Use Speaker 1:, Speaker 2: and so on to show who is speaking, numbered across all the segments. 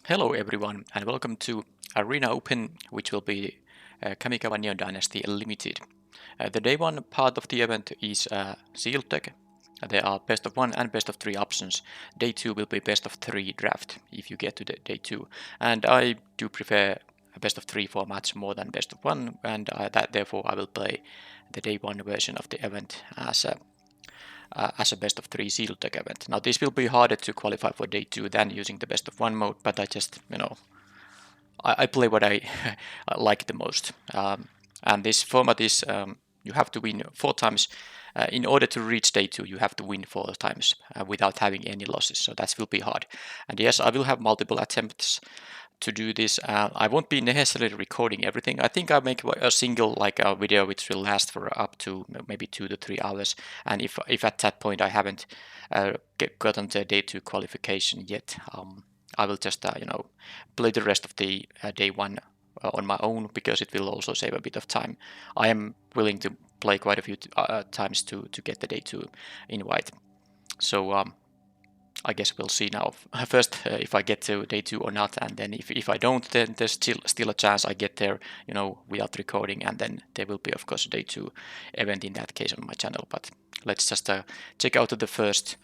Speaker 1: Hello everyone and welcome to Arena Open, which will be Kamigawa Neon Dynasty Limited. The day one part of the event is sealed deck. There are best of one and best of three options. Day two will be best of three draft if you get to the day two. And I do prefer a best of three formats more than best of one, and therefore I will play the day one version of the event as a best of three sealed deck event. Now this will be harder to qualify for day two than using the best of one mode, but I just I play what I like the most. And this format is you have to win four times. In order to reach day two, you have to win four times without having any losses. So that will be hard. And yes, I will have multiple attempts to do this. I won't be necessarily recording everything. I think I'll make a single a video which will last for up to maybe 2 to 3 hours. And if at that point I haven't gotten the day two qualification yet, I will just play the rest of the day one on my own because it will also save a bit of time. I am willing to play quite a few times to get the day two invite. So I guess we'll see now. First, if I get to day two or not, and then if I don't, then there's still a chance I get there, without recording, and then there will be, of course, a day two event in that case on my channel. But let's just check out the first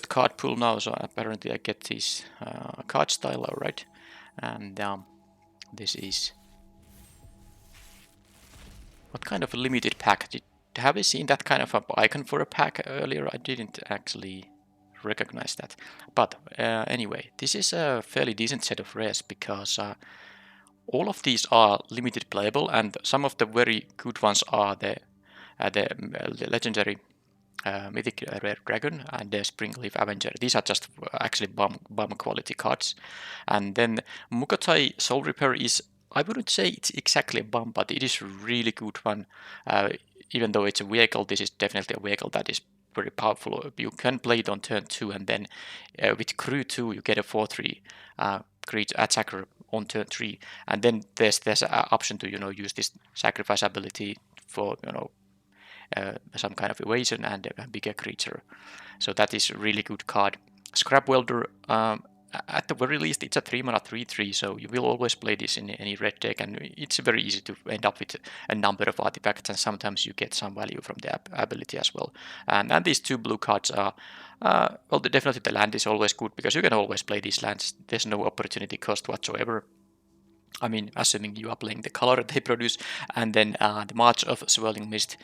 Speaker 1: card pool now. So apparently I get this card style, all right, and this is what kind of a limited pack? Have you seen that kind of a icon for a pack earlier? I didn't actually recognize that. But anyway, this is a fairly decent set of rares because all of these are limited playable, and some of the very good ones are the legendary Mythic Rare Dragon and the Springleaf Avenger. These are just actually bomb quality cards. And then Mukotai Soul Repair is, I wouldn't say it's exactly a bomb, but it is a really good one. Even though it's a vehicle, this is definitely a vehicle that is very powerful. You can play it on turn 2, and then with Crew 2 you get a 4/3 creature attacker on turn 3, and then there's an option to use this sacrifice ability for some kind of evasion and a bigger creature. So that is a really good card. Scrap Welder, at the very least, it's a 3-mana 3/3, so you will always play this in any red deck, and it's very easy to end up with a number of artifacts, and sometimes you get some value from the ability as well. And these two blue cards are, definitely the land is always good, because you can always play these lands. There's no opportunity cost whatsoever. I mean, assuming you are playing the color they produce, and then the March of Swirling Mist.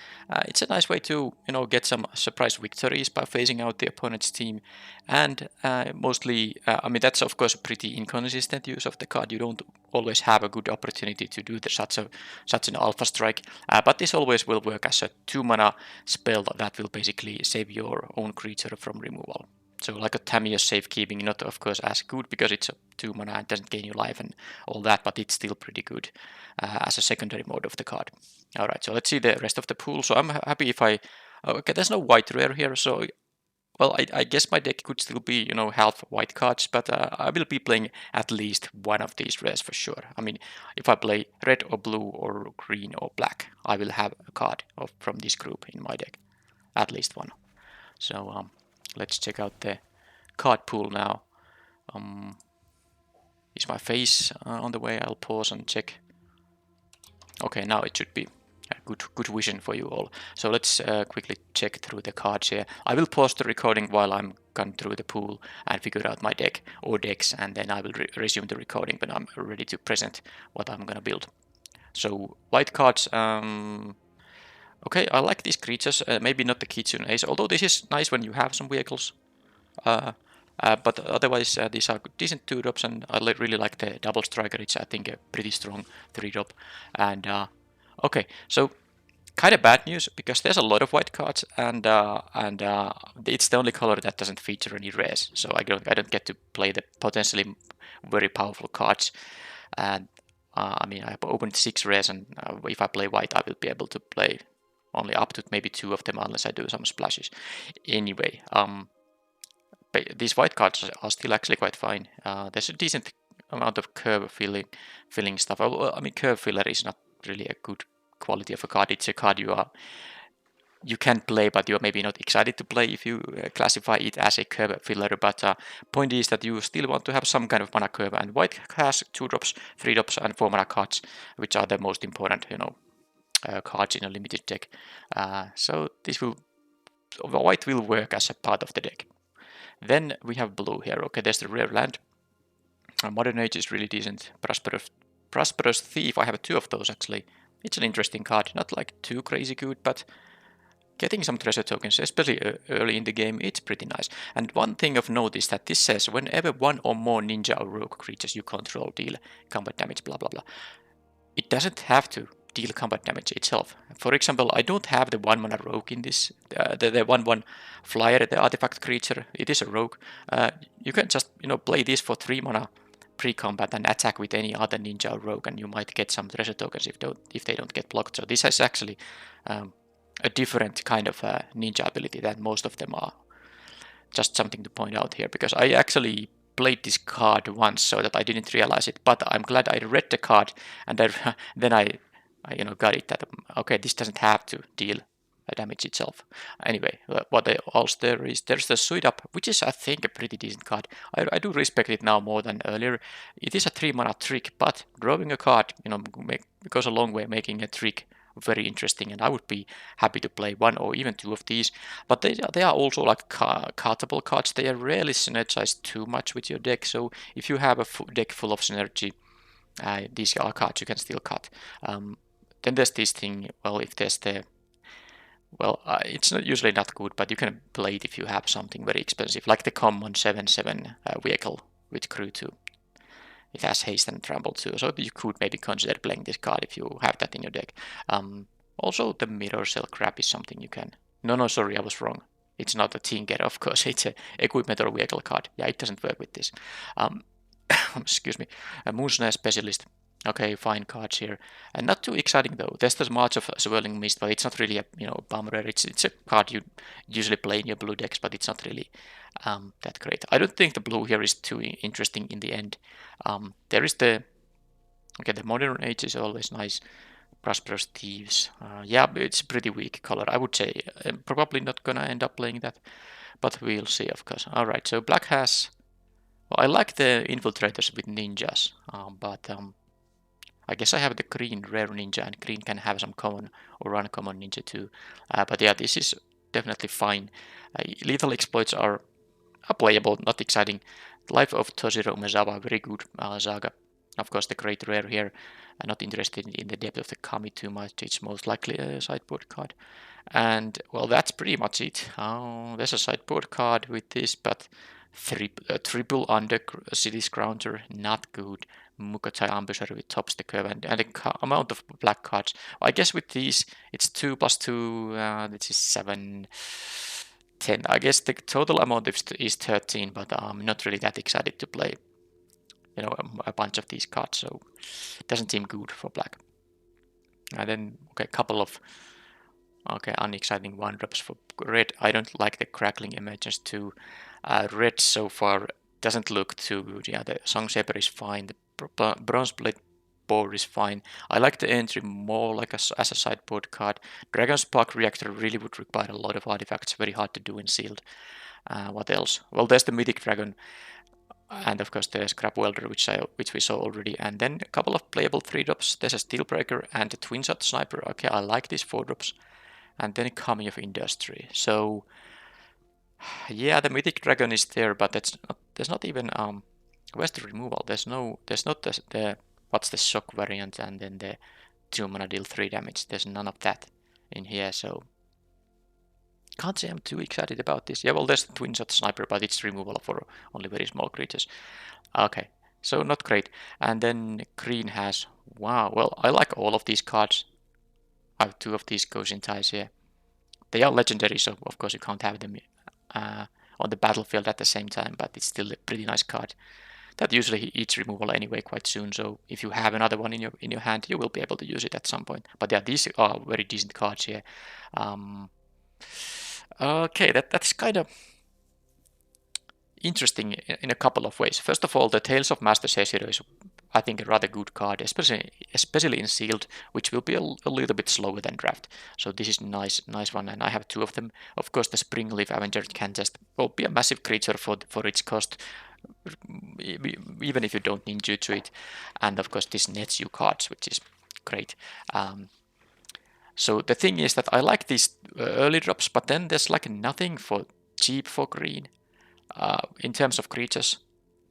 Speaker 1: It's a nice way to get some surprise victories by phasing out the opponent's team, and mostly, I mean, that's of course a pretty inconsistent use of the card. You don't always have a good opportunity to do such an alpha strike, but this always will work as a 2-mana spell that will basically save your own creature from removal. So like a Tamiya safekeeping, not of course as good because it's a 2-mana and doesn't gain you life and all that, but it's still pretty good as a secondary mode of the card. Alright, so let's see the rest of the pool. So I'm happy if I... Okay, there's no white rare here, so... Well, I guess my deck could still be, half white cards, but I will be playing at least one of these rares for sure. I mean, if I play red or blue or green or black, I will have a card from this group in my deck. At least one. So let's check out the card pool now. Is my face on the way? I'll pause and check. Okay, now it should be good vision for you all. So let's quickly check through the cards here. I will pause the recording while I'm gone through the pool and figure out my deck or decks, and then I will resume the recording when I'm ready to present what I'm gonna build. So white cards. Okay, I like these creatures. Maybe not the Kitsune Ace, although this is nice when you have some vehicles. But otherwise, these are decent 2-drops, and I really like the double striker. It's, I think, a pretty strong 3-drop. And okay, so kind of bad news because there's a lot of white cards, and it's the only color that doesn't feature any rares. So I don't get to play the potentially very powerful cards. And I mean, I have opened 6 rares, and if I play white, I will be able to play only up to maybe 2 of them unless I do some splashes. Anyway, these white cards are still actually quite fine. There's a decent amount of curve filling stuff. I mean, curve filler is not really a good quality of a card. It's a card you are you can play, but you're maybe not excited to play if you classify it as a curve filler. But point is that you still want to have some kind of mana curve, and white has 2 drops, 3 drops, and 4 mana cards, which are the most important, cards in a limited deck. So white will work as a part of the deck. Then we have blue here. Okay, there's the rare land. Modern Age is really decent. Prosperous Thief, I have 2 of those actually. It's an interesting card, not like too crazy good, but getting some treasure tokens, especially early in the game, it's pretty nice. And one thing of note is that this says whenever 1 or more ninja or rogue creatures you control deal combat damage, blah blah blah. It doesn't have to deal combat damage itself. For example, I don't have the 1 mana rogue in this, the 1/1 flyer, the artifact creature. It is a rogue. You can just play this for 3 mana pre-combat and attack with any other ninja or rogue, and you might get some treasure tokens if they don't get blocked. So this is actually a different kind of ninja ability than most of them are. Just something to point out here, because I actually played this card once so that I didn't realize it, but I'm glad I read the card, and then I got it that okay, this doesn't have to deal damage itself. Anyway, what else there's the Suit Up, which is I think a pretty decent card. I do respect it now more than earlier. It is a 3 mana trick, but drawing a card goes a long way, making a trick very interesting, and I would be happy to play 1 or even 2 of these. But they are also like cartable cards. They are rarely synergized too much with your deck, so if you have a deck full of synergy, these are cards you can still cut. Then there's this thing, well, if there's the it's usually not good, but you can play it if you have something very expensive, like the common 7/7 vehicle with crew 2. It has haste and trample too, so you could maybe consider playing this card if you have that in your deck. Also, the Mirror Cell Crab is something you can... No, sorry, I was wrong. It's not a Tinker, of course, it's a equipment or vehicle card. Yeah, it doesn't work with this. Excuse me. A Moonsnare Specialist. Okay, fine cards here. And not too exciting though. There's the March of Swirling Mist, but it's not really a bummer. It's a card you usually play in your blue decks, but it's not really that great. I don't think the blue here is too interesting in the end. There is the Modern Age is always nice. Prosperous Thieves. Yeah, it's a pretty weak color, I would say. I'm probably not gonna end up playing that, but we'll see, of course. Alright, so black has... Well, I like the Infiltrators with ninjas, but I guess I have the green rare ninja, and green can have some common or uncommon ninja too. But yeah, this is definitely fine. Lethal Exploits are playable, not exciting. Life of Toshiro Umezawa, very good saga. Of course, the great rare here. I'm not interested in the depth of the Kami too much. It's most likely a sideboard card. And, well, that's pretty much it. There's a sideboard card with this, but triple under City Scrounger, not good. Mukotai Ambusher with tops the curve, and the amount of black cards. I guess with these, it's 2 + 2, this is 7, 10. I guess the total amount is 13, but I'm not really that excited to play a bunch of these cards, so it doesn't seem good for black. And then a couple of unexciting 1-drops for red. I don't like the Crackling Emergence too. Red so far doesn't look too good. Yeah, the Songsaber is fine. The Bronze Blade Boar is fine. I like the entry more like as a sideboard card. Dragon Spark Reactor really would require a lot of artifacts. Very hard to do in sealed. What else? Well, there's the Mythic Dragon. And of course there's Scrap Welder, which we saw already. And then a couple of playable 3-drops. There's a Steelbreaker and a Twin Shot Sniper. Okay, I like these 4-drops. And then Coming of Industry. So yeah, the Mythic Dragon is there, but there's not even where's the removal? There's not the what's the shock variant, and then the 2 mana deal 3 damage. There's none of that in here, so can't say I'm too excited about this. Yeah, well, there's the Twin Shot Sniper, but it's removal for only very small creatures. Okay, so not great. And then green has, wow, well, I like all of these cards. I have 2 of these Ghost Ties here. They are legendary, so of course you can't have them on the battlefield at the same time, but it's still a pretty nice card. That usually eats removal anyway quite soon, so if you have another one in your hand, you will be able to use it at some point. But yeah, these are very decent cards here. Okay, that's kind of interesting in a couple of ways. First of all, the Tales of Master Seshiro is I think, a rather good card, especially in sealed, which will be a little bit slower than draft. So this is nice one, and I have two of them. Of course, the Springleaf Avenger can just be a massive creature for its cost, even if you don't ninjutsu it. And of course, this nets you cards, which is great. So the thing is that I like these early drops, but then there's like nothing for cheap for green in terms of creatures,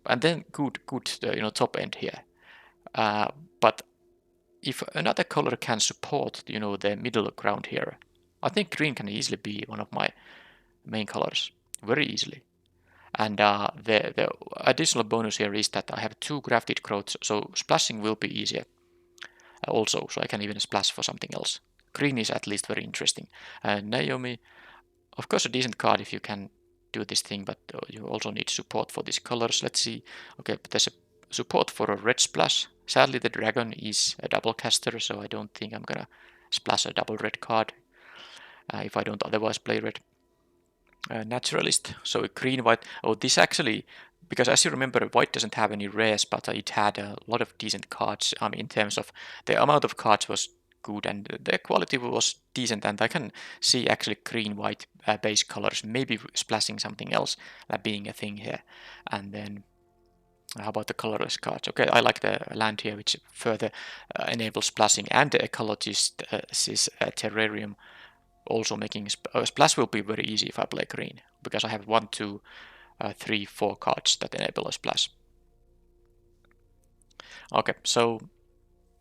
Speaker 1: and then good top end here. But if another color can support the middle ground here, I think green can easily be one of my main colors very easily. And the additional bonus here is that I have 2 crafted growths, so splashing will be easier also, so I can even splash for something else. Green is at least very interesting. Naomi, of course, a decent card if you can do this thing, but you also need support for these colors. Let's see. Okay, but there's a support for a red splash. Sadly, the dragon is a double caster, so I don't think I'm gonna splash a double red card if I don't otherwise play red. Naturalist, so green, white. Oh, this actually, because as you remember, white doesn't have any rares, but it had a lot of decent cards. In terms of the amount of cards was good and the quality was decent, and I can see actually green, white base colors, maybe splashing something else being a thing here. And then how about the colorless cards? Okay, I like the land here, which further enables splashing, and the ecologist terrarium also making splash will be very easy if I play green, because I have 1, 2, 3, 4 cards that enable a splash. Okay, so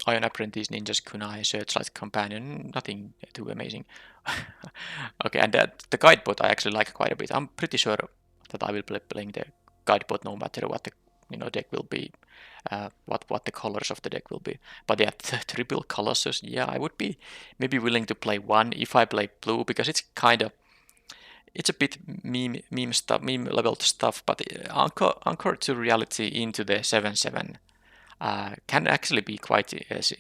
Speaker 1: Iron Apprentice, Ninjas, Kunai, Searchlight Companion, nothing too amazing. Okay, and the guidebot I actually like quite a bit. I'm pretty sure that I will be playing the guidebot no matter what the deck will be, what the colors of the deck will be. But yeah, triple colossus, yeah, I would be maybe willing to play one if I play blue, because it's a bit meme level stuff, but anchored to reality into the 7/7 can actually be quite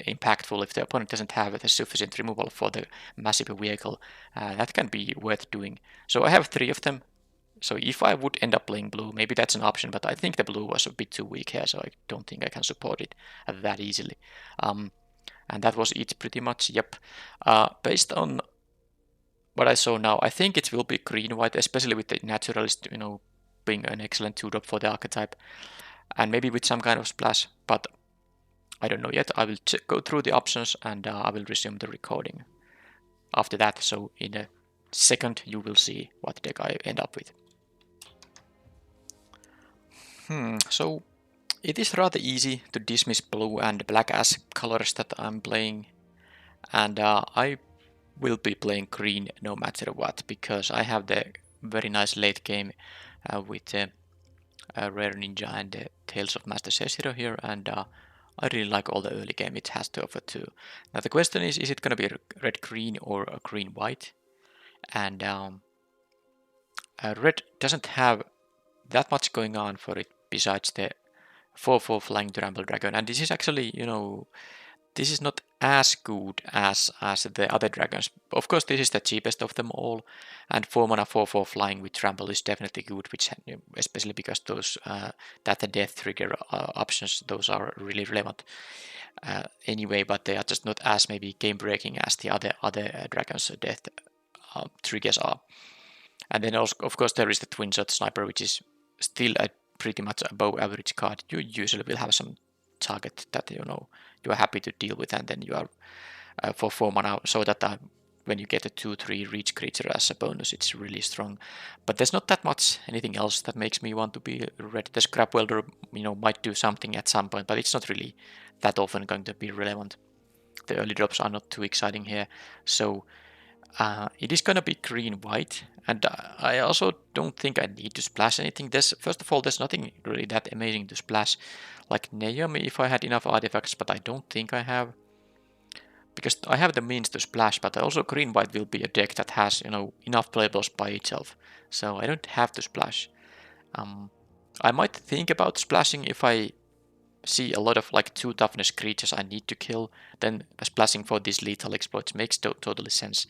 Speaker 1: impactful if the opponent doesn't have the sufficient removal for the massive vehicle. That can be worth doing. So I have 3 of them. So if I would end up playing blue, maybe that's an option, but I think the blue was a bit too weak here, so I don't think I can support it that easily. And that was it pretty much, yep. Based on what I saw now, I think it will be green-white, especially with the naturalist, being an excellent 2-drop for the archetype, and maybe with some kind of splash, but I don't know yet. I will go through the options and I will resume the recording after that, so in a second you will see what deck I end up with. So it is rather easy to dismiss blue and black as colors that I'm playing, and I will be playing green no matter what, because I have the very nice late game with Rare Ninja and Tales of Master Seshiro here, and I really like all the early game it has to offer too. Now the question is it going to be red-green or a green-white? And red doesn't have that much going on for it besides the 4/4 Flying Trample Dragon, and this is actually, this is not as good as the other dragons. Of course, this is the cheapest of them all, and 4 mana 4/4 flying with trample is definitely good, which especially because those that the death trigger options, those are really relevant anyway, but they are just not as maybe game breaking as the other dragons death triggers are. And then also, of course, there is the twin shot sniper, which is still a pretty much above average card. You usually will have some target that you are happy to deal with, and then you are for 4 mana, so that when you get a 2/3 reach creature as a bonus, it's really strong. But there's not that much anything else that makes me want to be red. The Scrap Welder, might do something at some point, but it's not really that often going to be relevant. The early drops are not too exciting here, so it is gonna be green-white, and I also don't think I need to splash anything. First of all, there's nothing really that amazing to splash, like Naomi if I had enough artifacts, but I don't think I have, because I have the means to splash, but also green-white will be a deck that has enough playables by itself, so I don't have to splash. I might think about splashing if I see a lot of like 2 toughness creatures I need to kill, then splashing for these lethal exploits makes totally sense.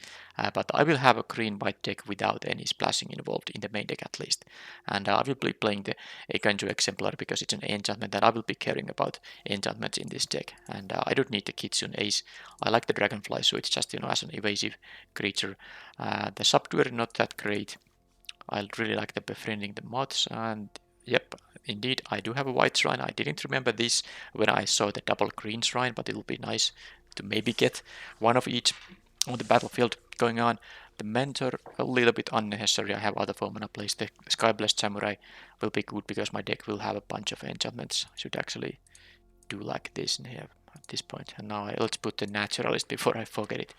Speaker 1: But I will have a green-white deck without any splashing involved in the main deck at least. And I will be playing the Eikanju Exemplar because it's an enchantment that I will be caring about enchantments in this deck. And I don't need the Kitsune Ace. I like the Dragonfly, so it's just, as an evasive creature. The Subduer not that great. I really like the befriending the mods, and yep, indeed, I do have a white shrine. I didn't remember this when I saw the double green shrine, but it'll be nice to maybe get one of each on the battlefield going on. The mentor, a little bit unnecessary. I have other 4-mana plays. The Skyblessed Samurai will be good because my deck will have a bunch of enchantments. I should actually do like this in here at this point. And now let's put the Naturalist before I forget it.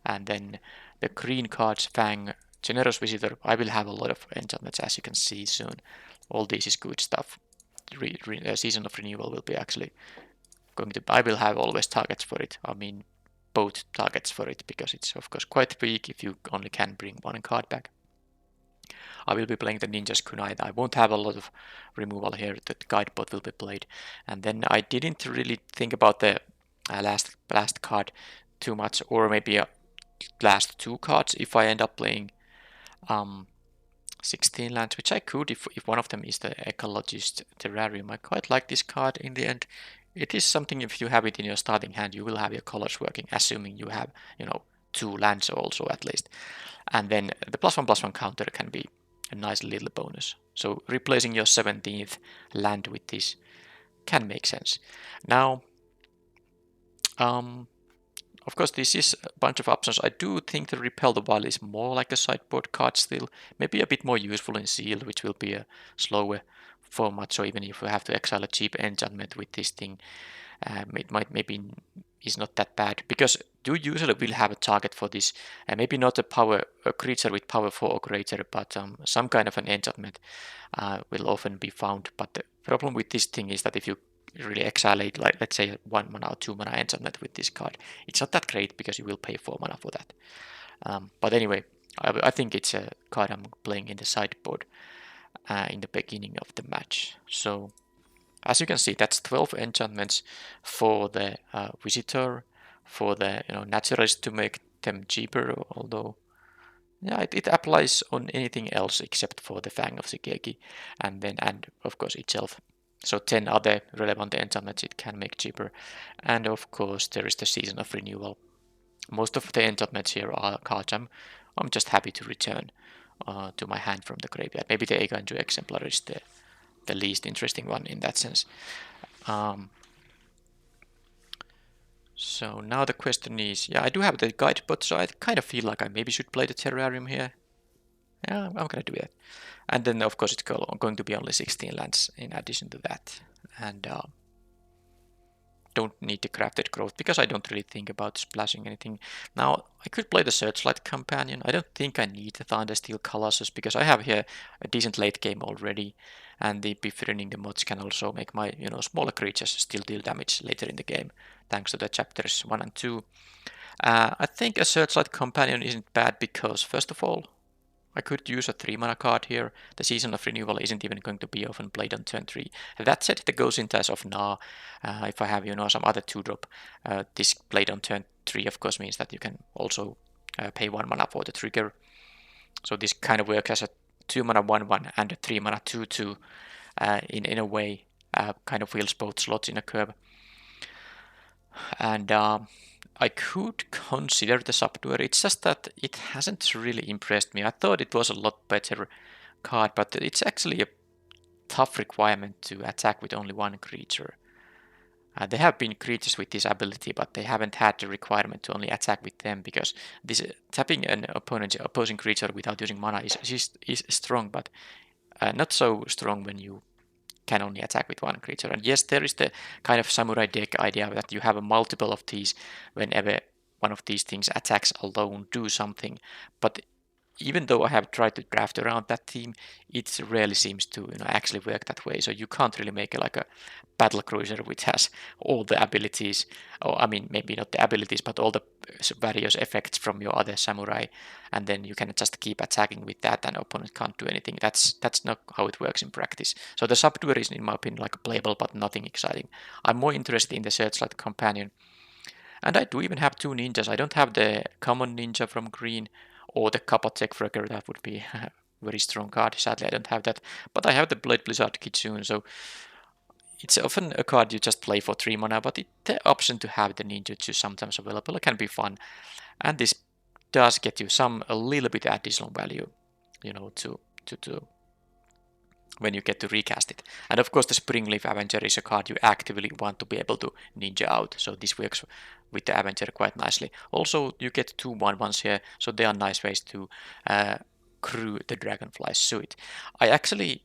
Speaker 1: And then the green cards, Fang, Generous Visitor. I will have a lot of enchantments, as you can see soon. All this is good stuff. Season of Renewal will be actually going to... I will have always targets for it. I mean, both targets for it, because it's of course quite weak if you only can bring one card back. I will be playing the Ninja's Kunai. I won't have a lot of removal here. The Guidebot will be played. And then I didn't really think about the last card too much, or maybe last 2 cards if I end up playing 16 lands, which I could if one of them is the Ecologist Terrarium. I quite like this card in the end. It is something, if you have it in your starting hand, you will have your colors working, assuming you have, 2 lands also at least. And then the +1/+1 counter can be a nice little bonus. So replacing your 17th land with this can make sense. Now, of course, this is a bunch of options. I do think the Repel the Wild is more like a sideboard card still. Maybe a bit more useful in Seal, which will be a slower format. So even if you have to exile a cheap enchantment with this thing, it might maybe is not that bad. Because you usually will have a target for this. Maybe not a creature with power 4 or greater, but some kind of an enchantment will often be found. But the problem with this thing is that if you really exile it, like let's say 1 mana or 2 mana enchantment with this card, it's not that great because you will pay 4 mana for that. But anyway, I think it's a card I'm playing in the sideboard in the beginning of the match. So as you can see, that's 12 enchantments for the Visitor, for the Naturalist to make them cheaper, although yeah, it applies on anything else except for the Fang of Shigeki, and of course itself. So 10 other relevant enchantments it can make cheaper. And of course there is the Season of Renewal. Most of the enchantments here are cards I'm just happy to return to my hand from the graveyard. Maybe the Eikanju Exemplar is the least interesting one in that sense. So now the question is, yeah, I do have the Guidebot, so I kind of feel like I maybe should play the Terrarium here. Yeah, I'm gonna do that. And then of course it's going to be only 16 lands in addition to that. And don't need the Crafted Growth because I don't really think about splashing anything. Now I could play the Searchlight Companion. I don't think I need the Thundersteel Colossus because I have here a decent late game already, and the befriending the mods can also make my smaller creatures still deal damage later in the game thanks to the chapters 1 and 2. I think a Searchlight Companion isn't bad because first of all, I could use a 3 mana card here. The Season of Renewal isn't even going to be often played on turn 3. That said, the Ghost as of now, if I have some other 2-drop, this played on turn 3 of course means that you can also pay 1 mana for the trigger. So this kind of works as a 2 mana 1/1 and a 3 mana 2/2 in a way, kind of fills both slots in a curve. And I could consider the Subduer, it's just that it hasn't really impressed me. I thought it was a lot better card, but it's actually a tough requirement to attack with only 1 creature. There have been creatures with this ability, but they haven't had the requirement to only attack with them, because this tapping an opposing creature without using mana is strong, but not so strong when you can only attack with 1 creature. And yes, there is the kind of samurai deck idea that you have a multiple of these whenever one of these things attacks alone, do something. But even though I have tried to draft around that team, it rarely seems to actually work that way. So you can't really make like a battle cruiser which has all the abilities, or I mean maybe not the abilities, but all the various effects from your other samurai, and then you can just keep attacking with that, and opponent can't do anything. That's not how it works in practice. So the subduer is, in my opinion, like playable but nothing exciting. I'm more interested in the Searchlight Companion. And I do even have two ninjas. I don't have the common ninja from green or the Kappa Tech Wrecker. That would be a very strong card. Sadly, I don't have that. But I have the Blade Blizzard Kitsune, so it's often a card you just play for 3 mana, but the option to have the ninjutsu sometimes available can be fun. And this does get you a little bit additional value, to when you get to recast it. And of course, the Springleaf Avenger is a card you actively want to be able to ninja out, so this works with the Avenger quite nicely. Also, you get 2/1/1s here, so they are nice ways to crew the Dragonfly's suit. I actually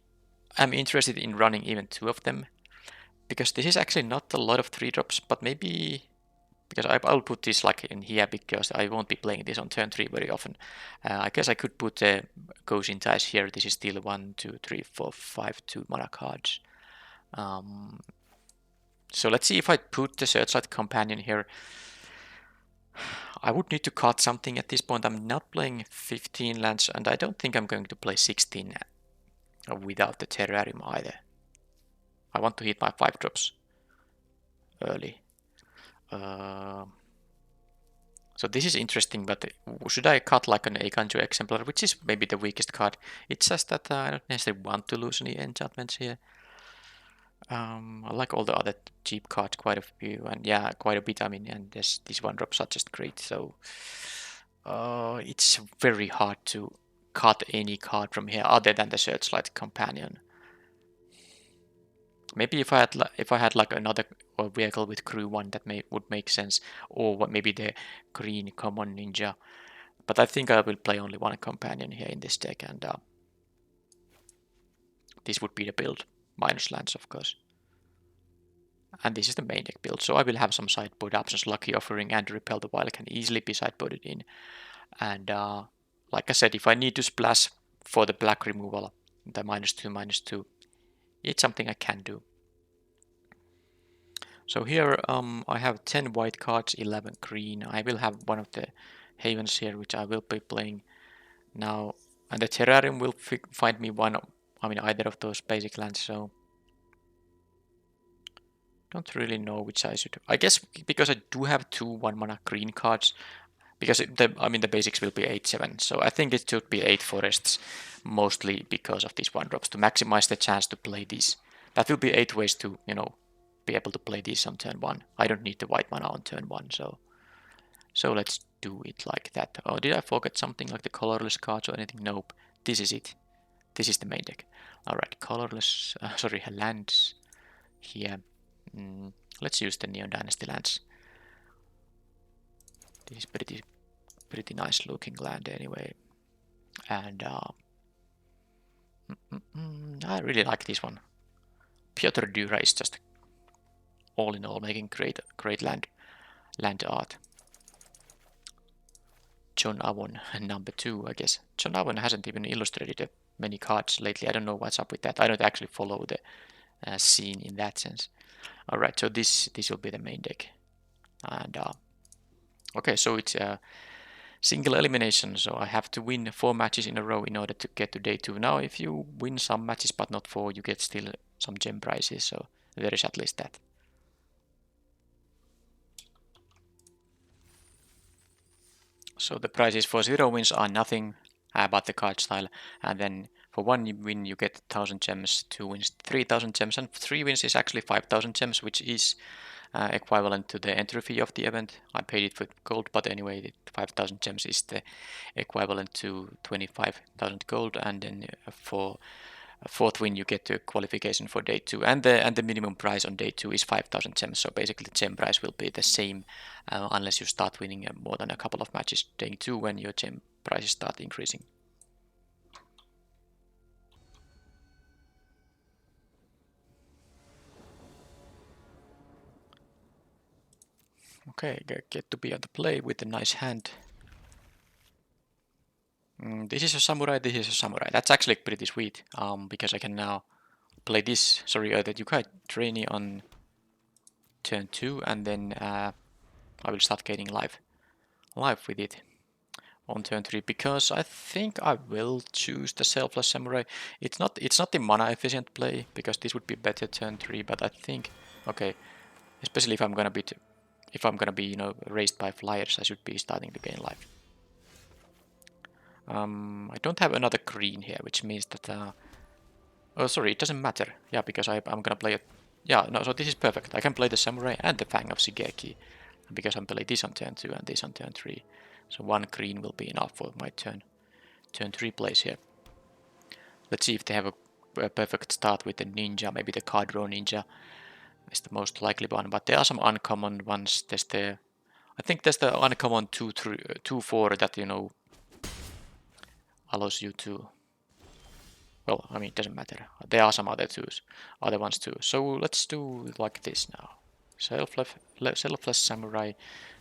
Speaker 1: am interested in running even 2 of them, because this is actually not a lot of 3-drops, but maybe because I'll put this like in here because I won't be playing this on turn 3 very often. I guess I could put the Ghost Ties here. This is still 1, 2, 3, 4, 5 2 mana cards. So let's see if I put the Searchlight Companion here. I would need to cut something at this point. I'm not playing 15 lands, and I don't think I'm going to play 16 without the Terrarium either. I want to hit my 5-drops early. So this is interesting, but should I cut like an Eikanjo Exemplar, which is maybe the weakest card? It's just that I don't necessarily want to lose any enchantments here. I like all the other cheap cards quite a few, and yeah, quite a bit. I mean, and these 1-drops are just great. So it's very hard to cut any card from here other than the Searchlight Companion. Maybe if I had like another vehicle with crew 1 that would make sense, or maybe the green common ninja. But I think I will play only 1 companion here in this deck, and this would be the build, minus lands of course. And this is the main deck build, so I will have some sideboard options. Lucky Offering and Repel the Wild can easily be sideboarded in. And like I said, if I need to splash for the black removal, the -2/-2, it's something I can do. So here I have 10 white cards, 11 green. I will have one of the Havens here, which I will be playing now. And the Terrarium will find me either of those basic lands, so don't really know which I should. I guess because I do have 2 1-mana green cards, because the basics will be 8/7, so I think it should be 8 forests, mostly because of these 1-drops, to maximize the chance to play these. That will be 8 ways to, be able to play these on turn 1. I don't need the white mana on turn 1, so let's do it like that. Oh, did I forget something like the colorless cards or anything? Nope. This is it. This is the main deck. Alright, colorless, lands here. Let's use the Neon Dynasty lands. This is pretty nice looking land anyway. And I really like this one. Piotr Dura is just all in all making great land art. John Avon, number 2, I guess. John Avon hasn't even illustrated many cards lately. I don't know what's up with that. I don't actually follow the scene in that sense. Alright, so this will be the main deck. And okay, so it's a single elimination, so I have to win 4 matches in a row in order to get to day 2. Now, if you win some matches but not 4, you get still some gem prizes, so there is at least that. So the prizes for 0 wins are nothing but the card style, and then for 1 win you get 1000 gems, 2 wins 3000 gems, and 3 wins is actually 5000 gems, which is equivalent to the entry fee of the event. I paid it with gold, but anyway, 5000 gems is the equivalent to 25,000 gold, and then for a 4th win you get the qualification for day 2, and the minimum price on day 2 is 5000 gems, so basically the gem price will be the same unless you start winning more than a couple of matches day 2 when your gem prices start increasing. Okay, get to be on the play with a nice hand. This is a samurai, this is a samurai. That's actually pretty sweet, because I can now play this, sorry, the Yukai trainee on turn 2, and then I will start gaining life with it on turn 3, because I think I will choose the Selfless Samurai. It's not the mana efficient play, because this would be better turn 3, but I think, okay, especially if I'm gonna be you know, raised by flyers, I should be starting to gain life. I don't have another green here, which means that oh sorry, it doesn't matter. Yeah, because I'm gonna play it. Yeah, no, so this is perfect. I can play the Samurai and the Fang of Shigeki, because I'm playing this on turn 2 and this on turn 3. So one green will be enough for my turn 3 plays here. Let's see if they have a perfect start with the ninja. Maybe the card draw ninja is the most likely one, but there are some uncommon ones. There's the, I think there's the uncommon 2/4 that, you know, allows you to, well, I mean, it doesn't matter. There are some other ones too. So let's do like this now. Selfless Samurai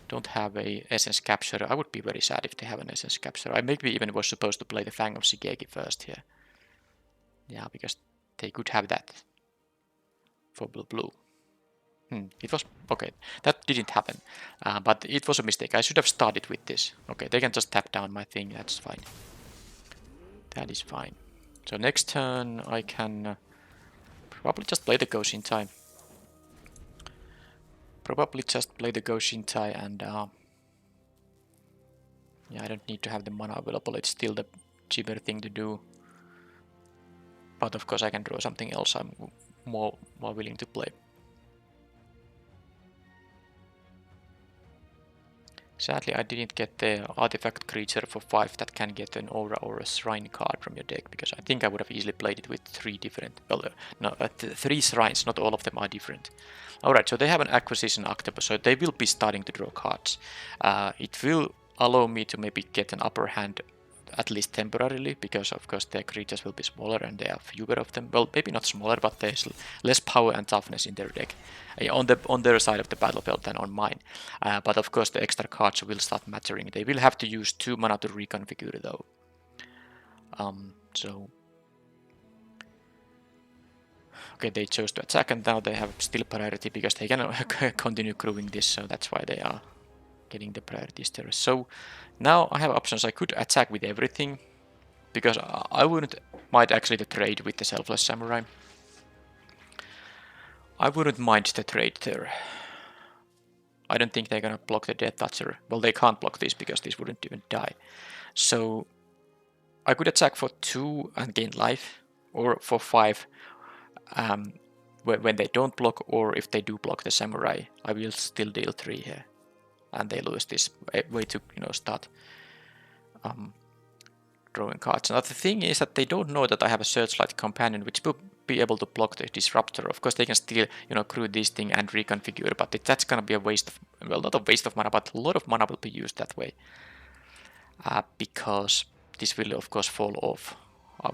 Speaker 1: don't have a essence capture. I would be very sad if they have an essence capture. I maybe even was supposed to play the Fang of Shigeki first here. Yeah, because they could have that for blue. It was okay. That didn't happen, but it was a mistake. I should have started with this. Okay, they can just tap down my thing. That's fine. That is fine. So next turn I can probably just play the Go-Shintai. And yeah, I don't need to have the mana available. It's still the cheaper thing to do. But of course I can draw something else I'm more willing to play. Sadly, I didn't get the artifact creature for 5 that can get an aura or a shrine card from your deck, because I think I would have easily played it with 3 different, well, no, 3 shrines, not all of them are different. Alright, so they have an acquisition octopus, so they will be starting to draw cards. It will allow me to maybe get an upper hand, at least temporarily, because of course their creatures will be smaller and there are fewer of them. Well, maybe not smaller, but there's less power and toughness in their deck on their side of the battlefield than on mine. But of course the extra cards will start mattering. They will have to use 2 mana to reconfigure though. So okay, they chose to attack, and now they have still priority because they can continue crewing this, so that's why they are getting the priorities there. So now I have options. I could attack with everything, because I wouldn't mind actually the trade with the Selfless Samurai. I wouldn't mind the trade there. I don't think they're gonna block the Death Toucher. Well, they can't block this because this wouldn't even die. So I could attack for 2 and gain life, or for 5 when they don't block, or if they do block the Samurai, I will still deal 3 here. And they lose this way to, you know, start drawing cards. Now the thing is that they don't know that I have a Searchlight Companion, which will be able to block the Disruptor. Of course, they can still, you know, crew this thing and reconfigure, but that's gonna be a waste of, well, not a waste of mana, but a lot of mana will be used that way. Because this will, of course, fall off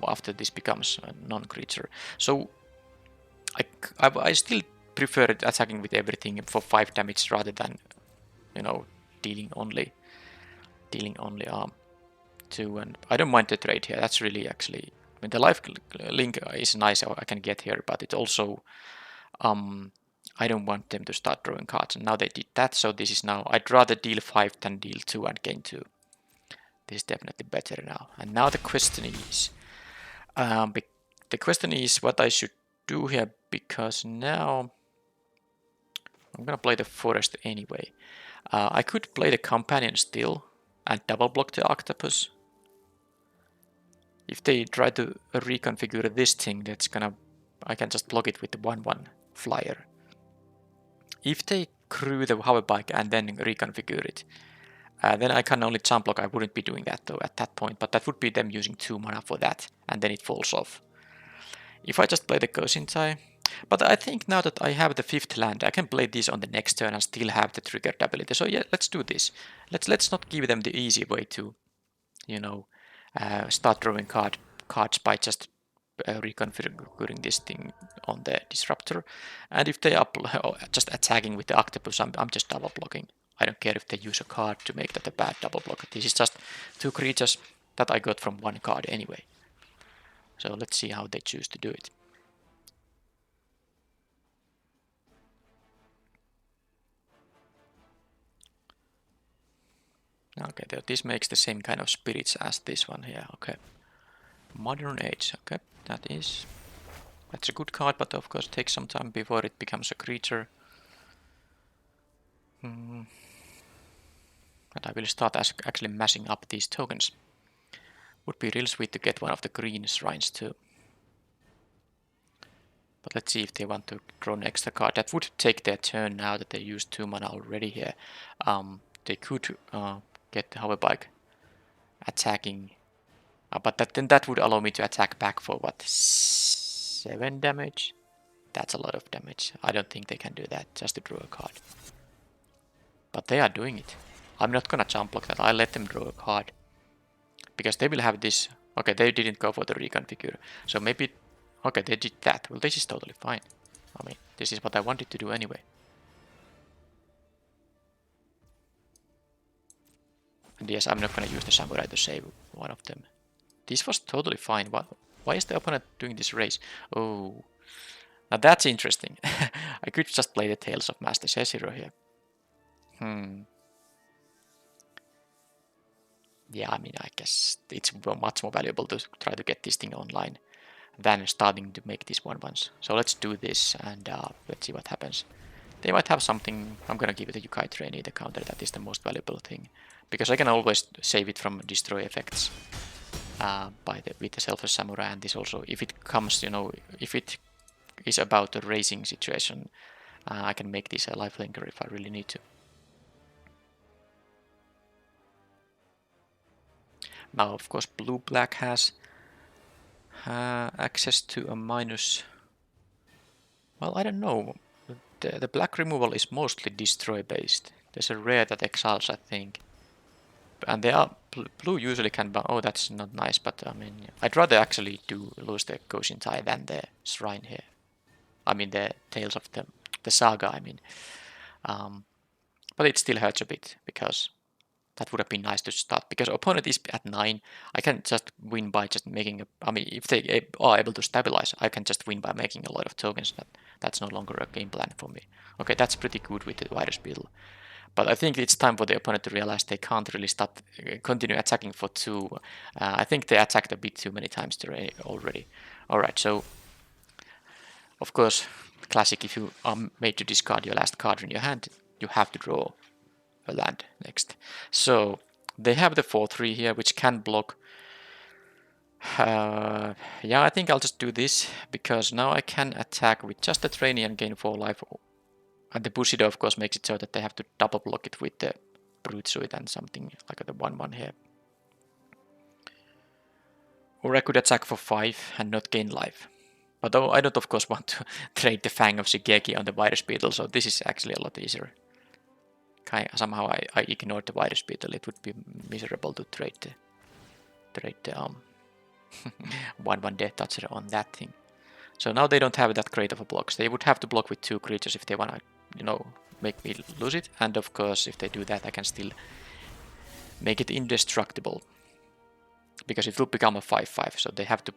Speaker 1: after this becomes a non-creature. So I still prefer attacking with everything for 5 damage rather than, you know, dealing only 2, and I don't mind the trade here. That's really actually, I mean, the life link is nice, I can get here, but it also I don't want them to start drawing cards, and now they did that, so this is now, I'd rather deal 5 than deal 2 and gain 2. This is definitely better now. And now the question is what I should do here, because now I'm gonna play the forest anyway. I could play the companion still and double block the octopus. If they try to reconfigure this thing, I can just block it with the 1/1 flyer. If they crew the hoverbike and then reconfigure it, then I can only jump block. I wouldn't be doing that though at that point, but that would be them using 2 mana for that, and then it falls off. If I just play the Go-Shintai, but I think now that I have the 5th land, I can play this on the next turn and still have the triggered ability. So yeah, let's do this. Let's not give them the easy way to, you know, start drawing cards by just reconfiguring this thing on the Disruptor. And if they are just attacking with the Octopus, I'm just double blocking. I don't care if they use a card to make that a bad double block. This is just 2 creatures That I got from one card anyway. So let's see how they choose to do it. Okay, this makes the same kind of spirits as this one here. Okay. Modern Age. Okay, that's a good card, but of course it takes some time before it becomes a creature. And I will start actually mashing up these tokens. Would be real sweet to get one of the green shrines too. But let's see if they want to draw an extra card. That would take their turn now that they used 2 mana already here. They could get the hoverbike attacking. But then that would allow me to attack back for what? 7 damage? That's a lot of damage. I don't think they can do that just to draw a card. But they are doing it. I'm not gonna jump block that. I'll let them draw a card. Because they will have this. Okay, they didn't go for the reconfigure. So maybe. Okay, they did that. Well, this is totally fine. I mean, this is what I wanted to do anyway. And yes, I'm not gonna use the samurai to save one of them. This was totally fine. Why is the opponent doing this race? Oh. Now that's interesting. I could just play the Tales of Master Cesiro here. Yeah, I mean, I guess it's much more valuable to try to get this thing online than starting to make this one once. So let's do this and let's see what happens. They might have something. I'm gonna give it a Yukai Trainee, the counter. That is the most valuable thing. Because I can always save it from destroy effects with the Selfish Samurai. And this also, if it comes, if it is about a racing situation, I can make this a lifelinker if I really need to. Now, of course, blue-black has access to a minus. Well, I don't know. The black removal is mostly destroy based. There's a rare that exiles, I think. And they are blue usually can. Oh, that's not nice. But I mean, I'd rather actually lose the Goshin Tai than the shrine here. I mean, the Tales of the Saga. I mean, but it still hurts a bit because that would have been nice to start. Because opponent is at 9, I can just win by just making a. I mean, if they are able to stabilize, I can just win by making a lot of tokens. That's no longer a game plan for me. Okay, that's pretty good with the virus beetle. But I think it's time for the opponent to realize they can't really continue attacking for 2. I think they attacked a bit too many times already. Alright, so of course, classic, if you are made to discard your last card in your hand, you have to draw a land next. So they have the 4/3 here, which can block. Yeah, I think I'll just do this, because now I can attack with just a trainee and gain 4 life. And the Bushido, of course, makes it so that they have to double block it with the Brute Suit and something like the 1/1 here. Or I could attack for 5 and not gain life. But I don't, of course, want to trade the Fang of Shigeki on the Virus Beetle, so this is actually a lot easier. Somehow I ignored the Virus Beetle. It would be miserable to trade the 1/1 Death Toucher on that thing. So now they don't have that great of a blocks. They would have to block with 2 creatures if they want to, make me lose it. And of course, if they do that, I can still make it indestructible. Because it will become a 5/5, so they have to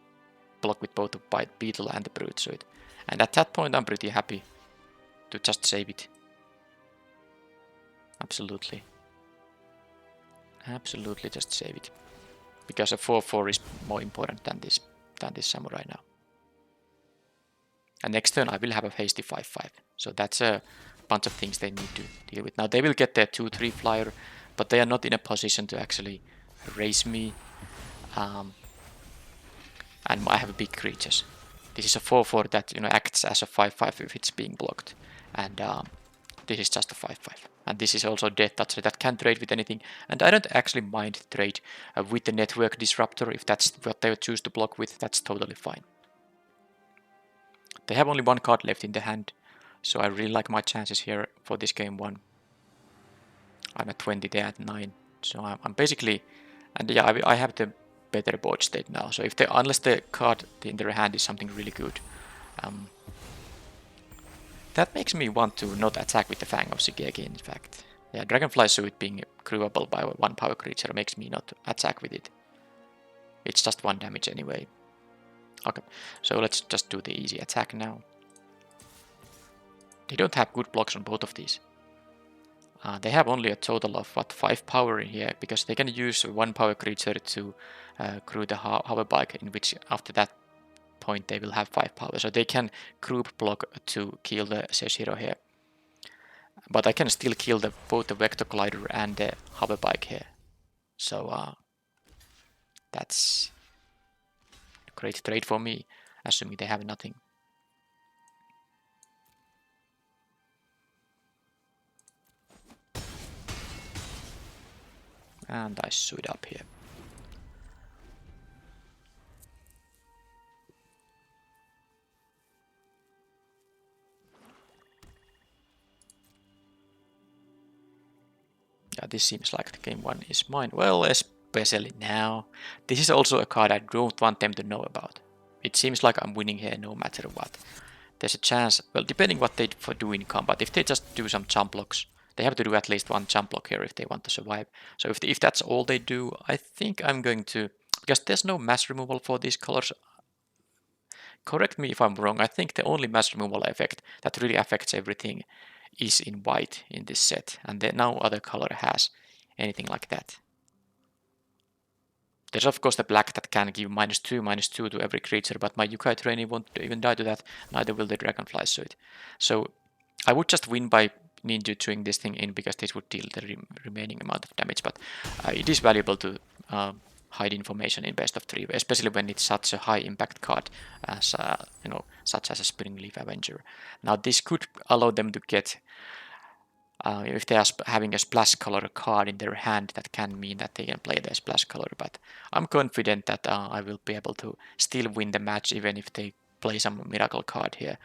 Speaker 1: block with both the Beetle and the Brute Suit. And at that point, I'm pretty happy to just save it. Absolutely. Absolutely just save it. Because a 4/4 is more important than this Samurai now. And next turn I will have a hasty 5/5. So that's a bunch of things they need to deal with. Now they will get their 2/3 flyer, but they are not in a position to actually raise me. And I have big creatures. This is a 4/4 that acts as a 5/5 if it's being blocked. And this is just a 5/5. And this is also Death Toucher that can trade with anything. And I don't actually mind trade with the Network Disruptor. If that's what they choose to block with, that's totally fine. They have only 1 card left in the hand, so I really like my chances here for this game 1. I'm at 20, they're at 9, so I'm basically, and yeah, I have the better board state now. So unless the card in their hand is something really good, that makes me want to not attack with the Fang of Shigeki. In fact, yeah, Dragonfly Suit being crewable by 1 power creature makes me not attack with it. It's just 1 damage anyway. Okay, so let's just do the easy attack now. They don't have good blocks on both of these. They have only a total of, what, 5 power in here, because they can use 1 power creature to crew the hover bike, in which after that point they will have 5 power. So they can group block to kill the Seshiro here. But I can still kill both the Vector Glider and the hover bike here. So that's a great trade for me, assuming they have nothing. And I suit up here. Yeah, this seems like the game 1 is mine. Well, especially now. This is also a card I don't want them to know about. It seems like I'm winning here no matter what. There's a chance, well, depending what they do in combat. If they just do some jump blocks, they have to do at least 1 jump block here if they want to survive. So if that's all they do, I think I'm going to, because there's no mass removal for these colors. Correct me if I'm wrong, I think the only mass removal effect that really affects everything is in white in this set, and then no other color has anything like that. There's of course the black that can give -2/-2 to every creature, but my Yukai trainee won't even die to that, neither will the dragonfly suit. So I would just win by ninjutsuing this thing in, because this would deal the remaining amount of damage, but it is valuable to hide information in best of 3, especially when it's such a high impact card as such as a Spinning Leaf Avenger. Now this could allow them to get, if they are having a splash color card in their hand, that can mean that they can play their splash color, but I'm confident that I will be able to still win the match even if they play some miracle card here,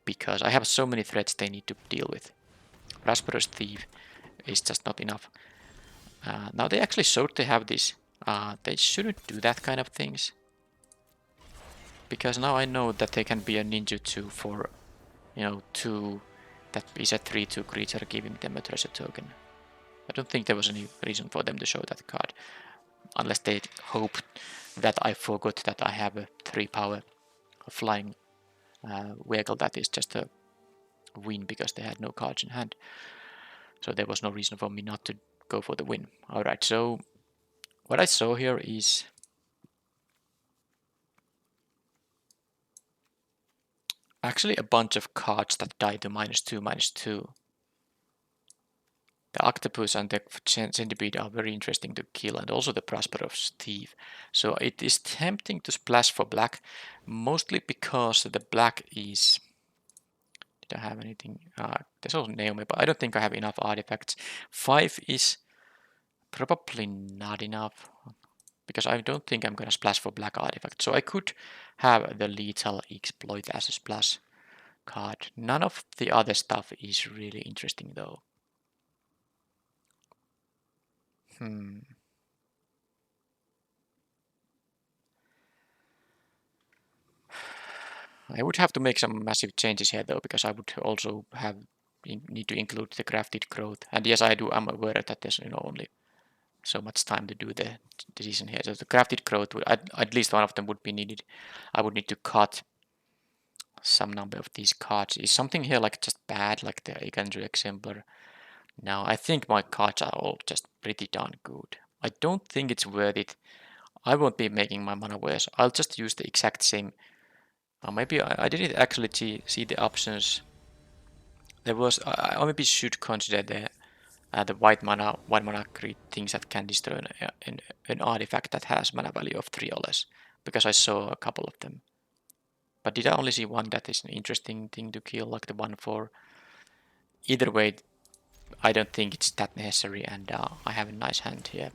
Speaker 1: because I have so many threats they need to deal with. Rasperous Thief is just not enough. Now they actually showed they have this. They shouldn't do that kind of things, because now I know that they can be a ninjutsu for 2. That is a 3/2 creature, giving them a treasure token. I don't think there was any reason for them to show that card, unless they hope that I forgot that I have a 3 power flying vehicle that is just a win because they had no cards in hand. So there was no reason for me not to go for the win. Alright, so what I saw here is actually a bunch of cards that die to -2/-2. The octopus and the centipede are very interesting to kill, and also the prosperous thief. So it is tempting to splash for black, mostly because the black is... Did I have anything? There's also Naomi, but I don't think I have enough artifacts. 5 is probably not enough, because I don't think I'm gonna splash for black artifact. So I could have the lethal exploit as a splash card. None of the other stuff is really interesting though. I would have to make some massive changes here though, because I would also need to include the crafted growth. And yes, I'm aware that there's only so much time to do the decision here. So the crafted growth would, at least one of them would be needed. I would need to cut some number of these cards. Is something here like just bad, like the Ikanju exemplar? No, I think my cards are all just pretty darn good. I don't think it's worth it. I won't be making my mana worse. I'll just use the exact same. Maybe I didn't actually see the options. There was. I maybe should consider the white mana things that can destroy an artifact that has mana value of 3 or less, because I saw a couple of them. But did I only see one that is an interesting thing to kill, like the one for... Either way, I don't think it's that necessary, and I have a nice hand here,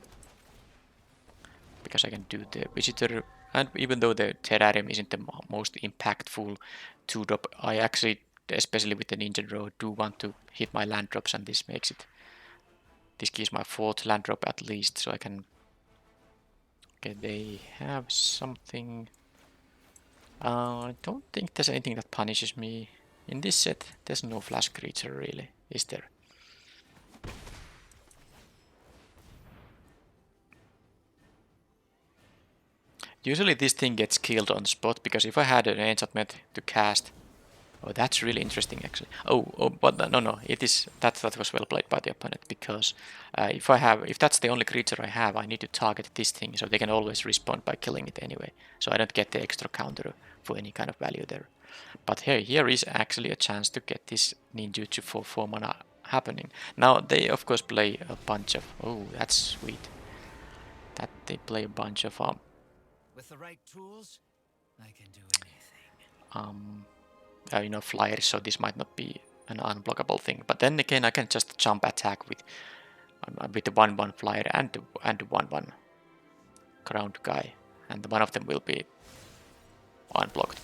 Speaker 1: because I can do the visitor, and even though the terrarium isn't the most impactful 2-drop, I actually, especially with the ninja draw, do want to hit my land drops, and this makes it... This gives my 4th land drop at least, so I can... Okay, they have something... I don't think there's anything that punishes me. In this set, there's no flash creature really, is there? Usually this thing gets killed on spot, because if I had an enchantment to cast... Oh, that's really interesting actually. But no, it is that was well played by the opponent, because if that's the only creature I have, I need to target this thing, so they can always respond by killing it anyway. So I don't get the extra counter for any kind of value there. But here is actually a chance to get this ninjutsu for 4 mana happening. Now they of course play a bunch of... Oh, that's sweet. That they play a bunch of
Speaker 2: With the right tools, I can do anything.
Speaker 1: flyers, so this might not be an unblockable thing. But then again, I can just jump attack with the 1/1 flyer and the 1/1 ground guy, and one of them will be unblocked.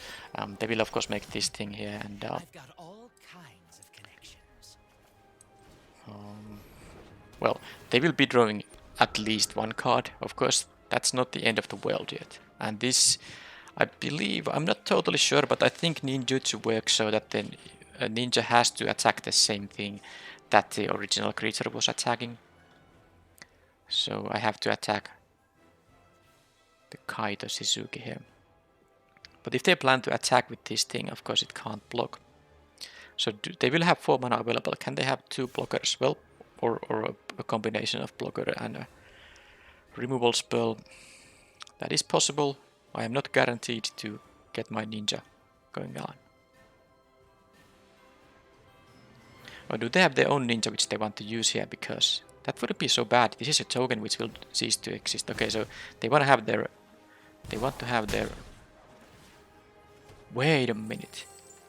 Speaker 1: They will of course make this thing here, and
Speaker 2: I've got all kinds of connections.
Speaker 1: well, they will be drawing at least one card. Of course, that's not the end of the world yet. And this, I believe, I'm not totally sure, but I think ninjutsu works so that then a ninja has to attack the same thing that the original creature was attacking. So I have to attack the Kaito Shizuki here. But if they plan to attack with this thing, of course it can't block. So they will have 4 mana available. Can they have 2 blockers? Well, or a combination of blocker and a removal spell. That is possible. I am not guaranteed to get my ninja going on. Or do they have their own ninja which they want to use here? Because that wouldn't be so bad. This is a token which will cease to exist. Okay, so they want to have their... Wait a minute.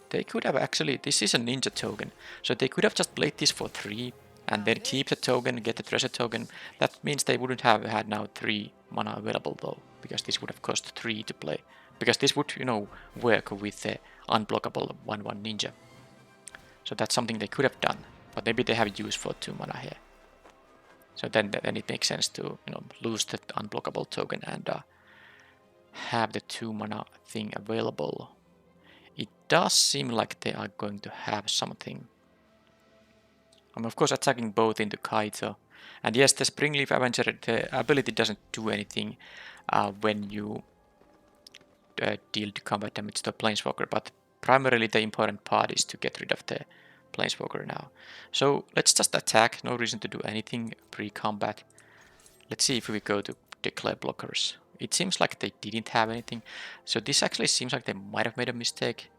Speaker 1: They could have actually... This is a ninja token. So they could have just played this for 3 and then keep the token, get the treasure token. That means they wouldn't have had now 3 mana available though, because this would have cost 3 to play. Because this would, work with the unblockable 1/1 ninja. So that's something they could have done, but maybe they have use for 2 mana here. So then it makes sense to lose the unblockable token and have the 2 mana thing available. It does seem like they are going to have something. I'm of course attacking both into Kaito. And yes, the Springleaf Avenger, the ability doesn't do anything when you deal combat damage to a Planeswalker, but primarily the important part is to get rid of the Planeswalker now. So let's just attack, no reason to do anything pre-combat. Let's see if we go to declare blockers. It seems like they didn't have anything, so this actually seems like they might have made a mistake.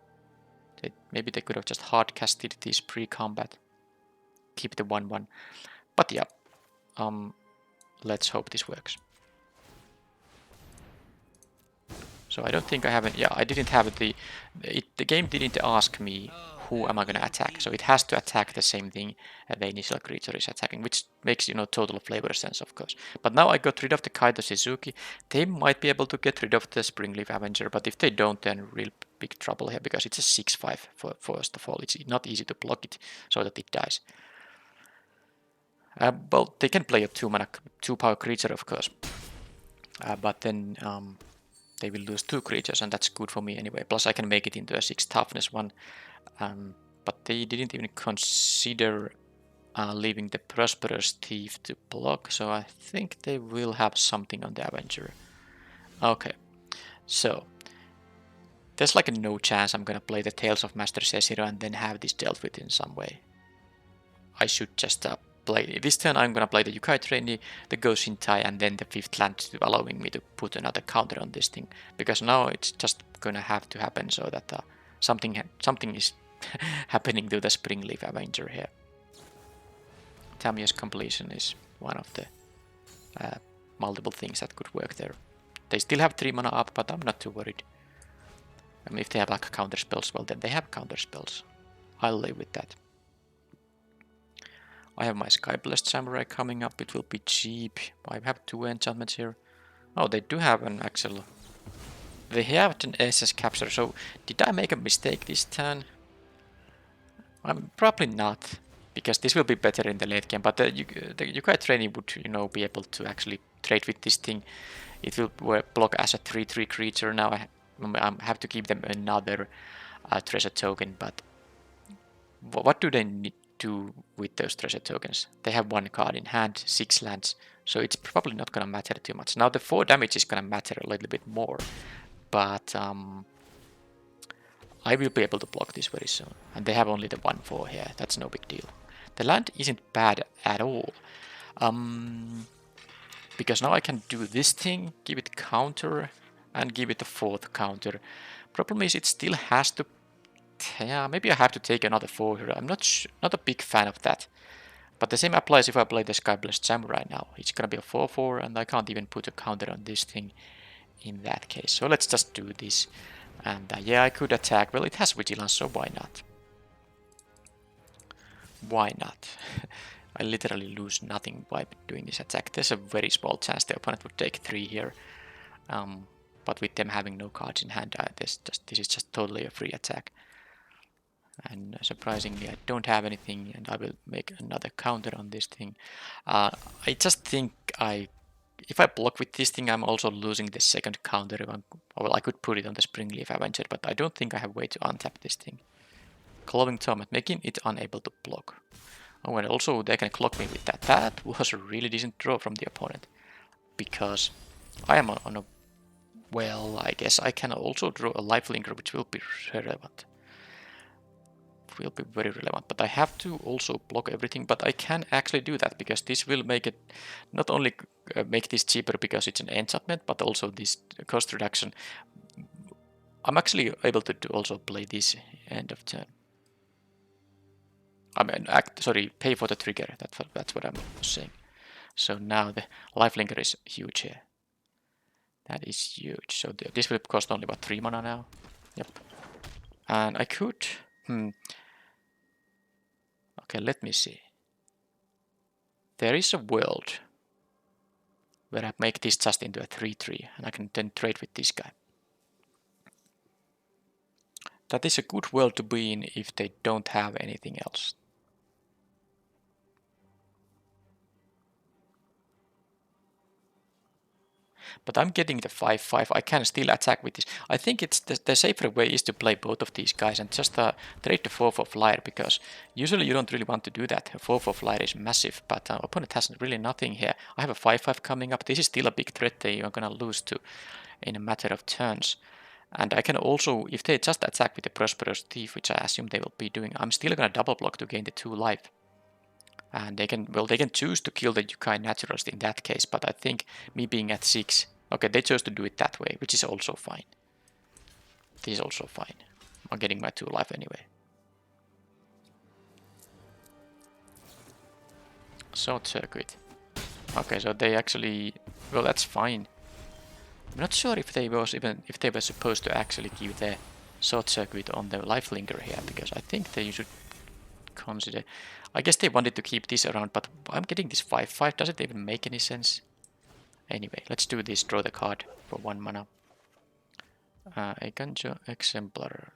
Speaker 1: Maybe they could have just hard casted this pre-combat. Keep the 1/1. But yeah, let's hope this works. So I don't think I have it. Yeah, I didn't have the game didn't ask me who am I going to attack. So it has to attack the same thing the initial creature is attacking, which makes total flavor sense, of course. But now I got rid of the Kaito Shizuki. They might be able to get rid of the Springleaf Avenger, but if they don't, then real big trouble here, because it's a 6/5 first of all. It's not easy to block it so that it dies. Well, they can play a 2-mana 2-power creature, of course, but then they will lose 2 creatures, and that's good for me anyway. Plus I can make it into a 6 toughness one. But they didn't even consider leaving the Prosperous Thief to block, so I think they will have something on the Avenger. Okay, so there's like no chance I'm gonna play the Tales of Master Cesiro and then have this dealt with in some way. I should just play this turn. I'm gonna play the Yukai Trainee, the Goshintai, and then the 5th land, allowing me to put another counter on this thing, because now it's just gonna have to happen so that something is happening to the Springleaf Avenger here. Tamiya's completion is one of the multiple things that could work there. They still have 3 mana up, but I'm not too worried. I mean, if they have like counter spells, well then they have counter spells. I'll live with that. I have my Skyblessed Samurai coming up. It will be cheap. I have 2 enchantments here. Oh, they do have an actual... They have an SS Capture, so did I make a mistake this turn? I'm probably not, because this will be better in the late game, but the Yukai Trainee would, be able to actually trade with this thing. It will block as a 3/3 creature. Now I have to give them another treasure token, but what do they need do with those treasure tokens. They have 1 card in hand, 6 lands, so it's probably not gonna matter too much. Now the 4 damage is gonna matter a little bit more, but I will be able to block this very soon. And they have only the 1/4 here, that's no big deal. The land isn't bad at all. Because now I can do this thing, give it counter, and give it a 4th counter. Problem is it still has to... Yeah, maybe I have to take another 4 here. I'm not a big fan of that. But the same applies if I play the Skyblessed Samurai now. It's gonna be a 4/4 and I can't even put a counter on this thing in that case. So let's just do this. And yeah, I could attack. Well, it has Vigilance, so why not? Why not? I literally lose nothing by doing this attack. There's a very small chance the opponent would take 3 here. But with them having no cards in hand, this is just totally a free attack. And surprisingly, I don't have anything, and I will make another counter on this thing. I just think if I block with this thing, I'm also losing the 2nd counter. Well, I could put it on the Springleaf Avenger, but I don't think I have a way to untap this thing. Clawing Torment, making it unable to block. Oh, and also they can clock me with that. That was a really decent draw from the opponent. Because I am on a... Well, I guess I can also draw a Life Linker, which will be relevant. Will be very relevant, but I have to also block everything. But I can actually do that because this will make it not only make this cheaper because it's an enchantment, but also this cost reduction. I'm actually able to also play this end of turn. I mean, sorry, pay for the trigger. That's what I'm saying. So now the lifelinker is huge here. That is huge. So this will cost only about 3 mana now. Yep. And I could... Okay, let me see. There is a world where I make this just into a 3/3 and I can then trade with this guy. That is a good world to be in if they don't have anything else. But I'm getting the 5/5. I can still attack with this. I think it's the safer way is to play both of these guys and just trade the 4/4 flyer, because usually you don't really want to do that. A 4/4 flyer is massive, but opponent has really nothing here. I have a 5/5 coming up. This is still a big threat that you're gonna lose to in a matter of turns. And I can also, if they just attack with the Prosperous Thief, which I assume they will be doing, I'm still gonna double block to gain the 2 life. And they can choose to kill the Yukai Naturalist in that case, but I think me being at 6, okay, they chose to do it that way, which is also fine. This is also fine. I'm getting my 2 life anyway. Short circuit. Okay, so they actually, well, that's fine. I'm not sure if they were supposed to actually give the short circuit on the lifelinker here, because I think they should consider. I guess they wanted to keep this around, but I'm getting this 5/5. Does it even make any sense? Anyway, let's do this. Draw the card for 1 mana. Eikanjo Exemplar.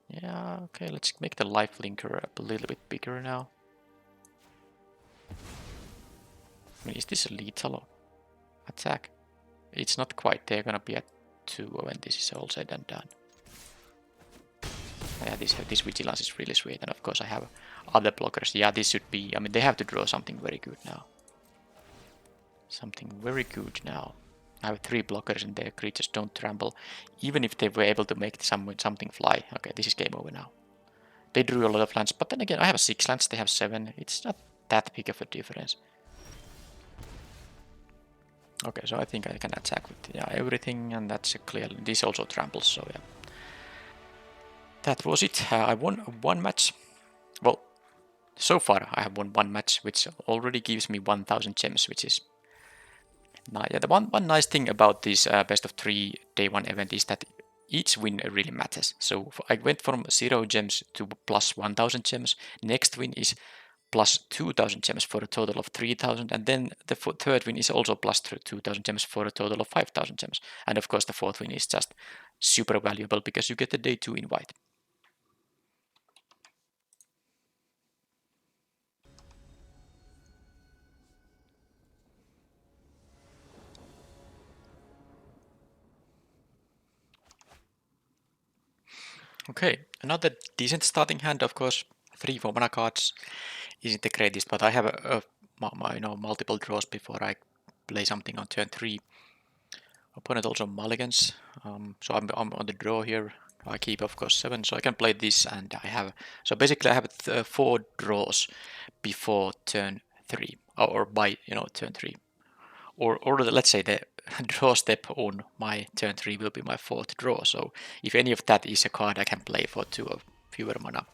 Speaker 1: Yeah, okay, let's make the lifelinker a little bit bigger now. I mean, is this a lethal attack? It's not quite. They're gonna be at 2 when this is all said and done. Yeah, this vigilance is really sweet, and of course I have other blockers. Yeah, this should be... I mean, they have to draw something very good now. Something very good now. I have 3 blockers and their creatures don't trample, even if they were able to make something fly. Okay, this is game over now. They drew a lot of lands, but then again, I have 6 lands, they have 7. It's not that big of a difference. Okay, so I think I can attack with everything, and that's clear. This also tramples, so yeah. That was it. I won 1 match. Well, so far I have won 1 match, which already gives me 1000 gems, which is nice. Yeah, the one nice thing about this best of 3 day 1 event is that each win really matters. So I went from 0 gems to plus 1000 gems. Next win is plus 2000 gems for a total of 3000, and then the third win is also plus 2000 gems for a total of 5000 gems. And of course the 4th win is just super valuable because you get the day 2 invite. Okay, another decent starting hand, of course. 3 4 mana cards. isn't the greatest, but I have multiple draws before I play something on turn 3. Opponent also mulligans, so I'm on the draw here. I keep of course 7, so I can play this, and I have, so basically I have 4 draws before turn 3, or by turn 3, or let's say the draw step on my turn 3 will be my 4th draw. So if any of that is a card I can play for 2 or fewer mana,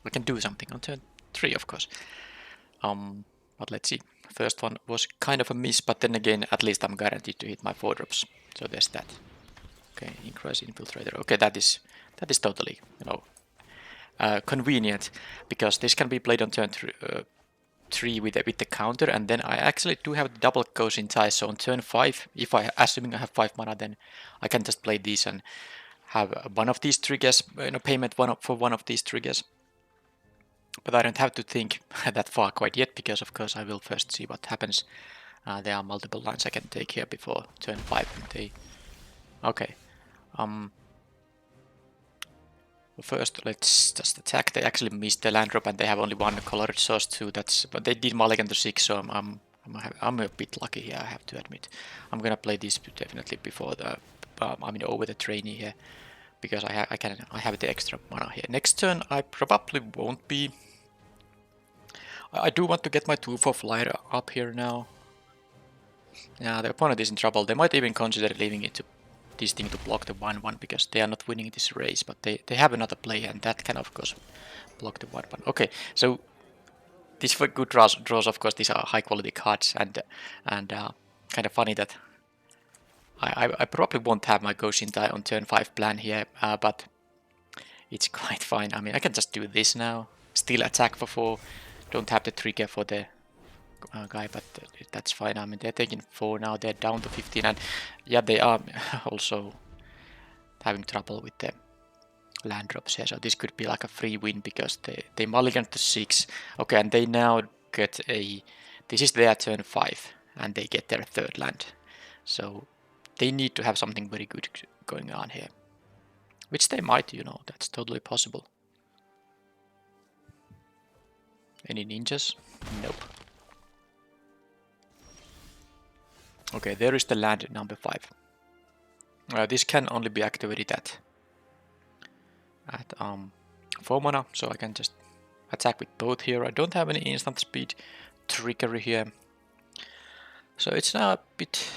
Speaker 1: I can do something on turn 3, of course. But let's see. First one was kind of a miss, but then again, at least I'm guaranteed to hit my 4 drops. So there's that. Okay, increase infiltrator. Okay, that is totally convenient, because this can be played on turn 3 with the counter, and then I actually do have the double Ghost tie. So on turn 5, if assuming I have 5 mana, then I can just play these and have one of these triggers, payment for one of these triggers. But I don't have to think that far quite yet, because of course I will first see what happens. There are multiple lines I can take here before turn 5. Okay. First, let's just attack. They actually missed the land drop, and they have only 1 colored source too. But they did mulligan to 6, so I'm a bit lucky here, I have to admit. I'm gonna play this definitely before the over the trainee here, because I have the extra mana here. Next turn I probably won't be. I do want to get my 2/4 flyer up here now. Yeah, the opponent is in trouble. They might even consider leaving it to this thing to block the 1/1, because they are not winning this race, but they have another play, and that can of course block the 1/1. Okay, so these were good draws. Of course, these are high quality cards, and kind of funny that I probably won't have my Go Shintai on turn 5 plan here, but it's quite fine. I mean, I can just do this now, still attack for 4, don't have the trigger for the guy, but that's fine. I mean, they're taking 4 now, they're down to 15, and yeah, they are also having trouble with the land drops here, so this could be like a free win, because they mulligan to 6. Okay, and they now get this is their turn 5, and they get their 3rd land, so they need to have something very good going on here, which they might, that's totally possible. Any ninjas? Nope. Okay, there is the land number 5. This can only be activated at 4 mana, so I can just attack with both here. I don't have any instant speed trigger here, so it's now a bit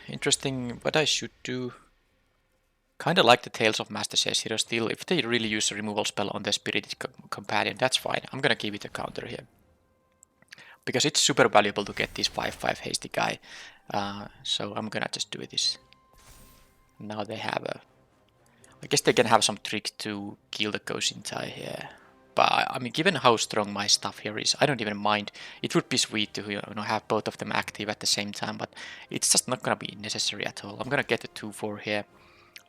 Speaker 1: interesting what I should do. Kinda like the Tales of Master Chess Hero still. If they really use a removal spell on the Spirited Companion, that's fine. I'm gonna give it a counter here, because it's super valuable to get this 5/5 hasty guy. So I'm gonna just do this. Now they have I guess they can have some trick to kill the Goshintai here. But I mean, given how strong my stuff here is, I don't even mind. It would be sweet to have both of them active at the same time, but it's just not gonna be necessary at all. I'm gonna get a 2/4 here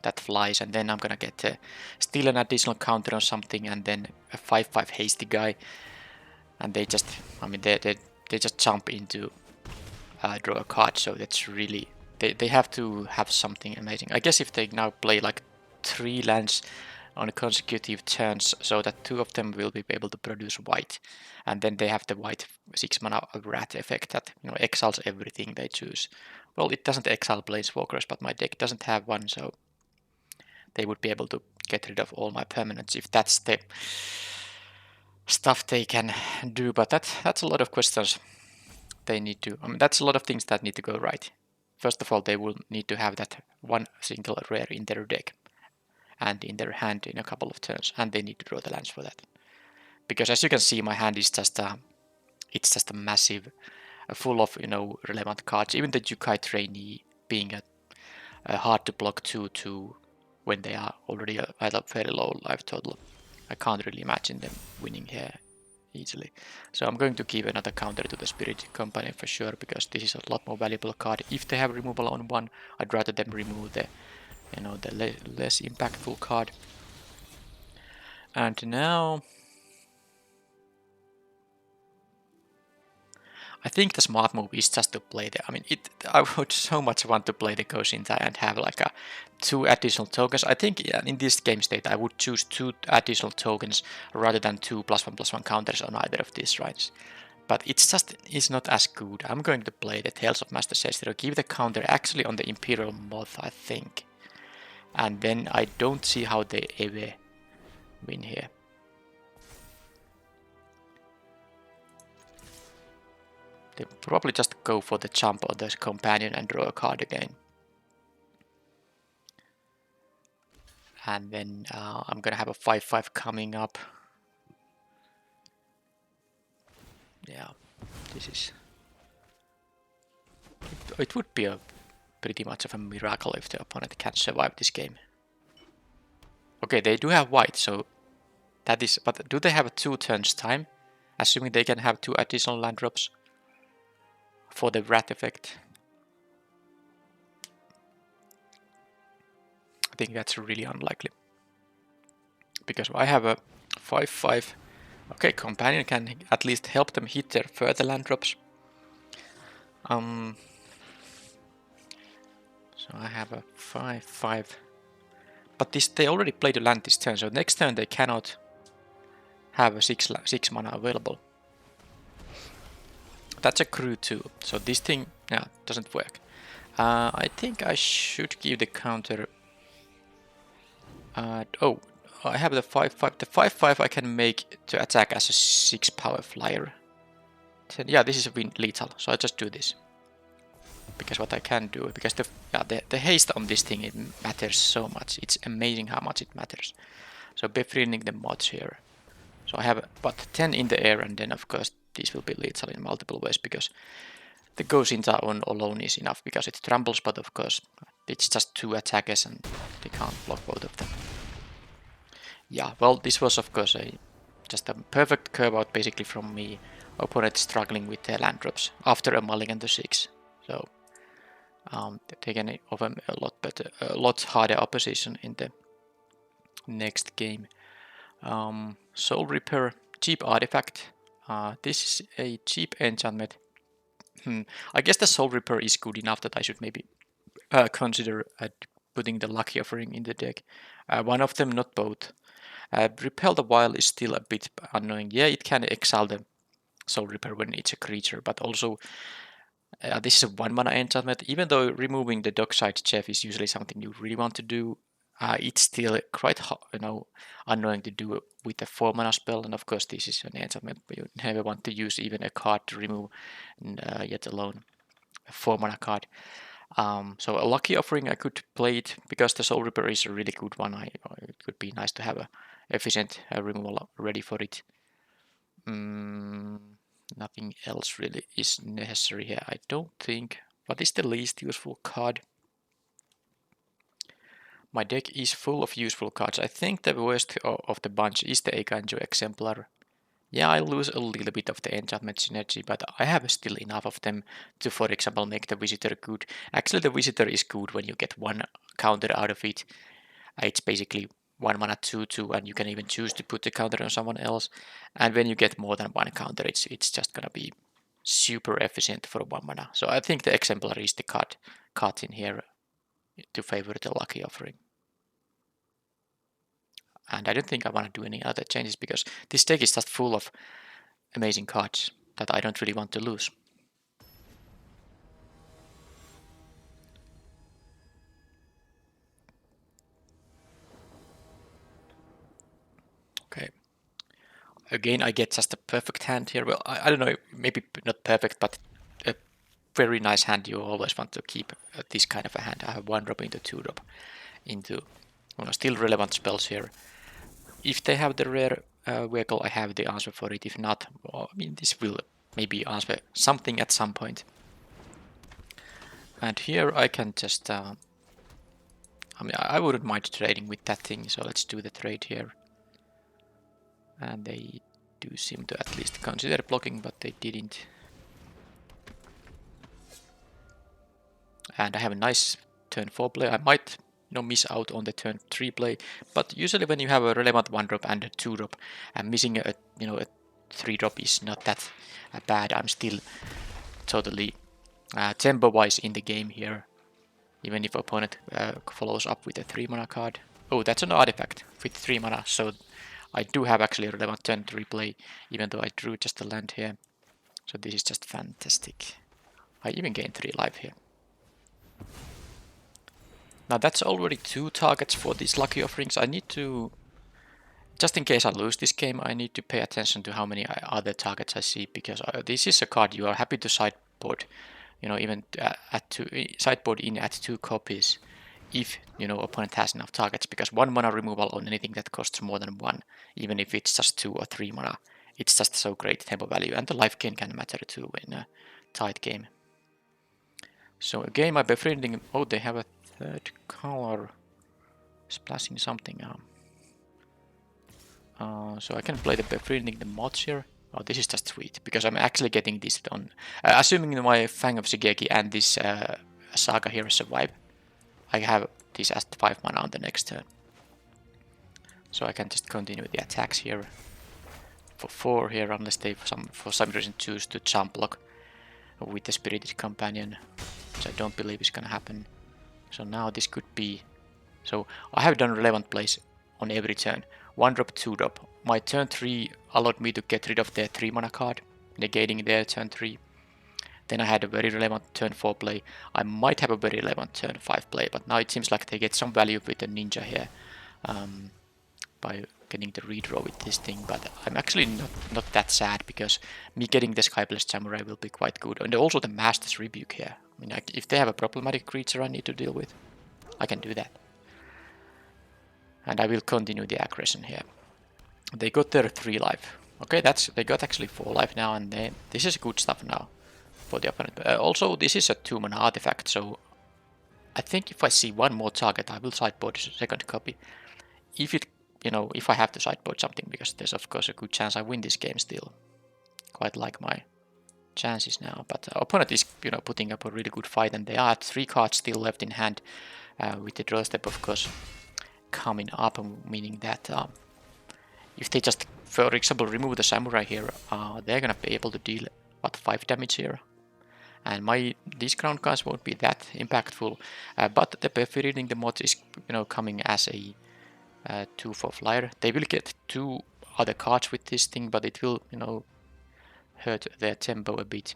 Speaker 1: that flies, and then I'm gonna get still an additional counter on something, and then a 5/5 hasty guy. And they just, I mean, they just jump into draw a card. So that's really, they have to have something amazing. I guess if they now play like 3 lands on consecutive turns, so that 2 of them will be able to produce white, and then they have the white 6 mana rat effect that exiles everything they choose. Well, it doesn't exile planeswalkers, but my deck doesn't have one, so they would be able to get rid of all my permanents if that's the stuff they can do. But that's a lot of questions they need to. I mean, that's a lot of things that need to go right. First of all, they will need to have that one single rare in their deck and in their hand in a couple of turns, and they need to draw the lands for that. Because as you can see, my hand is just it's just a massive, full of relevant cards. Even the Yukai trainee being a hard to block 2/2 when they are already at a very low life total. I can't really imagine them winning here easily. So I'm going to give another counter to the Spirit Company for sure, because this is a lot more valuable card. If they have removal on 1, I'd rather them remove the less impactful card. And now I think the smart move is just to play the. I mean, I would so much want to play the Goshinta and have like a 2 additional tokens. I think yeah, in this game state I would choose 2 additional tokens rather than 2 +1/+1 counters on either of these shrines. But it's not as good. I'm going to play the Tales of Master Sestero, give the counter actually on the Imperial Moth, I think. And then I don't see how they ever win here. They probably just go for the jump on the companion and draw a card again. And then I'm gonna have a 5/5 coming up. Yeah, this is... It would be a pretty much of a miracle if the opponent can survive this game. Okay, they do have white, so that is... But do they have a 2 turns time? Assuming they can have 2 additional land drops for the Wrath effect. I think that's really unlikely. Because I have a 5/5. Okay, companion can at least help them hit their further land drops. So I have a 5/5. But this they already played a land this turn, so next turn they cannot have a 6 mana available. That's a crew too, so this thing doesn't work. I think I should give the counter. Oh, I have the 5/5. The 5/5 I can make to attack as a 6 power flyer. Then, yeah, this is a win lethal, so I just do this. Because what I can do, because the haste on this thing, it matters so much. It's amazing how much it matters. So befriending the mods here. So I have but 10 in the air, and then of course these will be lethal in multiple ways because the Goshinta on alone is enough because it tramples, but of course it's just 2 attackers and they can't block both of them. Yeah, well, this was of course just a perfect curve out basically from me. Opponent struggling with their land drops after a mulligan to 6. So they can offer a lot harder opposition in the next game. Soul Reaper, cheap artifact. This is a cheap enchantment. I guess the Soul Reaper is good enough that I should maybe consider putting the Lucky Offering in the deck. One of them, not both. Repel the Wild is still a bit annoying. Yeah, it can exile the Soul Reaper when it's a creature, but also this is a 1 mana enchantment. Even though removing the Dockside Chef is usually something you really want to do, it's still quite annoying to do with a 4 mana spell. And of course, this is an enchantment you never want to use even a card to remove, yet alone a 4 mana card. So a Lucky Offering, I could play it because the Soul Reaper is a really good one. It would be nice to have a efficient removal ready for it. Nothing else really is necessary here, I don't think. What is the least useful card? My deck is full of useful cards. I think the worst of the bunch is the Eikanjo Exemplar. Yeah, I lose a little bit of the enchantment synergy, but I have still enough of them to, for example, make the Visitor good. Actually, the Visitor is good when you get 1 counter out of it. It's basically 1 mana 2/2, and you can even choose to put the counter on someone else. And when you get more than 1 counter, it's just gonna be super efficient for 1 mana. So I think the Exemplar is the card in here to favor the Lucky Offering. And I don't think I want to do any other changes because this deck is just full of amazing cards that I don't really want to lose. Okay. Again, I get just a perfect hand here. Well, I don't know, maybe not perfect, but a very nice hand. You always want to keep this kind of a hand. I have 1 drop into 2 drop into still relevant spells here. If they have the rare vehicle, I have the answer for it. If not, well, I mean, this will maybe answer something at some point. And here I can just... I mean, I wouldn't mind trading with that thing, so let's do the trade here. And they do seem to at least consider blocking, but they didn't. And I have a nice turn 4 play. I might miss out on the turn 3 play, but usually when you have a relevant 1 drop and a 2 drop, and missing a 3 drop is not that bad. I'm still totally tempo-wise in the game here. Even if opponent follows up with a 3 mana card. Oh, that's an artifact with 3 mana, so I do have actually a relevant turn to replay, even though I drew just a land here. So this is just fantastic. I even gained 3 life here. Now that's already 2 targets for these lucky offerings. I need to, just in case I lose this game, I need to pay attention to how many other targets I see, because this is a card you are happy to sideboard, you know, even sideboard in at 2 copies if, you know, opponent has enough targets, because 1 mana removal on anything that costs more than 1, even if it's just 2 or 3 mana, it's just so great tempo value, and the life gain can matter too in a tight game. So a game I'm befriending. Oh, they have a 3rd color splashing something. So I can play the befriending the mods here. Oh, this is just sweet, because I'm actually getting this done. Assuming my Fang of Shigeki and this Saga here survive, I have this as 5 mana on the next turn. So I can just continue the attacks here for 4 here, unless they for some reason choose to jump block with the Spirited Companion, which I don't believe is gonna happen. So now this could be... So I have done relevant plays on every turn. 1 drop, 2 drop. My turn 3 allowed me to get rid of their 3 mana card, negating their turn 3. Then I had a very relevant turn 4 play. I might have a very relevant turn 5 play, but now it seems like they get some value with the ninja here by getting the redraw with this thing. But I'm actually not that sad, because me getting the Skyblessed Samurai will be quite good. And also the Master's Rebuke here. I mean, if they have a problematic creature I need to deal with, I can do that. And I will continue the aggression here. They got their 3 life. Okay, they got actually 4 life now, and this is good stuff now for the opponent. Also, this is a 2 mana artifact, so I think if I see 1 more target, I will sideboard a 2nd copy. If it, you know, if I have to sideboard something, because there's of course a good chance I win this game still. Quite like my chances now, but opponent is, you know, putting up a really good fight, and they are at 3 cards still left in hand, with the draw step of course coming up, meaning that if they just, for example, remove the Samurai here, they're gonna be able to deal what, 5 damage here, and these ground cards won't be that impactful, but the befriending the mods is, you know, coming as a 2/4 flyer. They will get 2 other cards with this thing, but it will, you know, hurt their tempo a bit.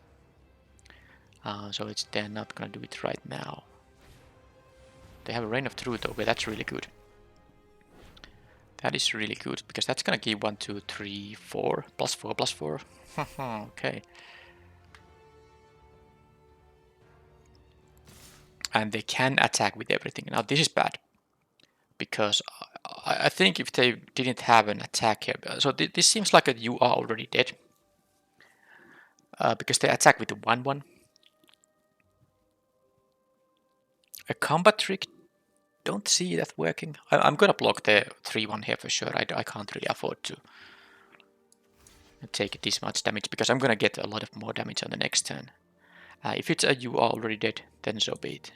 Speaker 1: So they're not gonna do it right now. They have a Reign of Truth, okay, that's really good. That is really good, because that's gonna give 1, 2, 3, 4, +4, +4. Okay. And they can attack with everything. Now this is bad, because I think if they didn't have an attack here, so this seems like you are already dead, because they attack with the 1/1. A combat trick, don't see that working. I'm gonna block the 3/1 here for sure. I can't really afford to take this much damage, because I'm gonna get a lot of more damage on the next turn. If it's a you are already dead, then so be it.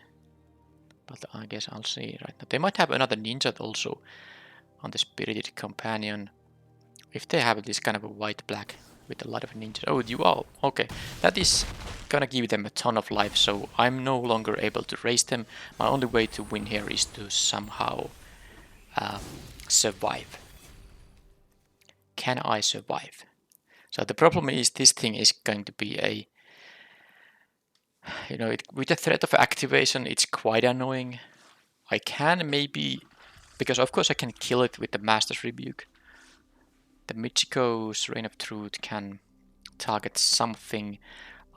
Speaker 1: But I guess I'll see right now. They might have another ninja also on the Spirited Companion. If they have this kind of a white-black with a lot of ninjas. Oh, you are. Okay. That is gonna give them a ton of life, so I'm no longer able to raise them. My only way to win here is to somehow survive. Can I survive? So the problem is this thing is going to be a... You know, with the threat of activation, it's quite annoying. I can maybe... Because of course I can kill it with the Master's Rebuke. The Michiko's Reign of Truth can target something.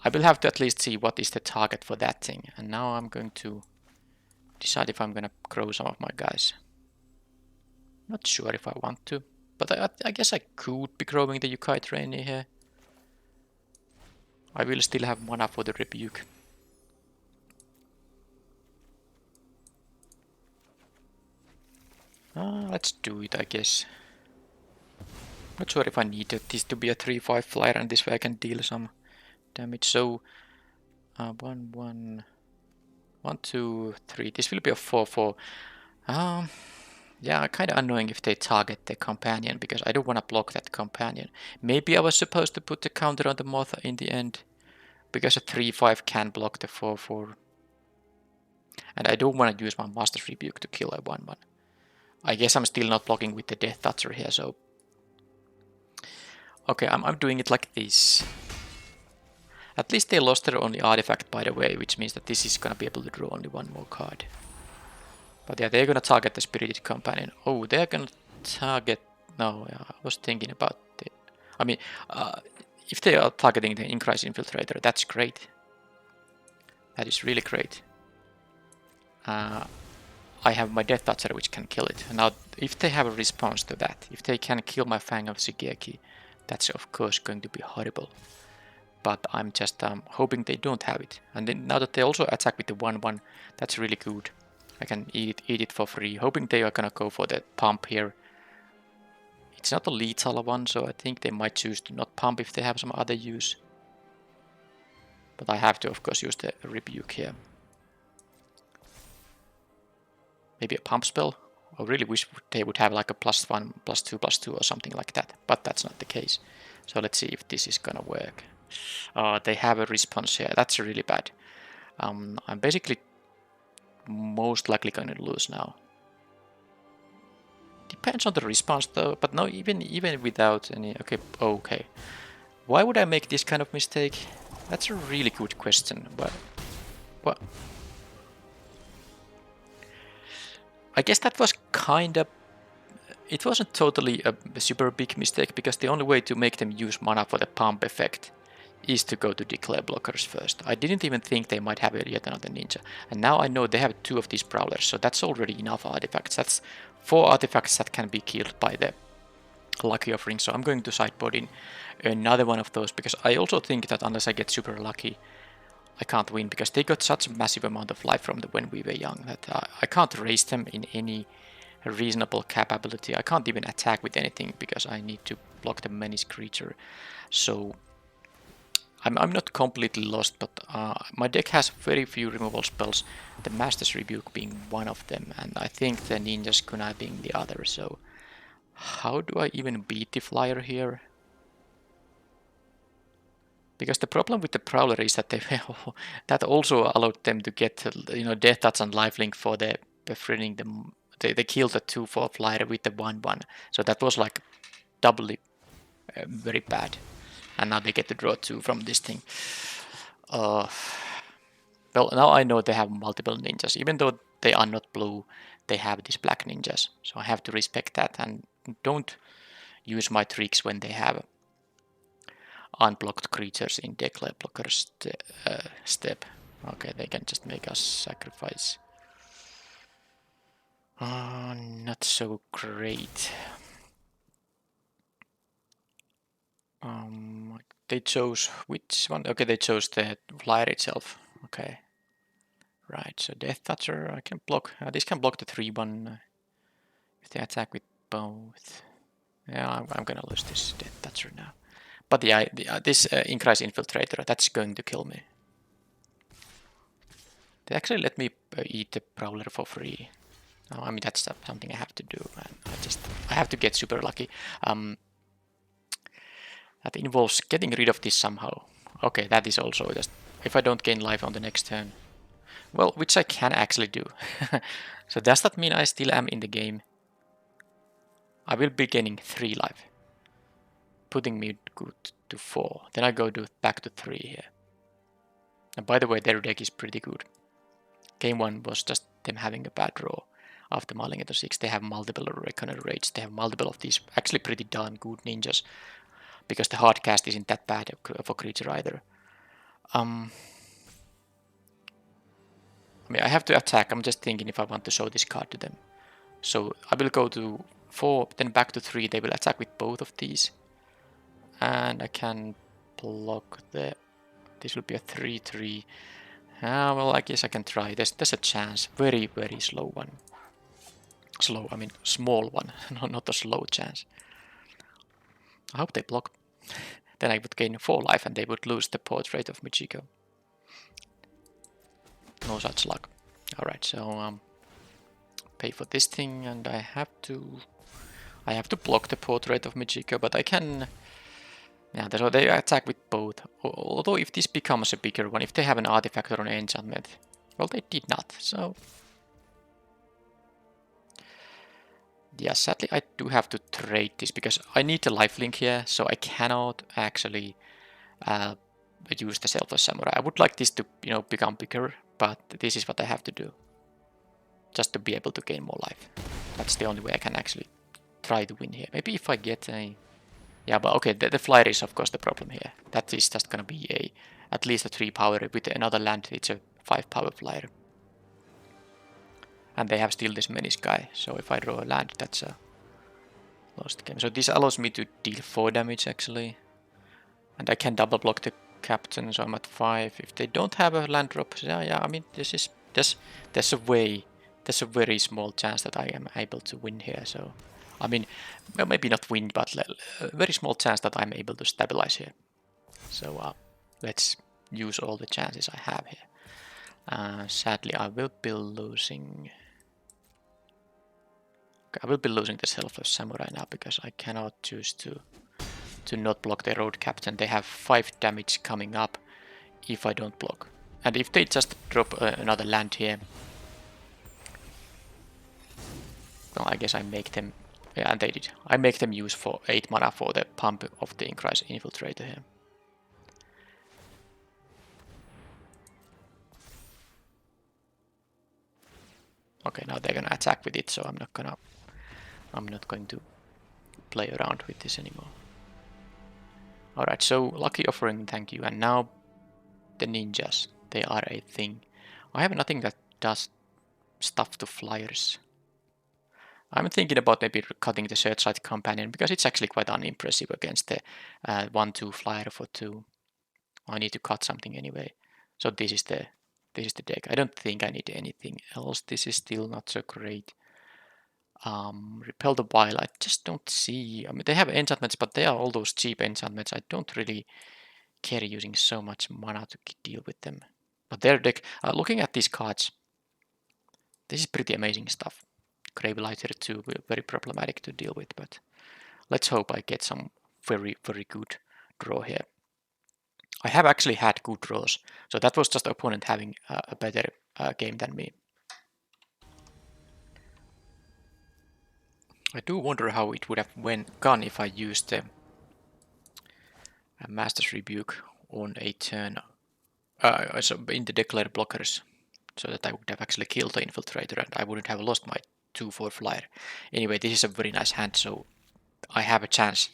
Speaker 1: I will have to at least see what is the target for that thing. And now I'm going to decide if I'm going to grow some of my guys. Not sure if I want to. But I guess I could be growing the Yukai Trainee here. I will still have mana for the Rebuke. Let's do it, I guess. Not sure if I need this to be a 3/5 flyer, and this way I can deal some damage. So 1, 1, 1, 2, 3. This will be a 4/4. Yeah, kind of annoying if they target the companion, because I don't want to block that companion. Maybe I was supposed to put the counter on the moth in the end. because a 3/5 can block the 4/4. And I don't want to use my Master's Rebuke to kill a 1/1. I guess I'm still not blocking with the Death Toucher here, so... Okay, I'm doing it like this. At least they lost their only artifact, by the way, which means that this is gonna be able to draw only one more card. But yeah, they're gonna target the Spirited Companion. Oh, they're gonna target... No, yeah, I was thinking about the... I mean, if they are targeting the Increase Infiltrator, that's great. That is really great. I have my Death Toucher which can kill it. Now, if they have a response to that, if they can kill my Fang of Shigeki, that's of course going to be horrible. But I'm just hoping they don't have it. And then now that they also attack with the 1/1, that's really good. I can eat it for free, hoping they are gonna go for the pump here. It's not a lethal one, so I think they might choose to not pump if they have some other use. But I have to, of course, use the Rebuke here. Maybe a pump spell? I really wish they would have like a +1, +2/+2 or something like that, but that's not the case. So let's see if this is gonna work. They have a response here, that's really bad. I'm basically most likely gonna lose now. Depends on the response though, but no, even without any... Okay. Why would I make this kind of mistake? That's a really good question, but... What? I guess that was kind of... It wasn't totally a super big mistake, because the only way to make them use mana for the pump effect is to go to declare blockers first. I didn't even think they might have yet another ninja. And now I know they have 2 of these prowlers, so that's already enough artifacts. That's 4 artifacts that can be killed by the lucky offering, so I'm going to sideboard in another one of those, because I also think that unless I get super lucky, I can't win, because they got such a massive amount of life from when we were young that I can't raise them in any reasonable capability. I can't even attack with anything because I need to block the menace creature. So I'm not completely lost, but my deck has very few removal spells, the Master's Rebuke being one of them, and I think the Ninja's Kunai being the other. So how do I even beat the flyer here? Because the problem with the Prowler is that they that also allowed them to get Death Touch and Lifelink for the befriending them. They killed the 2/4 flyer with the 1/1, so that was like doubly very bad. And now they get to draw 2 from this thing. Well, now I know they have multiple ninjas, even though they are not blue. They have these black ninjas, so I have to respect that and don't use my tricks when they have unblocked creatures in declare blocker step. Okay, they can just make us sacrifice. Not so great. They chose which one? Okay, they chose the flyer itself. Okay, right. So Death Toucher, I can block. This can block the 3/1 if they attack with both. Yeah, I'm gonna lose this Death Toucher now. But yeah, this Increase Infiltrator, that's going to kill me. They actually let me eat the Prowler for free. I mean, that's something I have to do, man. I have to get super lucky. That involves getting rid of this somehow. Okay, that is also just... If I don't gain life on the next turn. Well, which I can actually do. So does that mean I still am in the game? I will be gaining 3 life. Putting me good to 4. Then I go back to 3 here. And by the way, their deck is pretty good. Game 1 was just them having a bad draw. After mulling at the 6, they have multiple Reckoner Raids. They have multiple of these actually pretty darn good ninjas. Because the hard cast isn't that bad for creature either. I mean, I have to attack. I'm just thinking if I want to show this card to them. So I will go to 4, then back to 3. They will attack with both of these. And I can block the... This will be a 3/3. Well, I guess I can try. There's a chance. Very, very slow one. Slow, I mean small one. Not a slow chance. I hope they block. Then I would gain 4 life and they would lose the Portrait of Michiko. No such luck. Alright, so pay for this thing, and I have to block the Portrait of Michiko, but I can... Yeah, so they attack with both. Although if this becomes a bigger one, if they have an artifact or an enchantment, well, they did not. So yeah, sadly I do have to trade this because I need a lifelink here, so I cannot actually use the Selfless Samurai. I would like this to, you know, become bigger, but this is what I have to do. Just to be able to gain more life. That's the only way I can actually try to win here. Maybe if I get a... Yeah, but okay, the flyer is of course the problem here. That is just gonna be a at least a 3 power. With another land, it's a 5 power flyer. And they have still this Menace guy, so if I draw a land, that's a lost game. So this allows me to deal 4 damage actually. And I can double block the captain, so I'm at 5. If they don't have a land drop, yeah, I mean, there's a way, there's a very small chance that I am able to win here, so... I mean, well, maybe not win, but a very small chance that I'm able to stabilize here. So let's use all the chances I have here. Sadly, I will be losing... Okay, I will be losing the Selfless Samurai now, because I cannot choose to not block the road captain. They have 5 damage coming up if I don't block. And if they just drop another land here, well, I guess I make them... Yeah, and they did. I make them use for 8 mana for the pump of the Incrise Infiltrator here. Okay, now they're gonna attack with it, so I'm not going to play around with this anymore. Alright, so Lucky Offering, thank you. And now the ninjas, they are a thing. I have nothing that does stuff to flyers. I'm thinking about maybe cutting the Searchlight Companion, because it's actually quite unimpressive against the 1-2 flyer for 2. I need to cut something anyway. So this is the deck. I don't think I need anything else. This is still not so great. Repel the Vile, I just don't see... I mean, they have enchantments, but they are all those cheap enchantments. I don't really care using so much mana to deal with them. But their deck, looking at these cards, this is pretty amazing stuff. Gravelighter too, very problematic to deal with, but let's hope I get some very, very good draw here. I have actually had good draws, so that was just the opponent having a better game than me. I do wonder how it would have gone if I used the Master's Rebuke on a turn so in the declared blockers, so that I would have actually killed the Infiltrator and I wouldn't have lost my 2-4 flyer. Anyway, this is a very nice hand, so I have a chance.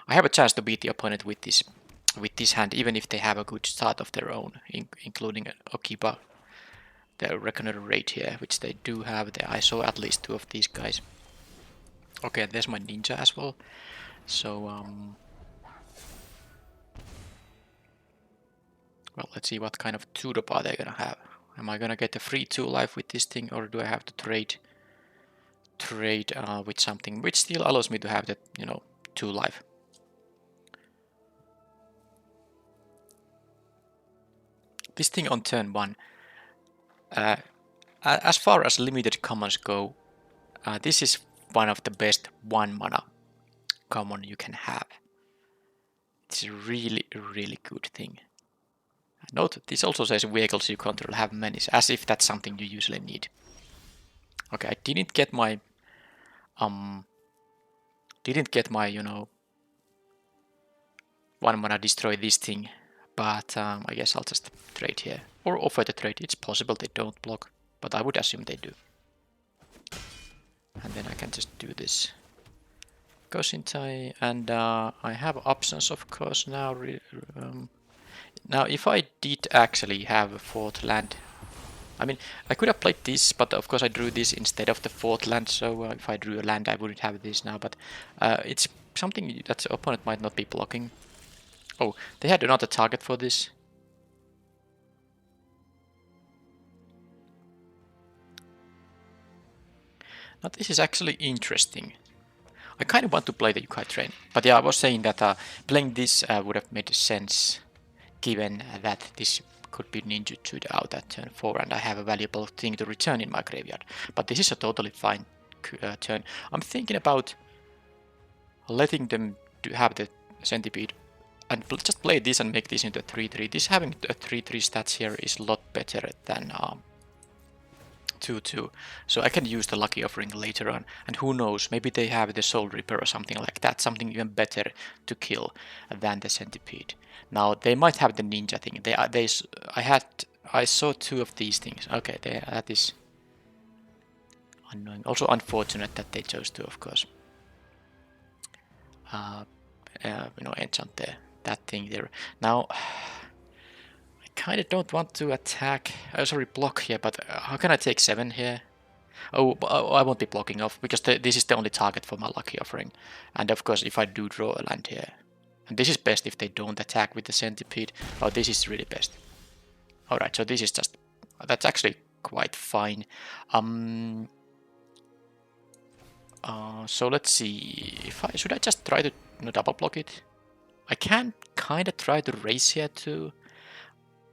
Speaker 1: I have a chance to beat the opponent with this hand, even if they have a good start of their own, including Okiba, the Reckoner Raid here, which they do have. I saw at least 2 of these guys. Okay, there's my ninja as well. So well, let's see what kind of 2-drop are they gonna have. Am I gonna get a free 2 life with this thing, or do I have to trade with something which still allows me to have that, you know, 2 life? This thing on turn 1, as far as limited commons go, this is one of the best 1 mana common you can have. It's a really, really good thing. Note, this also says vehicles you control have menace, as if that's something you usually need. Okay, I didn't get my you know, 1 mana destroy this thing, but I guess I'll just trade here, or offer the trade. It's possible they don't block, but I would assume they do. And then I can just do this Goshintai, and I have options, of course, now. Now, if I did actually have a 4th land, I mean, I could have played this, but of course I drew this instead of the 4th land, so if I drew a land I wouldn't have this now, but it's something that the opponent might not be blocking. Oh, they had another target for this. Now this is actually interesting. I kind of want to play the Yukai Train, but yeah, I was saying that playing this would have made sense, given that this could be ninjutsu'd out at turn 4 and I have a valuable thing to return in my graveyard. But this is a totally fine turn. I'm thinking about letting them have the Centipede and just play this and make this into a 3-3. This having a 3-3 stats here is a lot better than 2-2. So I can use the Lucky Offering later on, and who knows, maybe they have the Soul Reaper or something like that, something even better to kill than the Centipede. Now they might have the Ninja thing. I saw 2 of these things. Okay, that is annoying. Also unfortunate that they chose 2, of course. Enchant that thing there. Now, I kind of don't want to attack. Sorry, block here, but how can I take 7 here? Oh, I won't be blocking off because this is the only target for my Lucky Offering. And of course, if I do draw a land here, and this is best if they don't attack with the Centipede. Oh, this is really best. Alright, so this is just... That's actually quite fine. So let's see. Should I just try to double block it? I can kind of try to race here too.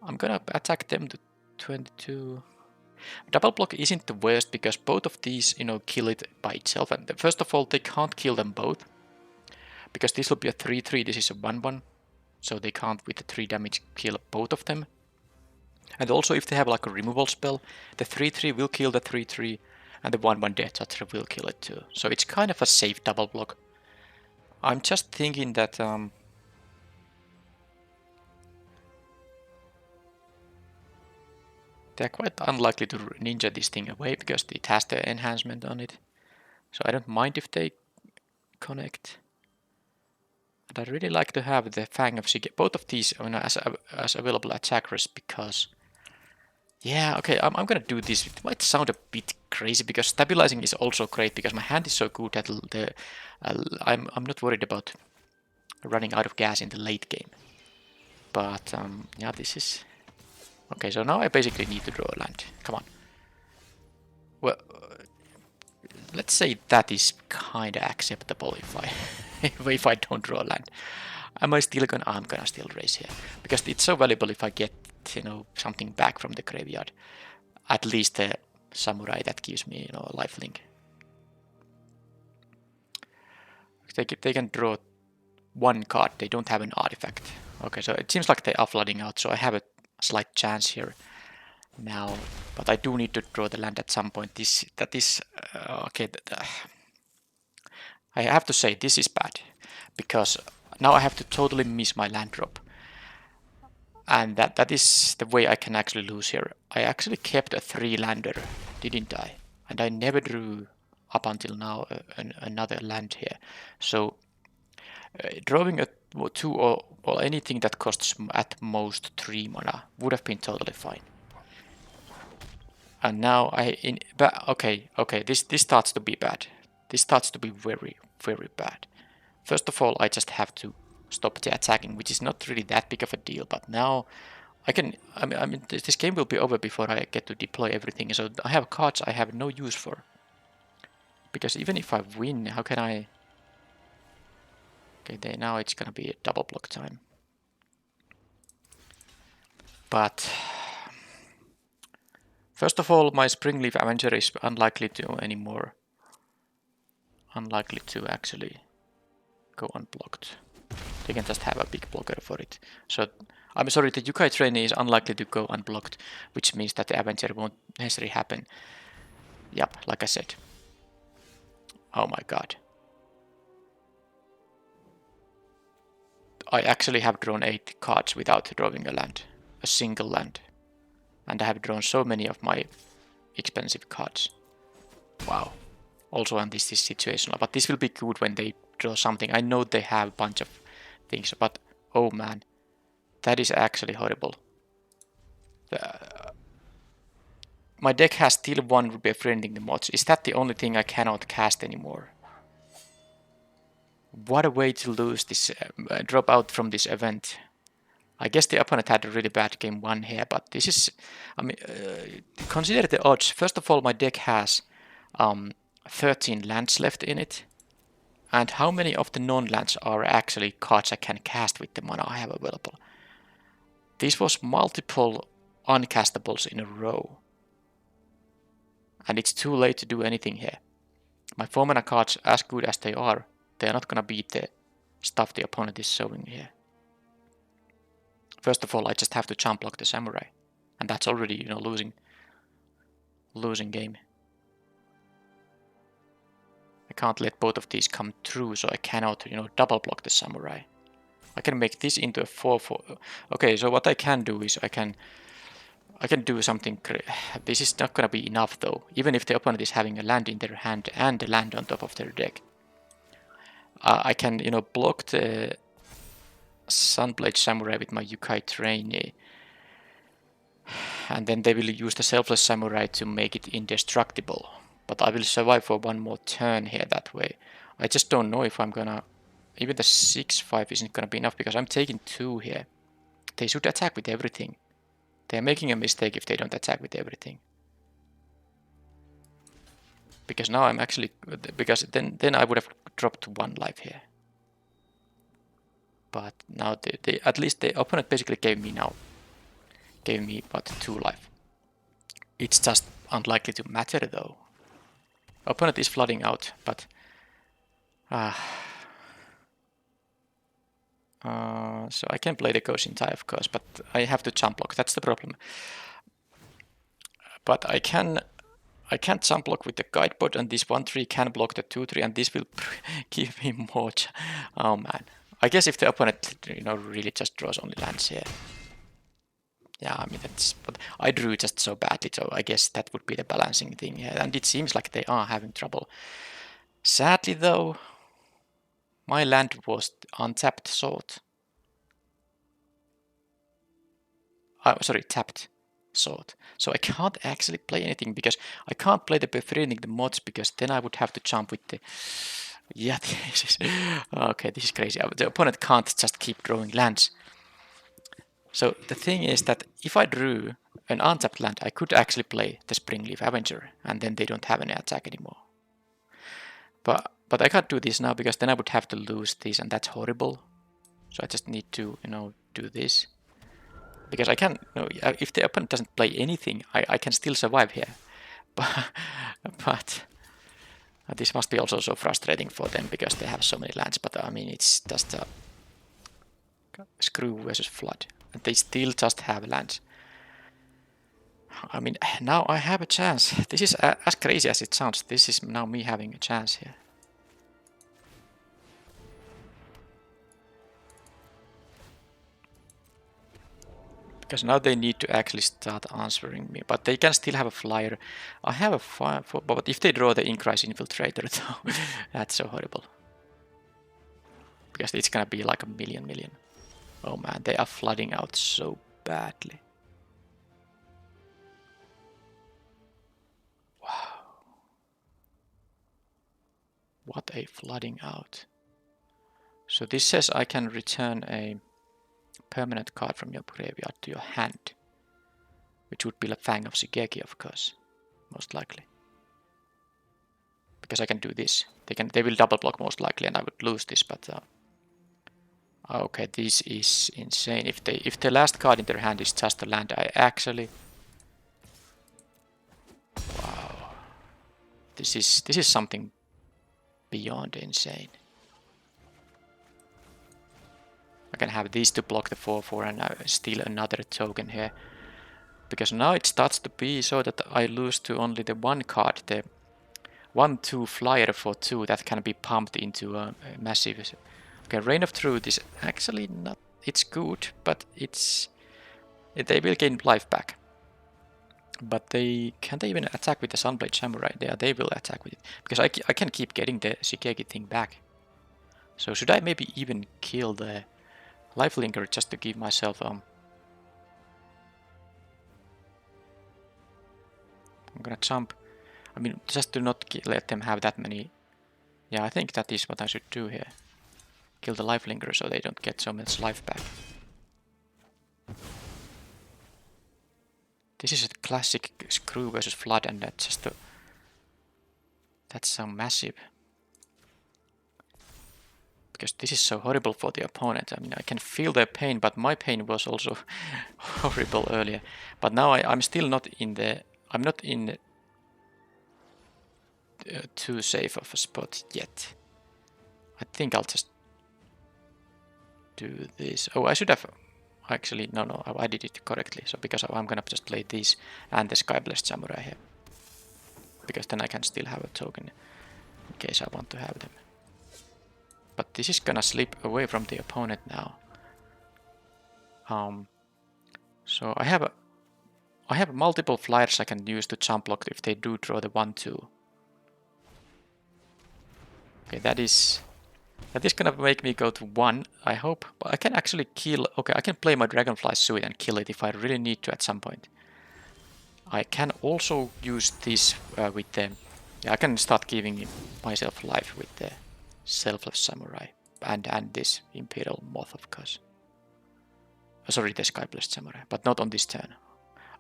Speaker 1: I'm gonna attack them to 22. Double block isn't the worst because both of these, kill it by itself. And first of all, they can't kill them both because this will be a 3-3. This is a 1-1, so they can't with the 3 damage kill both of them. And also, if they have like a removal spell, the 3-3 will kill the 3-3, and the 1-1 Death Toucher will kill it too. So it's kind of a safe double block. I'm just thinking that they're quite unlikely to ninja this thing away because it has the enhancement on it. So I don't mind if they connect. But I really like to have the Fang of Sigil, both of these as available attackers because... Yeah, okay, I'm gonna do this. It might sound a bit crazy because stabilizing is also great because my hand is so good that I'm not worried about running out of gas in the late game. But yeah, this is... Okay, so now I basically need to draw a land. Come on. Well, let's say that is kinda acceptable if I if I don't draw a land. Am I still gonna... I'm gonna still raise here because it's so valuable if I get something back from the graveyard. At least the samurai that gives me a lifelink. They can draw 1 card. They don't have an artifact. Okay, so it seems like they are flooding out, so I have a slight chance here now, but I do need to draw the land at some point. That is okay. I have to say this is bad because now I have to totally miss my land drop. And that is the way I can actually lose here. I actually kept a 3-lander, didn't I? And I never drew up until now another land here. So drawing a 2 or anything that costs at most 3 mana would have been totally fine. And now okay, this starts to be bad. This starts to be very, very bad. First of all, I just have to stop the attacking, which is not really that big of a deal, but now I mean this game will be over before I get to deploy everything, so I have cards I have no use for. Because even if I win, how can I... Okay, now it's gonna be a double block time. But first of all, my Springleaf Avenger is unlikely to anymore. Unlikely to actually go unblocked. They can just have a big blocker for it. So, I'm sorry, the Yukai Trainee is unlikely to go unblocked, which means that the Avenger won't necessarily happen. Yep, like I said. Oh my god. I actually have drawn 8 cards without drawing a land. A single land. And I have drawn so many of my expensive cards. Wow. Also on this situational. But this will be good when they draw something. I know they have a bunch of things, but oh man, that is actually horrible. My deck has still 1 befriending the mods. Is that the only thing I cannot cast anymore? What a way to lose this, drop out from this event. I guess the opponent had a really bad game 1 here, but this is, I mean, consider the odds. First of all, my deck has 13 lands left in it. And how many of the non-lands are actually cards I can cast with the mana I have available? This was multiple uncastables in a row. And it's too late to do anything here. My 4 mana cards, as good as they are not gonna beat the stuff the opponent is showing here. First of all, I just have to jump block the samurai. And that's already, you know, losing game. I can't let both of these come through, so I cannot, you know, double block the samurai. I can make this into a 4-4. Okay, so what I can do is I can do something. This is not gonna be enough though. Even if the opponent is having a land in their hand and a land on top of their deck, I can, you know, block the Sunblade Samurai with my Yukai Trainee, and then they will use the Selfless Samurai to make it indestructible. But I will survive for one more turn here that way. I just don't know if I'm gonna... Even the 6-5 isn't gonna be enough because I'm taking 2 here. They should attack with everything. They're making a mistake if they don't attack with everything. Because now I'm actually... Because then I would have dropped 1 life here. But now they at least the opponent basically gave me but 2 life. It's just unlikely to matter though. Opponent is flooding out, but so I can play the Goshintai of course, but I have to jump block. That's the problem. But I can't jump block with the guideboard, and this 1-3 can block the 2-3, and this will give me more. Oh man! I guess if the opponent, you know, really just draws only lands here. Yeah, I mean that's. But I drew just so badly, so I guess that would be the balancing thing here, and it seems like they are having trouble. Sadly though, my land was untapped sword. Sorry, tapped sword. So I can't actually play anything because I can't play the befriending the mods because then I would have to jump with the... Yeah, this is... Okay, this is crazy. The opponent can't just keep drawing lands. So the thing is that if I drew an untapped land, I could actually play the Springleaf Avenger, and then they don't have any attack anymore. But I can't do this now because then I would have to lose this, and that's horrible. So I just need to, you know, do this. Because I can, you know, if the opponent doesn't play anything, I can still survive here. But this must be also so frustrating for them because they have so many lands. But I mean, it's just a screw versus flood, and they still just have lands. I mean, now I have a chance. This is as crazy as it sounds. This is now me having a chance here. Because now they need to actually start answering me, but they can still have a flyer. I have a fire, but if they draw the Incrise Infiltrator, though, that's so horrible. Because it's gonna be like a million. Oh man, they are flooding out so badly. Wow. What a flooding out. So this says I can return a permanent card from your graveyard to your hand, which would be the Fang of Shigeki, of course, most likely. Because I can do this. They will double block most likely, and I would lose this. But okay, this is insane. If the last card in their hand is just a land, I actually... Wow, this is something beyond insane. I can have these to block the 4-4 and steal another token here. Because now it starts to be so that I lose to only the 1 card, the 1-2 flyer for 2 that can be pumped into a massive... Okay, Reign of Truth is actually not... It's good, but it's... They will gain life back. But can't they even attack with the Sunblade Samurai? They will attack with it. Because I can keep getting the Shigeki thing back. So should I maybe even kill the Lifelinker just to give myself... I'm gonna jump. I mean, just to not let them have that many... Yeah, I think that is what I should do here. Kill the Lifelinker so they don't get so much life back. This is a classic screw versus flood, and that's just that's so massive. Because this is so horrible for the opponent. I mean, I can feel their pain, but my pain was also horrible earlier. But now I'm still not in the... I'm not in too safe of a spot yet. I think I'll just do this. Oh, I should have Actually, no, I did it correctly. So because I'm gonna just play these and the Skyblessed Samurai here. Because then I can still have a token in case I want to have them. But this is gonna slip away from the opponent now. So I have multiple flyers I can use to jump block if they do draw the 1-2. Okay, that is gonna make me go to 1, I hope. But I can actually kill... Okay, I can play my Dragonfly Suit and kill it if I really need to at some point. I can also use this with the... Yeah, I can start giving myself life with the Selfless Samurai. And this Imperial Moth, of course. Sorry, the Skyblessed Samurai, but not on this turn.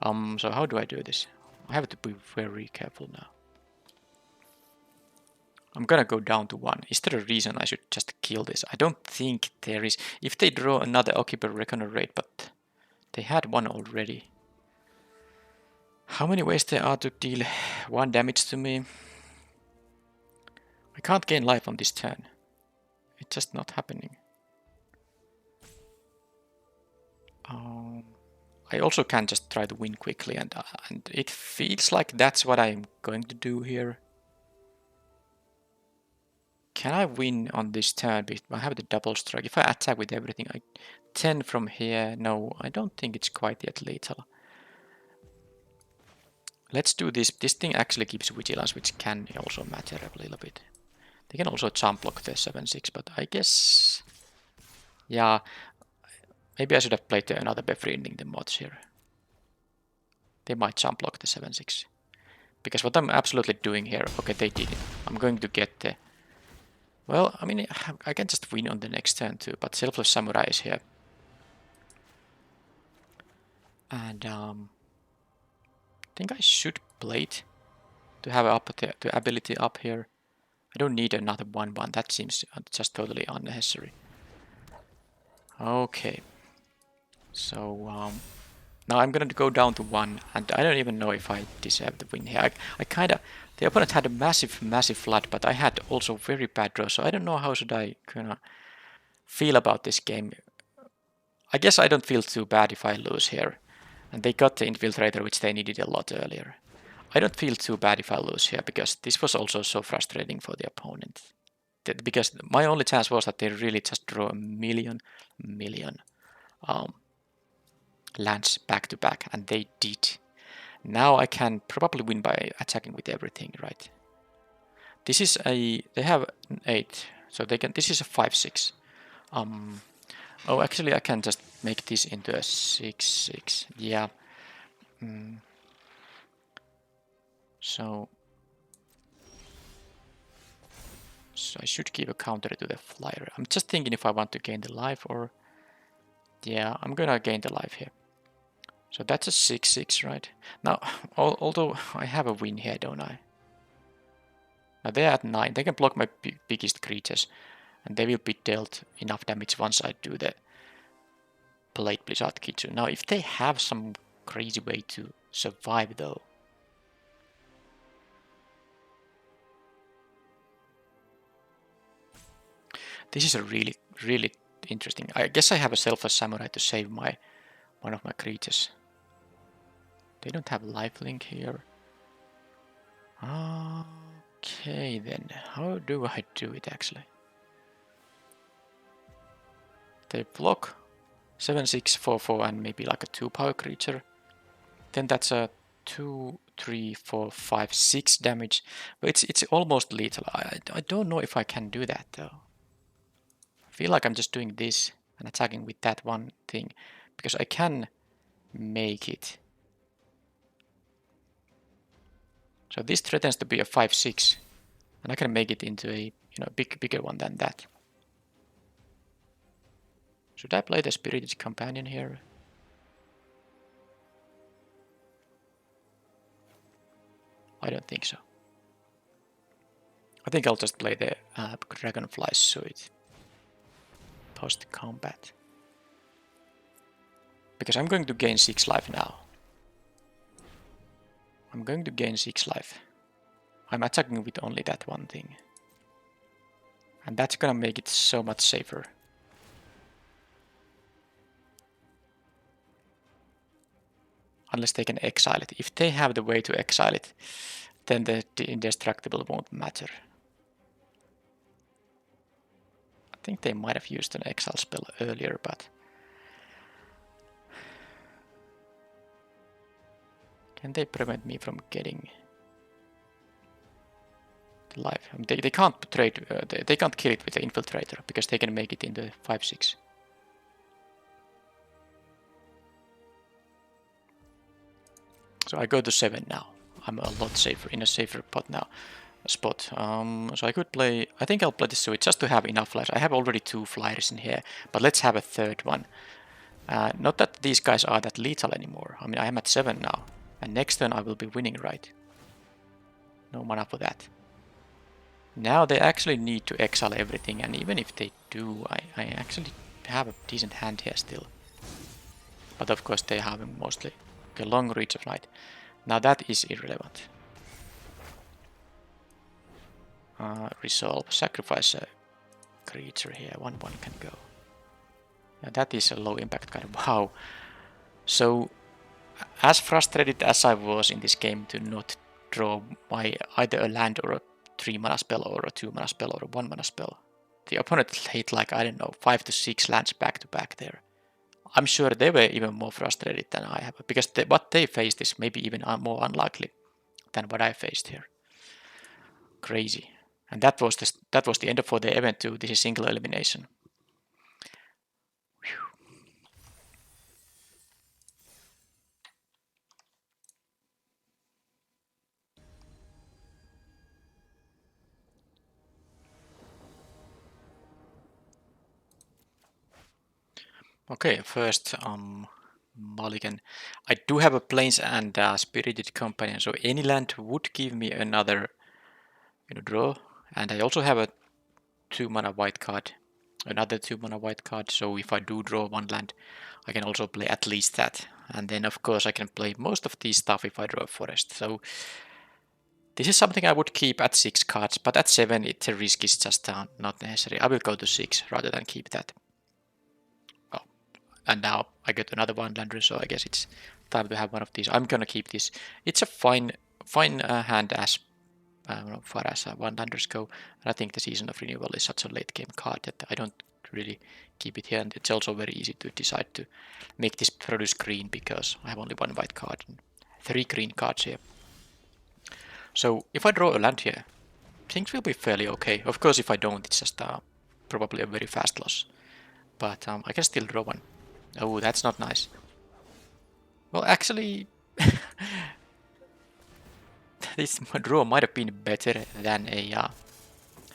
Speaker 1: So how do I do this? I have to be very careful now. I'm gonna go down to 1. Is there a reason I should just kill this? I don't think there is. If they draw another Occupy Reckoner Raid, but they had one already. How many ways there are to deal 1 damage to me? I can't gain life on this turn. It's just not happening. I also can just try to win quickly, and it feels like that's what I'm going to do here. Can I win on this turn? I have the double strike. If I attack with everything, 10 from here. No, I don't think it's quite yet lethal. Let's do this. This thing actually keeps vigilance, which can also matter a little bit. They can also jump block the 7-6, but I guess... Yeah, maybe I should have played another befriending the mods here. They might jump block the 7-6. Because what I'm absolutely doing here... Okay, they did it. I'm going to get the... Well, I mean, I can just win on the next turn too, but Selfless Samurai is here. And I think I should play it to have up the ability up here. I don't need another 1-1, that seems just totally unnecessary. Okay. So now I'm gonna go down to 1, and I don't even know if I deserve the win here. I kinda... The opponent had a massive flood, but I had also very bad draw, so I don't know how should I kinda feel about this game. I guess I don't feel too bad if I lose here. And they got the Infiltrator, which they needed a lot earlier. I don't feel too bad if I lose here, because this was also so frustrating for the opponent. Because my only chance was that they really just draw a million lands back to back, and they did. Now I can probably win by attacking with everything, right? This is a... They have 8, so they can... This is a 5-6. Oh, actually I can just make this into a 6-6. Yeah. So I should give a counter to the flyer. I'm just thinking if I want to gain the life or... Yeah, I'm gonna gain the life here. So that's a 6-6, right? Now, although I have a win here, don't I? Now they're at 9. They can block my biggest creatures, and they will be dealt enough damage once I do the Blade Blizzard Kitsu. Now, if they have some crazy way to survive, though... This is a really interesting... I guess I have a Selfless Samurai to save one of my creatures. They don't have lifelink here. Okay, then. How do I do it, actually? They block 7-6, 4-4, and maybe like a 2-power creature. Then that's a 2, 3, 4, 5, 6 damage. But it's almost lethal. I don't know if I can do that, though. I feel like I'm just doing this and attacking with that one thing. Because I can make it. So this threatens to be a 5-6. And I can make it into a bigger one than that. Should I play the Spirited Companion here? I don't think so. I think I'll just play the Dragonfly Suit post-combat. Because I'm going to gain 6 life now. I'm going to gain 6 life. I'm attacking with only that one thing. And that's gonna make it so much safer. unless they can exile it. If they have the way to exile it, then the indestructible won't matter. I think they might have used an exile spell earlier, but can they prevent me from getting the life? I mean, they can't trade. They can't kill it with the infiltrator because they can make it in the 5/6. So I go to 7 now. I'm a lot safer, in a safer spot. So I could play, I think I'll play this suit just to have enough flyers. I have already 2 flyers in here, but let's have a third one. Not that these guys are that lethal anymore. I mean, I am at 7 now, and next turn I will be winning, right? No mana for that. Now they actually need to exile everything, and even if they do, I actually have a decent hand here still. But of course they have mostly a long reach of light. Now that is irrelevant. Resolve, sacrifice a creature here, 1/1 can go. Yeah, that is a low impact kind of, wow. So, as frustrated as I was in this game to not draw either a land or a 3 mana spell or a 2 mana spell or a 1 mana spell, the opponent hit like, I don't know, 5 to 6 lands back to back there. I'm sure they were even more frustrated than I have, because what they faced is maybe even more unlikely than what I faced here. Crazy. And that was the end for the event too. This is single elimination. Whew. Okay, first Mulligan. I do have a Plains and Spirited Companion, so any land would give me another draw. And I also have a 2 mana white card, another 2 mana white card, so if I do draw 1 land, I can also play at least that. And then of course I can play most of these stuff if I draw a forest. So this is something I would keep at 6 cards, but at 7 the risk is just not necessary. I will go to 6 rather than keep that. Oh, and now I get another 1 lander, so I guess it's time to have one of these. I'm gonna keep this. It's a fine hand as far as 1 landers go. And I think the Season of Renewal is such a late game card that I don't really keep it here, and it's also very easy to decide to make this produce green because I have only 1 white card and 3 green cards here. So if I draw a land here, things will be fairly okay. Of course, if I don't, it's just probably a very fast loss. But I can still draw one. Oh, that's not nice. Well, actually, this draw might have been better than a...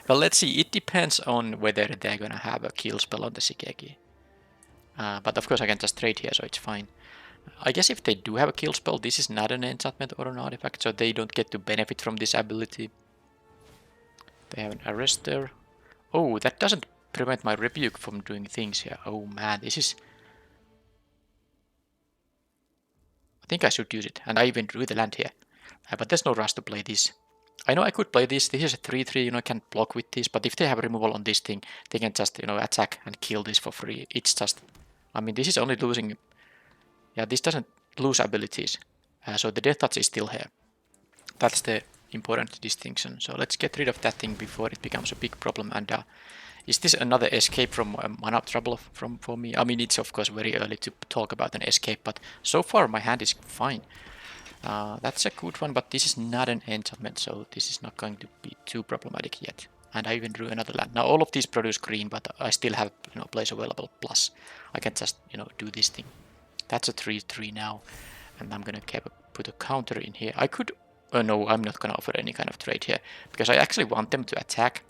Speaker 1: Well, let's see. It depends on whether they're gonna have a kill spell on the Shigeki. But of course, I can just trade here, so it's fine. I guess if they do have a kill spell, this is not an enchantment or an artifact, so they don't get to benefit from this ability. They have an arrester. Oh, that doesn't prevent my rebuke from doing things here. Oh man, this is... I think I should use it, and I even drew the land here. But there's no rush to play this. I know I could play this. This is a 3/3, I can block with this, but if they have removal on this thing, they can just, attack and kill this for free. It's just... I mean, this is only losing... Yeah, this doesn't lose abilities. So the death touch is still here. That's the important distinction. So let's get rid of that thing before it becomes a big problem. And is this another escape from mana trouble for me? I mean, it's of course very early to talk about an escape, but so far my hand is fine. That's a good one, but this is not an enchantment, so this is not going to be too problematic yet. And I even drew another land. Now all of these produce green, but I still have place available. Plus, I can just do this thing. That's a 3/3 now, and I'm gonna put a counter in here. I could... no, I'm not gonna offer any kind of trade here, because I actually want them to attack,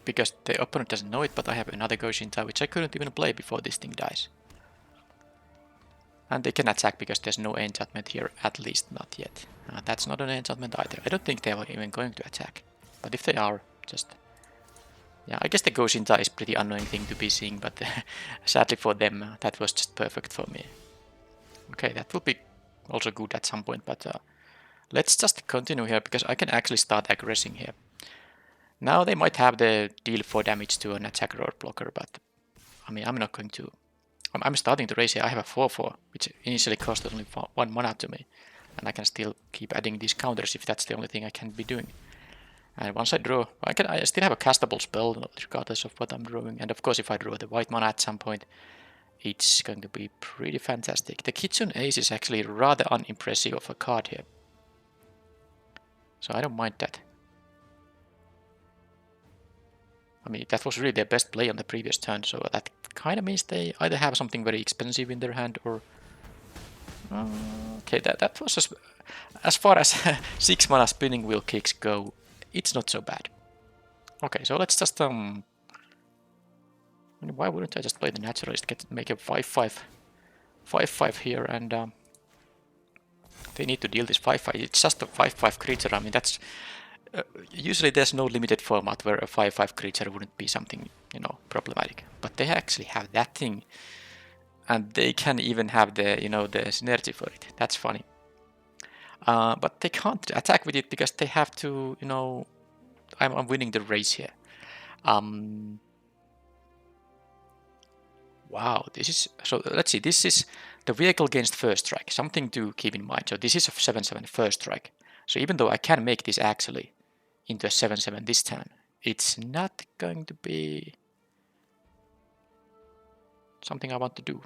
Speaker 1: because the opponent doesn't know it, but I have another Goshinta, which I couldn't even play before this thing dies. And they can attack because there's no enchantment here, at least not yet. That's not an enchantment either. I don't think they are even going to attack, but if they are, just... Yeah, I guess the Goshinta is pretty annoying thing to be seeing, but sadly for them, that was just perfect for me. Okay, that will be also good at some point, but let's just continue here, because I can actually start aggressing here. Now they might have the deal 4 damage to an attacker or blocker, but I mean, I'm not going to I'm starting the race here. I have a 4-4, which initially cost only 1 mana to me. And I can still keep adding these counters if that's the only thing I can be doing. And once I draw, I still have a castable spell regardless of what I'm drawing. And of course, if I draw the white mana at some point, it's going to be pretty fantastic. The Kitsune Ace is actually rather unimpressive of a card here. So I don't mind that. I mean, that was really their best play on the previous turn, so that kind of means they either have something very expensive in their hand or... okay, that was as far as 6 mana spinning wheel kicks go, it's not so bad. Okay, so let's just... why wouldn't I just play the Naturalist, make a 5-5 here, and they need to deal this 5-5. It's just a 5-5 creature. I mean, that's... usually there's no limited format where a 5-5 creature wouldn't be something, you know, problematic. But they actually have that thing. And they can even have the, you know, the synergy for it. That's funny. But they can't attack with it because they have to, you know... I'm winning the race here. Wow, this is... So let's see, this is the vehicle against first strike. Something to keep in mind. So this is a 7-7 first strike. So even though I can make this actually into a 7-7 this turn, it's not going to be something I want to do.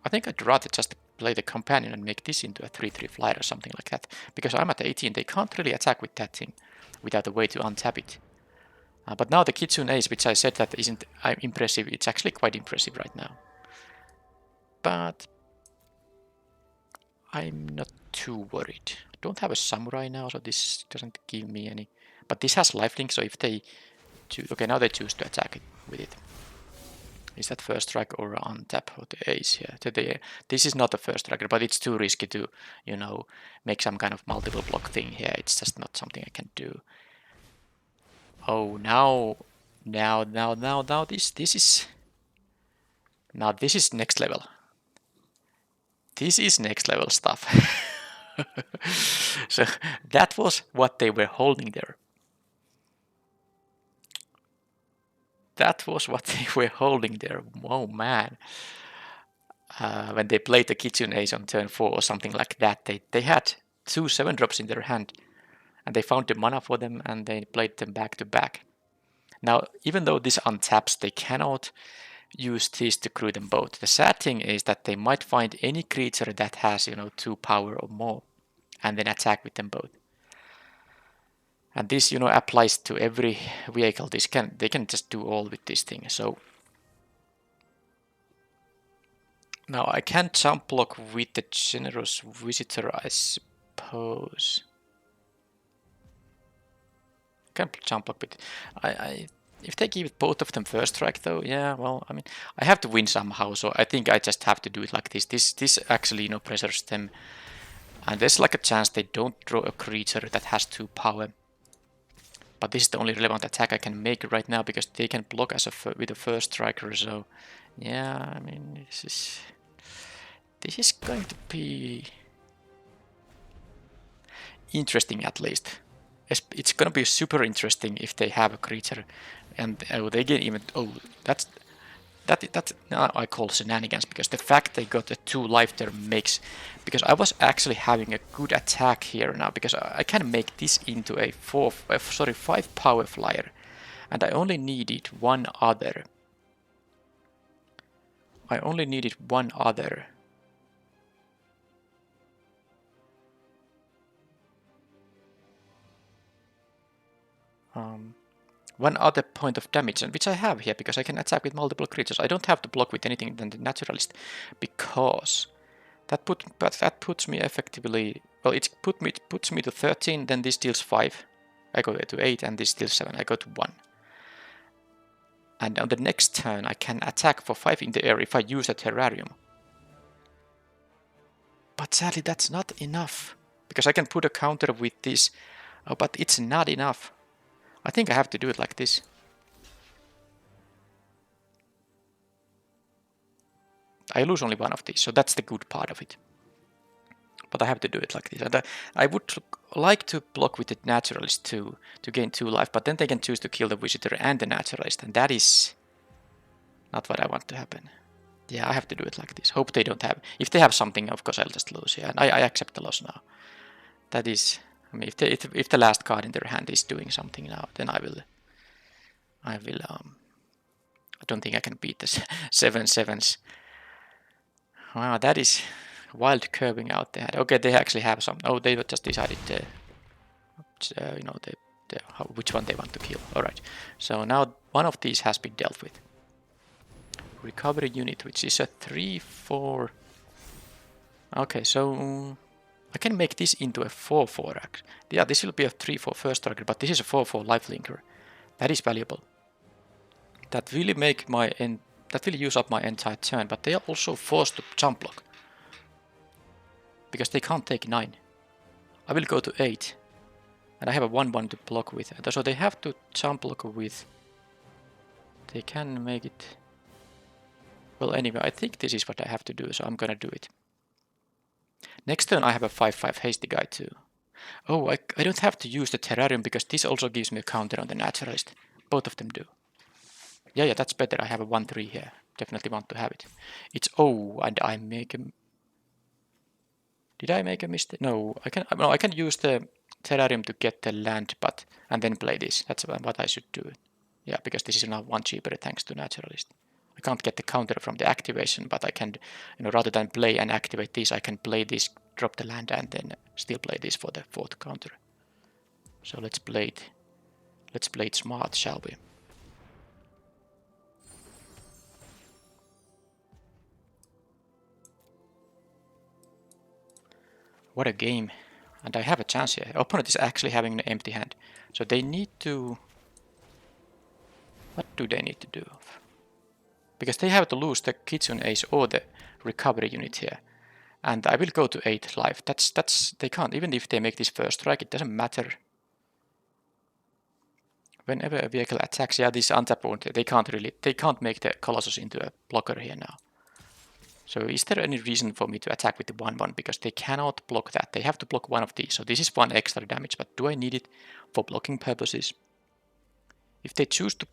Speaker 1: I think I'd rather just play the companion and make this into a 3-3 flyer or something like that. Because I'm at 18, they can't really attack with that thing without a way to untap it. But now the Kitsune Ace, which I said that isn't impressive, it's actually quite impressive right now. But I'm not too worried. I don't have a Samurai now, so this doesn't give me any... But this has lifelink, so if they... Okay, now they choose to attack it with it. Is that first strike or untap of the Ace here? This is not a first striker, but it's too risky to, you know, make some kind of multiple block thing here. It's just not something I can do. Oh, now this is... Now this is next level. This is next level stuff. So that was what they were holding there. That was what they were holding there. Oh man. When they played the Kitsune Ace on turn 4 or something like that, they had 2 7-drops in their hand. And they found the mana for them and they played them back to back. Now, even though this untaps, they cannot use this to crew them both. The sad thing is that they might find any creature that has, you know, 2 power or more, and then attack with them both. And this, you know, applies to every vehicle. They can just do all with this thing. So now I can jump block with the Generous Visitor, I suppose. I can jump block with it. If they give both of them first strike though, yeah, well, I mean, I have to win somehow, so I think I just have to do it like this. This actually, you know, pressures them. And there's like a chance they don't draw a creature that has 2 power. But this is the only relevant attack I can make right now because they can block as with a first striker, so yeah, I mean, this is going to be interesting at least. It's gonna be super interesting if they have a creature and they get even... Oh, that now I call shenanigans, because the fact they got a 2 life there makes... Because I was actually having a good attack here now, because I can make this into a 5 power flyer, and I only needed one other. One other point of damage, and which I have here because I can attack with multiple creatures. I don't have to block with anything than the Naturalist, because that puts me effectively... Well, it puts me to 13, then this deals 5. I go to 8, and this deals 7. I go to 1. And on the next turn, I can attack for 5 in the air if I use a Terrarium. But sadly, that's not enough, because I can put a counter with this. Oh, but it's not enough. I think I have to do it like this. I lose only one of these, so that's the good part of it. But I have to do it like this. And I would like to block with the Naturalist too, to gain 2 life, but then they can choose to kill the Visitor and the Naturalist, and that is not what I want to happen. Yeah, I have to do it like this. Hope they don't have... If they have something, of course I'll just lose. Yeah, and I accept the loss now. That is... I mean, if the last card in their hand is doing something now, then I will... I don't think I can beat the 7/7s. Wow, that is wild curving out there. Okay, they actually have some... Oh, they just decided to... you know, which one they want to kill. Alright, so now one of these has been dealt with. Recovery unit, which is a 3/4. Okay, so I can make this into a 4/4. Yeah, this will be a 3/4 first target, but this is a 4/4 lifelinker. That is valuable. That will make my that will use up my entire turn, but they are also forced to jump block because they can't take 9. I will go to 8, and I have a 1/1 to block with. So they have to jump block with. They can make it. Well, anyway, I think this is what I have to do, so I'm gonna do it. Next turn I have a 5/5 hasty guy too. Oh, I don't have to use the terrarium because this also gives me a counter on the naturalist. Both of them do. Yeah, that's better. I have a 1/3 here. Definitely want to have it. It's and I make a... Did I make a mistake? No, I can use the terrarium to get the land, and then play this. That's what I should do. Yeah, because this is now 1 cheaper thanks to naturalist. I can't get the counter from the activation, but I can, rather than play and activate this, I can play this, drop the land, and then still play this for the 4th counter. So let's play it. Let's play it smart, shall we? What a game. And I have a chance here. Opponent is actually having an empty hand. So they need to... What do they need to do? Because they have to lose the Kitsune Ace or the recovery unit here. And I will go to 8 life. They can't. Even if they make this first strike, it doesn't matter. Whenever a vehicle attacks, yeah, this untap wound, they can't make the Colossus into a blocker here now. So is there any reason for me to attack with the 1/1? Because they cannot block that. They have to block one of these. So this is 1 extra damage, but do I need it for blocking purposes? If they choose to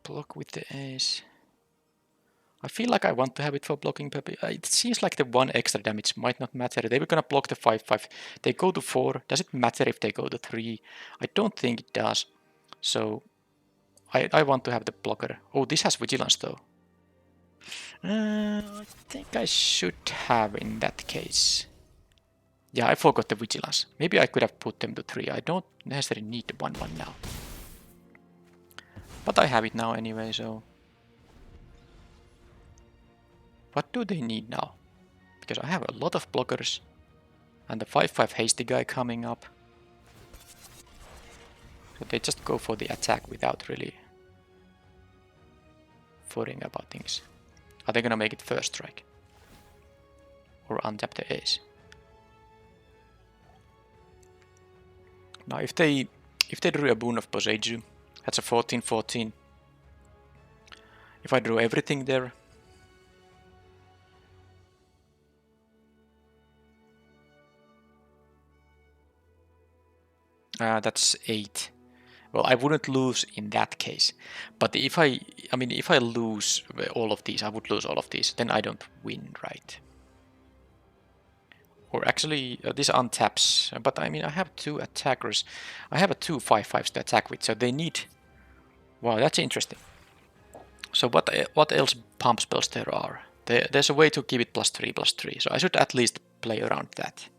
Speaker 1: block with the ace... I feel like I want to have it for blocking purposes. It seems like the 1 extra damage might not matter. They were gonna block the 5/5. They go to 4. Does it matter if they go to 3? I don't think it does. So I want to have the blocker. Oh, this has vigilance though. I think I should have in that case. Yeah, I forgot the vigilance. Maybe I could have put them to 3. I don't necessarily need the 1/1 now. But I have it now anyway, so... What do they need now? Because I have a lot of blockers. And the 5/5 hasty guy coming up. So they just go for the attack without really worrying about things. Are they gonna make it first strike? Or untap the ace? Now if they drew a Boon of Boseiju, that's a 14/14. If I draw everything there, that's 8. Well, I wouldn't lose in that case. But if I lose all of these, I would lose all of these. Then I don't win, right? Or actually, this untaps. But I mean, I have 2 attackers. I have a 2 5/5s to attack with, so they need... Wow, that's interesting. So what else pump spells there are? There's a way to give it +3/+3, so I should at least play around that.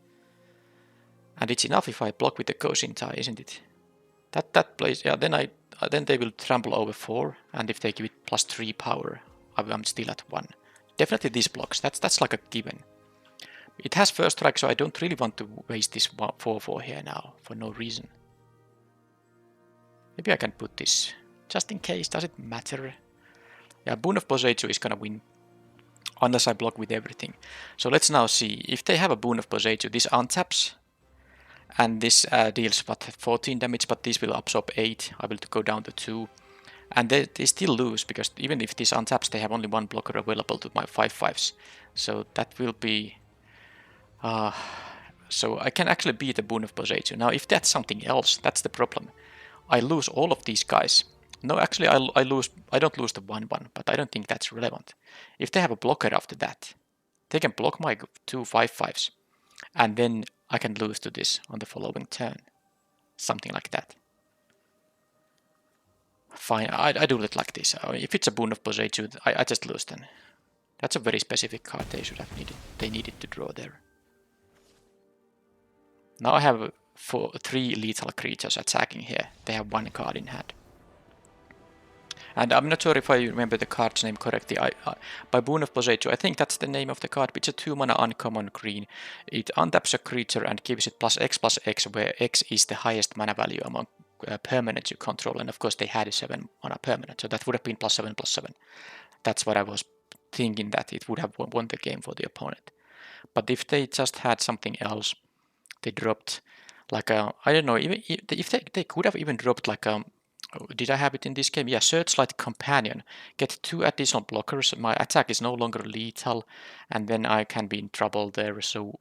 Speaker 1: And it's enough if I block with the Goshintai, isn't it? That plays, yeah, then they will trample over 4, and if they give it +3 power, I'm still at 1. Definitely these blocks, that's like a given. It has first strike, so I don't really want to waste this 4/4 here now, for no reason. Maybe I can put this, just in case, does it matter? Yeah, Boon of Boseiju is gonna win, unless I block with everything. So let's now see, if they have a Boon of Boseiju, this untaps, and this deals 14 damage, but this will absorb 8. I will go down to 2. And they still lose, because even if this untaps, they have only 1 blocker available to my 5/5s. So that will be... so I can actually beat the Boon of Boseiju. Now if that's something else, that's the problem. I lose all of these guys. No, actually, I lose. I don't lose the 1/1, but I don't think that's relevant. If they have a blocker after that, they can block my 2 5/5s, and then I can lose to this on the following turn. Something like that. Fine, I do it like this. If it's a boon of possession, I just lose then. That's a very specific card they should have needed. They needed to draw there. Now I have 3 lethal creatures attacking here. They have 1 card in hand. And I'm not sure if I remember the card's name correctly. By Boon of Poseidon, I think that's the name of the card. It's a 2-mana uncommon green. It untaps a creature and gives it +X, where X is the highest mana value among permanents you control. And of course they had a 7-mana permanent, so that would have been +7/+7. That's what I was thinking, that it would have won the game for the opponent. But if they just had something else, they dropped like a, I don't know, even if they could have even dropped like a, did I have it in this game? Yeah, Searchlight Companion. Get 2 additional blockers. My attack is no longer lethal, and then I can be in trouble there. So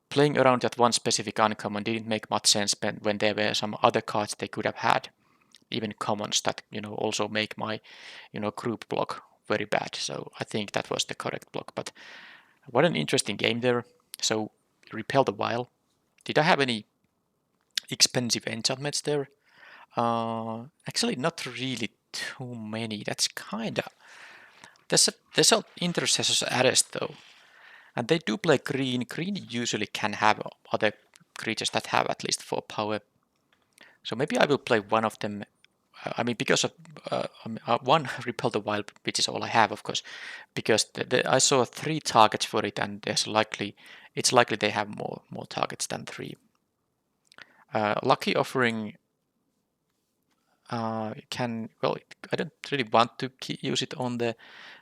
Speaker 1: playing around that one specific uncommon didn't make much sense when there were some other cards they could have had, even commons that also make my group block very bad. So I think that was the correct block. But what an interesting game there. So Repel the Wild. Did I have any expensive enchantments there? Actually, not really too many. That's kinda. There's a Intercessor's Arrest though, and they do play green. Green usually can have other creatures that have at least 4 power. So maybe I will play one of them. I mean, because of one Repel the Wild, which is all I have, of course, because I saw 3 targets for it, and it's likely they have more targets than 3. Lucky Offering. I don't really want to use it on the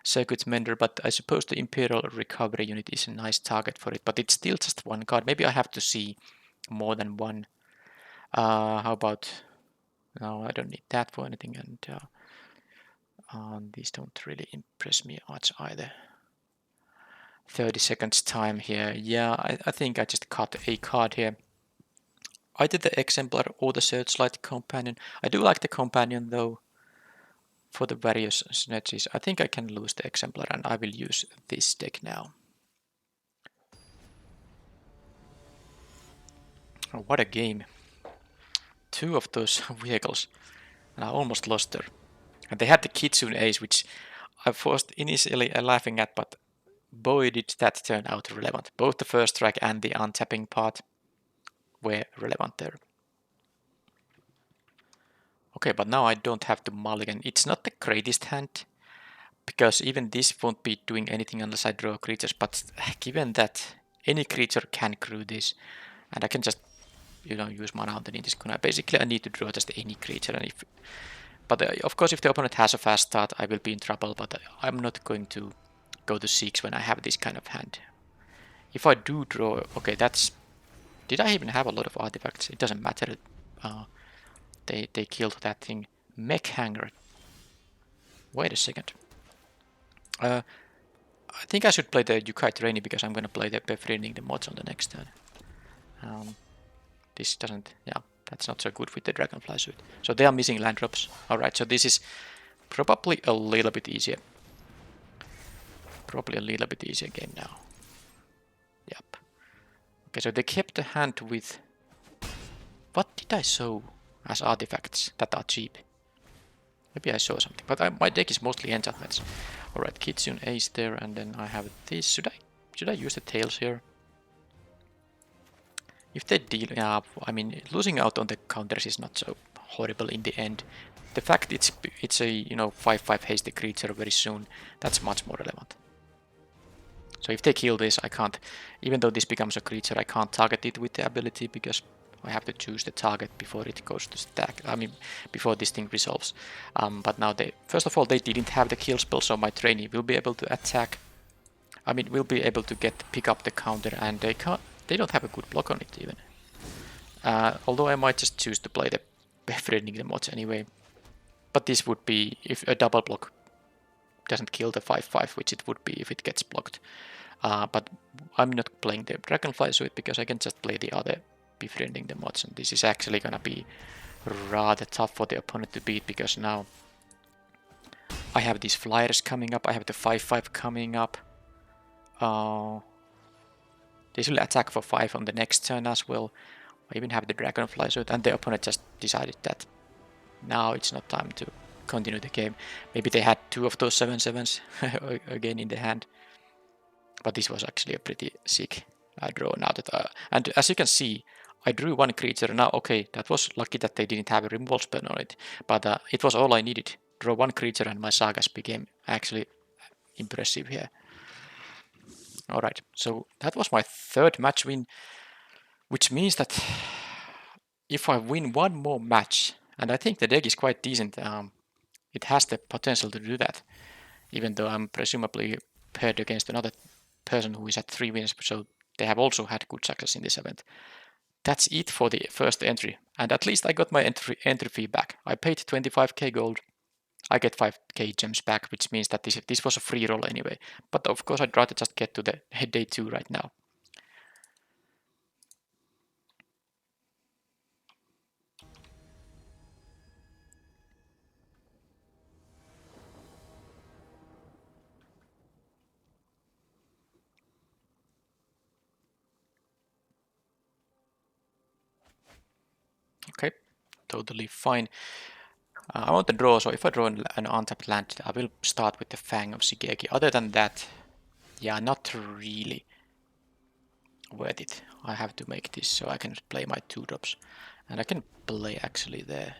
Speaker 1: Circuit Mender, but I suppose the Imperial Recovery unit is a nice target for it, but it's still just 1 card. Maybe I have to see more than 1. How about, no, I don't need that for anything, and these don't really impress me much either. 30 seconds time here. Yeah, I think I just cut a card here. Either the Exemplar or the Searchlight Companion. I do like the Companion though, for the various snatches. I think I can lose the Exemplar, and I will use this deck now. Oh, what a game. 2 of those vehicles, and I almost lost there. And they had the Kitsune Ace, which I was initially laughing at, but boy did that turn out relevant. Both the first strike and the untapping part were relevant there. Okay, but now I don't have to mulligan. It's not the greatest hand, because even this won't be doing anything unless I draw creatures, but given that any creature can crew this, and I can just use mana underneath this corner. Basically I need to draw just any creature, and of course if the opponent has a fast start I will be in trouble, but I'm not going to go to 6 when I have this kind of hand. If I do draw, okay, did I even have a lot of artifacts? It doesn't matter. They killed that thing. Mech Hanger. Wait a second. I think I should play the Yukai Trainee, because I'm gonna play the befriending the mods on the next turn. This doesn't, yeah, that's not so good with the Dragonfly suit. So they are missing land drops. Alright, so this is probably a little bit easier. Probably a little bit easier game now. Yep. Okay, so they kept the hand with... What did I show as artifacts that are cheap? Maybe I saw something, but my deck is mostly enchantments. Alright, Kitsune Ace there, and then I have this. Should I use the tails here? If they deal, yeah, I mean, losing out on the counters is not so horrible in the end. The fact it's a 5/5 hasty creature very soon, that's much more relevant. So if they kill this, I can't, even though this becomes a creature, I can't target it with the ability, because I have to choose the target before it goes to stack. I mean, before this thing resolves. But now first of all, they didn't have the kill spell, so my trainee will be able to attack. I mean, will be able to pick up the counter, and they don't have a good block on it even. Although I might just choose to play the befriending the mods anyway. But this would be if a double block doesn't kill the 5/5, which it would be if it gets blocked. But I'm not playing the Dragonfly suit, because I can just play the other befriending the mods, and this is actually gonna be rather tough for the opponent to beat, because now I have these flyers coming up, I have the 5-5 coming up. This will attack for 5 on the next turn as well. I even have the dragonfly suit, and the opponent just decided that now it's not time to continue the game. Maybe they had 2 of those 7/7s again in the hand. But this was actually a pretty sick draw now that, and as you can see, I drew 1 creature. Now, okay, that was lucky that they didn't have a removal spell on it, but it was all I needed. Draw 1 creature and my sagas became actually impressive here. Alright, so that was my 3rd match win, which means that if I win 1 more match, and I think the deck is quite decent, it has the potential to do that, even though I'm presumably paired against another person who is at 3 wins, so they have also had good success in this event. That's it for the first entry, and at least I got my entry fee back. I paid 25k gold, I get 5k gems back, which means that this was a free roll anyway. But of course I'd rather just get to the day 2 right now. Okay, totally fine. I want to draw, so if I draw an untapped land, I will start with the Fang of Shigeki. Other than that, yeah, not really worth it. I have to make this so I can play my 2-drops. And I can play actually the...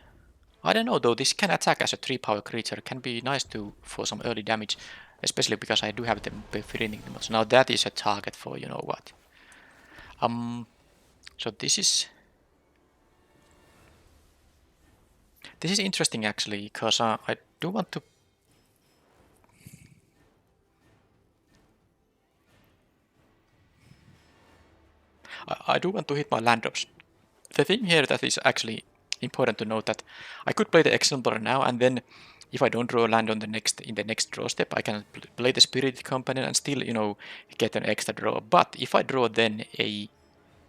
Speaker 1: I don't know though, this can attack as a 3-power creature. Can be nice for some early damage, especially because I do have the befriending mods. Now that is a target for you know what. So this is interesting actually, because I do want to... I do want to hit my land drops. The thing here that is actually important to note that I could play the Exemplar now, and then if I don't draw a land on the next draw step, I can play the Spirit Companion and still, you know, get an extra draw. But if I draw then a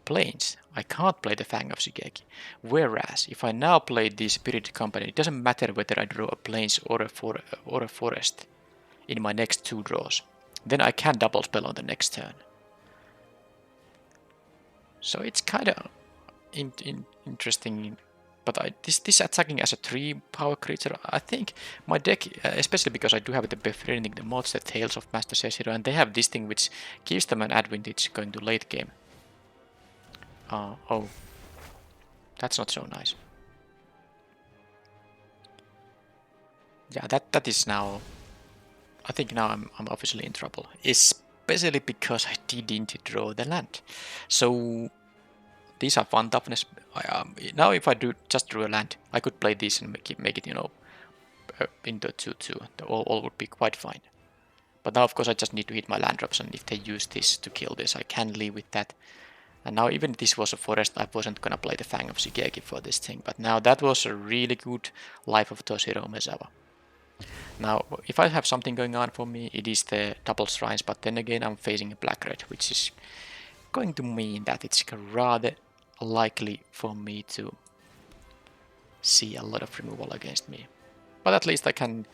Speaker 1: Plains, I can't play the Fang of Shigeki. Whereas if I now play the Spirit Company, it doesn't matter whether I draw a Plains or a Forest in my next 2 draws. Then I can double spell on the next turn. So it's kind of interesting, but this attacking as a 3-power creature, I think my deck, especially because I do have the befriending the mods, the Tales of Master Seshiro, and they have this thing which gives them an advantage going to late game. Oh, that's not so nice. Yeah, that is now... I think now I'm officially in trouble, especially because I didn't draw the land. So these are fun toughness. Now if I just drew a land, I could play this and make it you know, into a 2/2. All would be quite fine. But now of course I just need to hit my land drops, and if they use this to kill this, I can live with that. And now even if this was a forest, I wasn't gonna play the Fang of Shigeki for this thing. But now that was a really good Life of Toshiro Umezawa. Now, if I have something going on for me, it is the double shrines, but then again I'm facing a black-red, which is going to mean that it's rather likely for me to see a lot of removal against me. But at least I can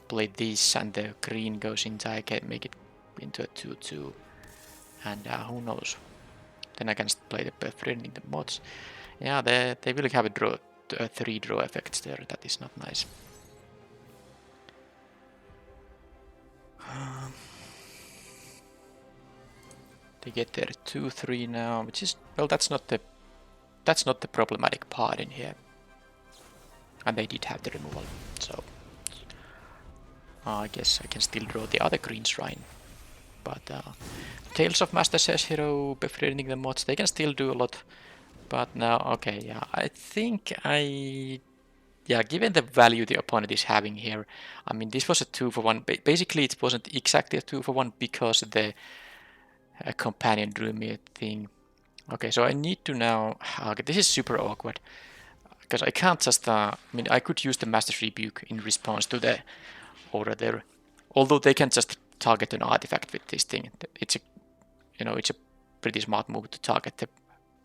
Speaker 1: play this, and the green goes into, I can make it into a 2/2, and who knows. Then I can play the befriending the mods. Yeah, they will have a 3 draw effects there, that is not nice. They get their 2/3 now, which is, well, that's not the problematic part in here. And they did have the removal, so I guess I can still draw the other green shrine. But Tales of Master Seshiro, befriending the mods, they can still do a lot. But now, okay, yeah, I think yeah, given the value the opponent is having here, I mean, this was a 2-for-1. Basically, it wasn't exactly a 2-for-1 because the companion drew me a thing. Okay, so I need to now... Okay, this is super awkward, because I can't just... I mean, I could use the Master's Rebuke in response to the aura there. Although they can just target an artifact with this thing. It's a, you know, it's a pretty smart move to target the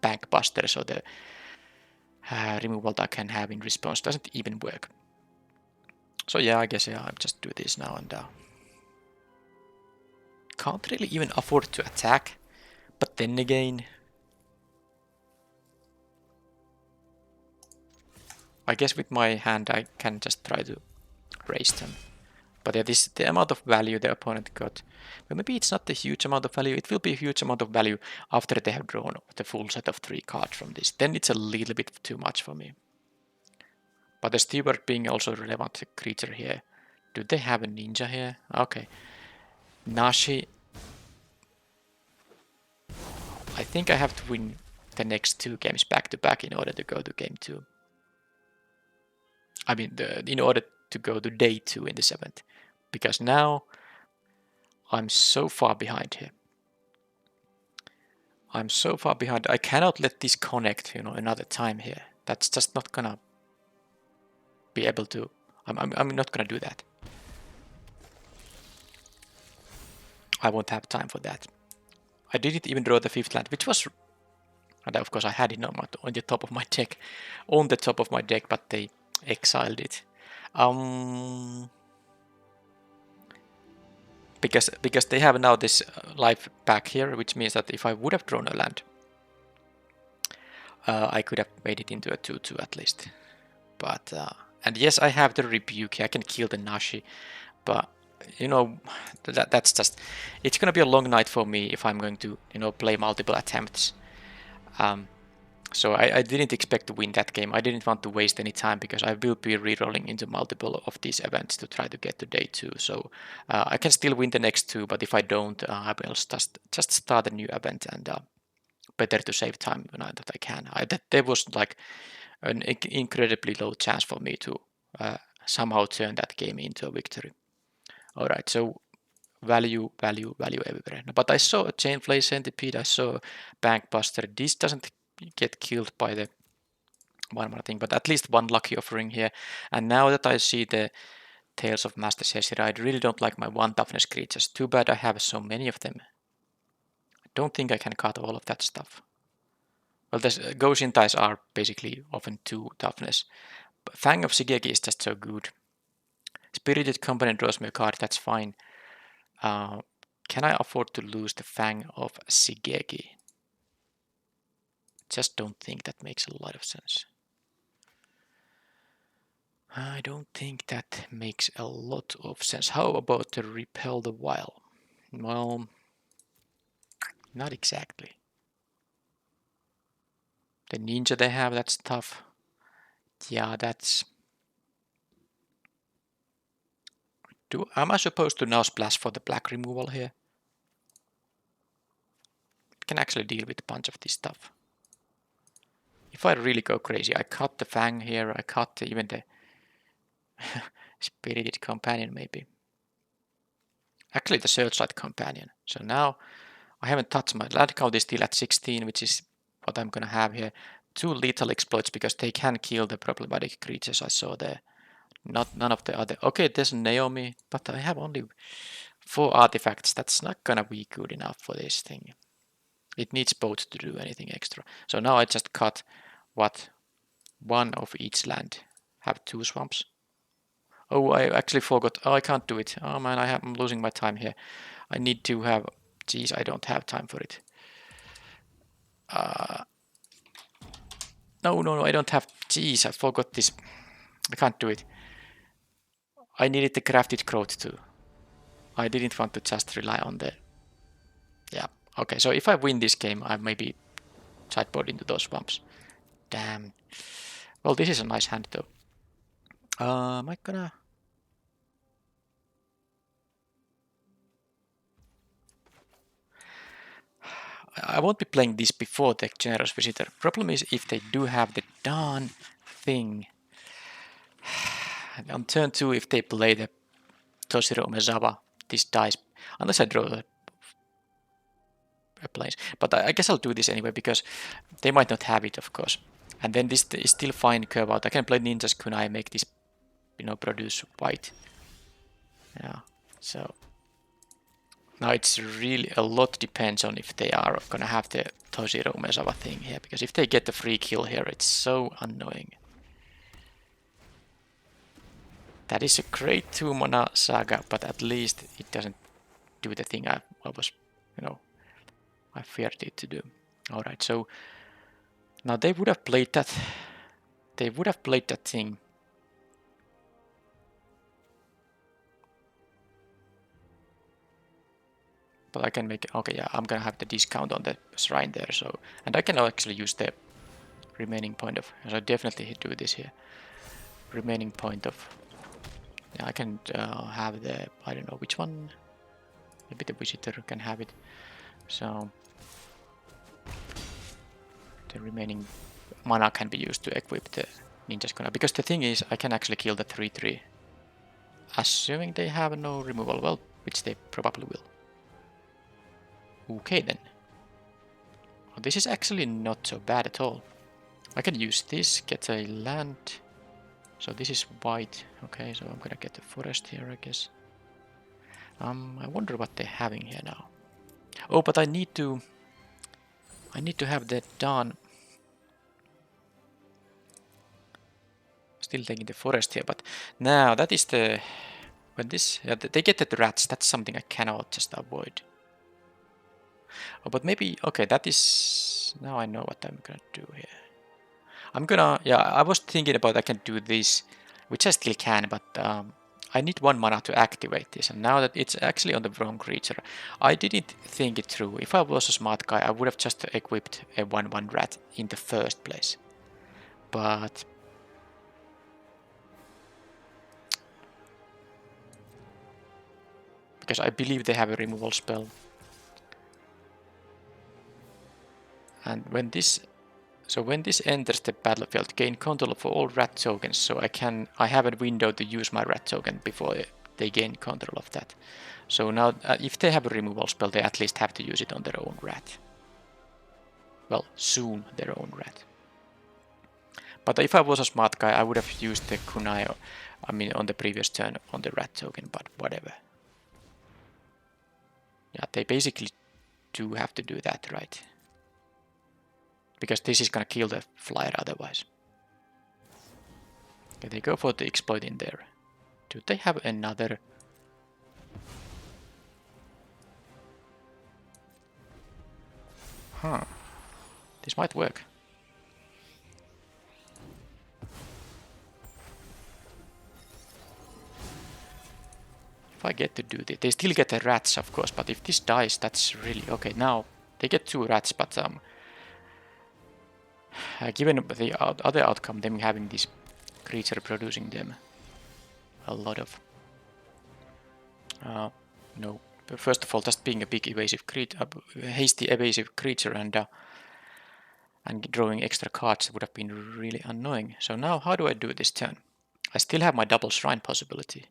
Speaker 1: Bank Buster, so the removal I can have in response doesn't even work. So yeah, I guess I'll just do this now and can't really even afford to attack. But then again, I guess with my hand I can just try to raise them. But yeah, this the amount of value the opponent got. Well, maybe it's not a huge amount of value. It will be a huge amount of value after they have drawn the full set of 3 cards from this. Then it's a little bit too much for me. But the steward being also a relevant creature here. Do they have a ninja here? Okay. Nashi. I think I have to win the next 2 games back to back in order to go to game 2. I mean, in order to go to day 2 in the 7th. Because now I'm so far behind here. I'm so far behind. I cannot let this connect, another time here. That's just not gonna be able to. I'm not gonna do that. I won't have time for that. I didn't even draw the 5th land, which was, and of course I had it on the top of my deck, but they exiled it. Because they have now this life back here, which means that if I would have drawn a land, I could have made it into a 2/2 at least. But and yes, I have the rebuke. I can kill the Nashi, but that's just, it's gonna be a long night for me if I'm going to play multiple attempts. So I didn't expect to win that game. I didn't want to waste any time because I will be rerolling into multiple of these events to try to get to day 2. So I can still win the next 2, but if I don't, I will just start a new event, and better to save time that I can. There was like an incredibly low chance for me to somehow turn that game into a victory. All right, so value everywhere. But I saw a Chain Flay Centipede, I saw Bankbuster. This doesn't get killed by the one more thing, but at least one lucky offering here. And now that I see the Tales of Master Cesira, I really don't like my 1 toughness creatures. Too bad I have so many of them. I don't think I can cut all of that stuff. Well, the Goshin ties are basically often 2 toughness. But Fang of Shigeki is just so good. Spirited Company draws me a card, that's fine. Can I afford to lose the Fang of Shigeki? Just don't think that makes a lot of sense. I don't think that makes a lot of sense. How about to Repel the Wild? Well, not exactly. The ninja they have, that's tough. Yeah, that's... Am I supposed to now splash for the black removal here? I can actually deal with a bunch of this stuff. If I really go crazy, I cut the Fang here, I cut even the Spirited Companion maybe. Actually the Searchlight Companion. So now I haven't touched my land count is still at 16, which is what I'm gonna have here. 2 lethal exploits because they can kill the problematic creatures I saw there. None of the other. Okay, there's Naomi, but I have only 4 artifacts. That's not gonna be good enough for this thing. It needs both to do anything extra. So now I just cut what? 1 of each land. Have 2 swamps. Oh, I actually forgot. Oh, I can't do it. Oh man, I'm losing my time here. I need to have... Geez, I don't have time for it. No, I don't have... Geez, I forgot this. I can't do it. I needed the crafted growth too. I didn't want to just rely on the... Yeah, okay, so if I win this game, I maybe sideboard into those swamps. Damn. Well, this is a nice hand though. Am I gonna... I won't be playing this before the Generous Visitor. Problem is if they do have the darn thing. On turn 2, if they play the Toshiro Umezawa, this dies. Unless I draw a place. But I guess I'll do this anyway because they might not have it, of course. And then this is still fine curve out. I can play Ninja's Kunai, make this, produce white. Yeah, so Now it's really a lot depends on if they are gonna have the Toshiro Umezawa thing here, because if they get the free kill here, it's so annoying. That is a great 2-mana saga, but at least it doesn't do the thing I was, I feared it to do. Alright, so now they would have played that. They would have played that thing. But I can make it. Okay, yeah, I'm gonna have the discount on the shrine there. So, and I can actually use the remaining point of. So I definitely do this here. Remaining point of. Yeah, I can have the. I don't know which one. Maybe the visitor can have it. So the remaining mana can be used to equip the ninja's gonna. Because the thing is, I can actually kill the 3/3. Assuming they have no removal, well, which they probably will. Okay then. Well, this is actually not so bad at all. I can use this, get a land. So this is white. Okay, so I'm gonna get the forest here, I guess. I wonder what they're having here now. Oh, but I need to have that done. Still taking the forest here, but now that is the when this they get the rats. That's something I cannot just avoid. Oh, but maybe okay. That is now I know what I'm gonna do here. I'm gonna I was thinking about I can do this, which I still can, but I need 1 mana to activate this, and now that it's actually on the wrong creature, I didn't think it through. If I was a smart guy, I would have just equipped a 1/1 rat in the first place. But because I believe they have a removal spell, and when this enters the battlefield, gain control of all rat tokens. So I have a window to use my rat token before they gain control of that. So now, if they have a removal spell, they at least have to use it on their own rat. Well, soon their own rat. But if I was a smart guy, I would have used the kunai, on the previous turn on the rat token, but whatever. Yeah, they basically do have to do that, right? Because this is gonna kill the flyer otherwise. Okay, they go for the exploit in there. Do they have another? Huh. This might work. If I get to do this, they still get the rats, of course, but if this dies, that's really okay. Now they get 2 rats, but given the other outcome, them having this creature producing them a lot of no. First of all, just being a big evasive creature, hasty evasive creature, and drawing extra cards would have been really annoying. So now, how do I do this turn? I still have my double shrine possibility.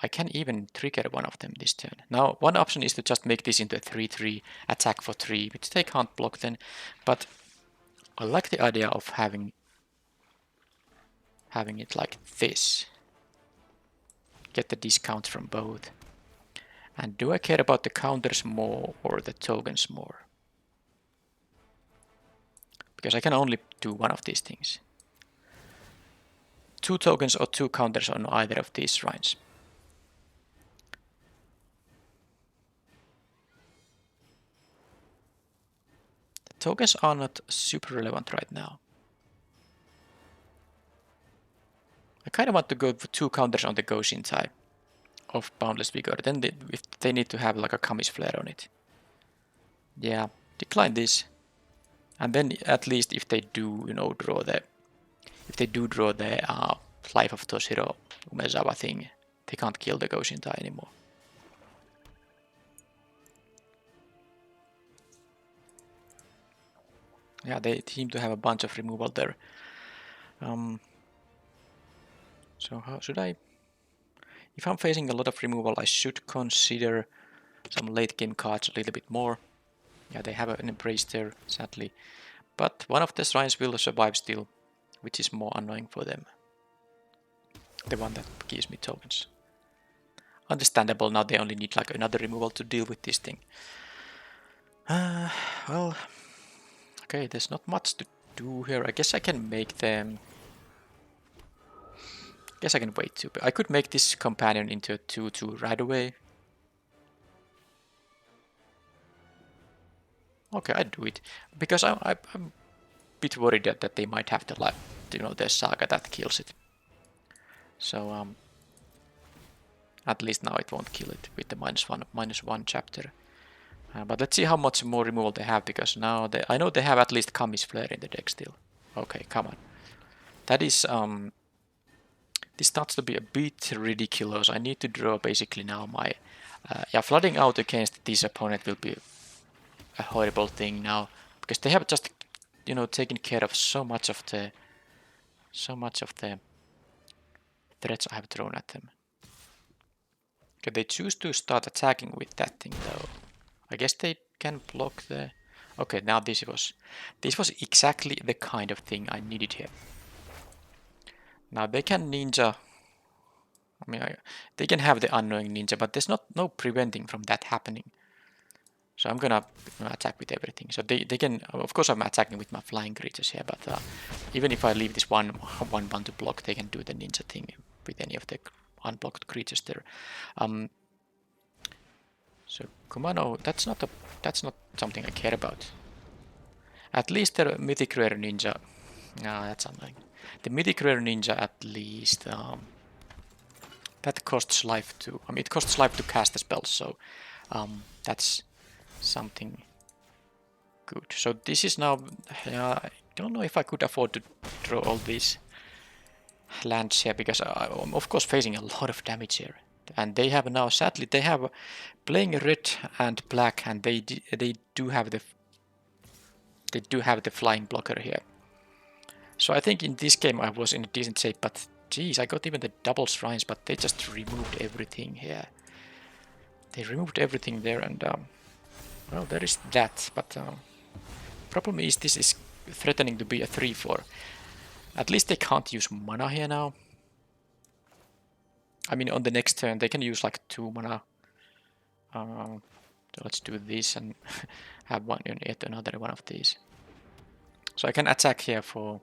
Speaker 1: I can even trigger one of them this turn. Now, one option is to just make this into a 3/3 attack for 3, which they can't block then. But I like the idea of having it like this. Get the discount from both. And do I care about the counters more or the tokens more? Because I can only do one of these things. 2 tokens or 2 counters on either of these shrines. The tokens are not super relevant right now. I kind of want to go for 2 counters on the Goshin type of Boundless Vigor. Then if they need to have like a Kami's Flare on it. Yeah, decline this. And then at least if they do, draw the Life of Toshiro Umezawa thing, they can't kill the Goshin Tai anymore. Yeah, they seem to have a bunch of removal there. So how should I? If I'm facing a lot of removal, I should consider some late game cards a little bit more. Yeah, they have an Embrace there, sadly. But one of the shrines will survive still, which is more annoying for them. The one that gives me tokens. understandable. Now they only need like another removal to deal with this thing. Well, okay, there's not much to do here. I guess I can make them... Guess I can wait too. But I could make this companion into a 2/2 right away. Okay, I'd do it. Because I'm a bit worried that they might have the, like, you know, their saga that kills it. So, at least now it won't kill it with the -1 chapter. But let's see how much more removal they have, because now I know they have at least Kami's Flare in the deck still. Okay, come on. That is, this starts to be a bit ridiculous. I need to draw basically now my... yeah, flooding out against this opponent will be a horrible thing now, because they have just, you know, taken care of so much of the threats I have thrown at them. Okay, they choose to start attacking with that thing though. I guess they can block the... Okay, now this was exactly the kind of thing I needed here. Now they can ninja... I mean, they can have the annoying ninja, but there's no preventing from that happening. So I'm gonna attack with everything. So they can... Of course I'm attacking with my flying creatures here, but even if I leave this one to block, they can do the ninja thing with any of the unblocked creatures there. So Kumano, that's not something I care about. At least the Mythic Rare Ninja... that's annoying. The Mythic Rare Ninja at least... that costs life to... I mean, it costs life to cast the spell, so... that's something good. So this is now... I don't know if I could afford to draw all these lands here, because I'm of course facing a lot of damage here. And they have now, sadly, they have playing red and black, and they do have the flying blocker here. So I think in this game I was in a decent shape, but geez, I got even the double shrines, but they just removed everything here. They removed everything there, and well, there is that. But problem is this is threatening to be a 3/4. At least they can't use mana here now. I mean, on the next turn they can use like 2 mana. So let's do this and have yet another one of these. So I can attack here for...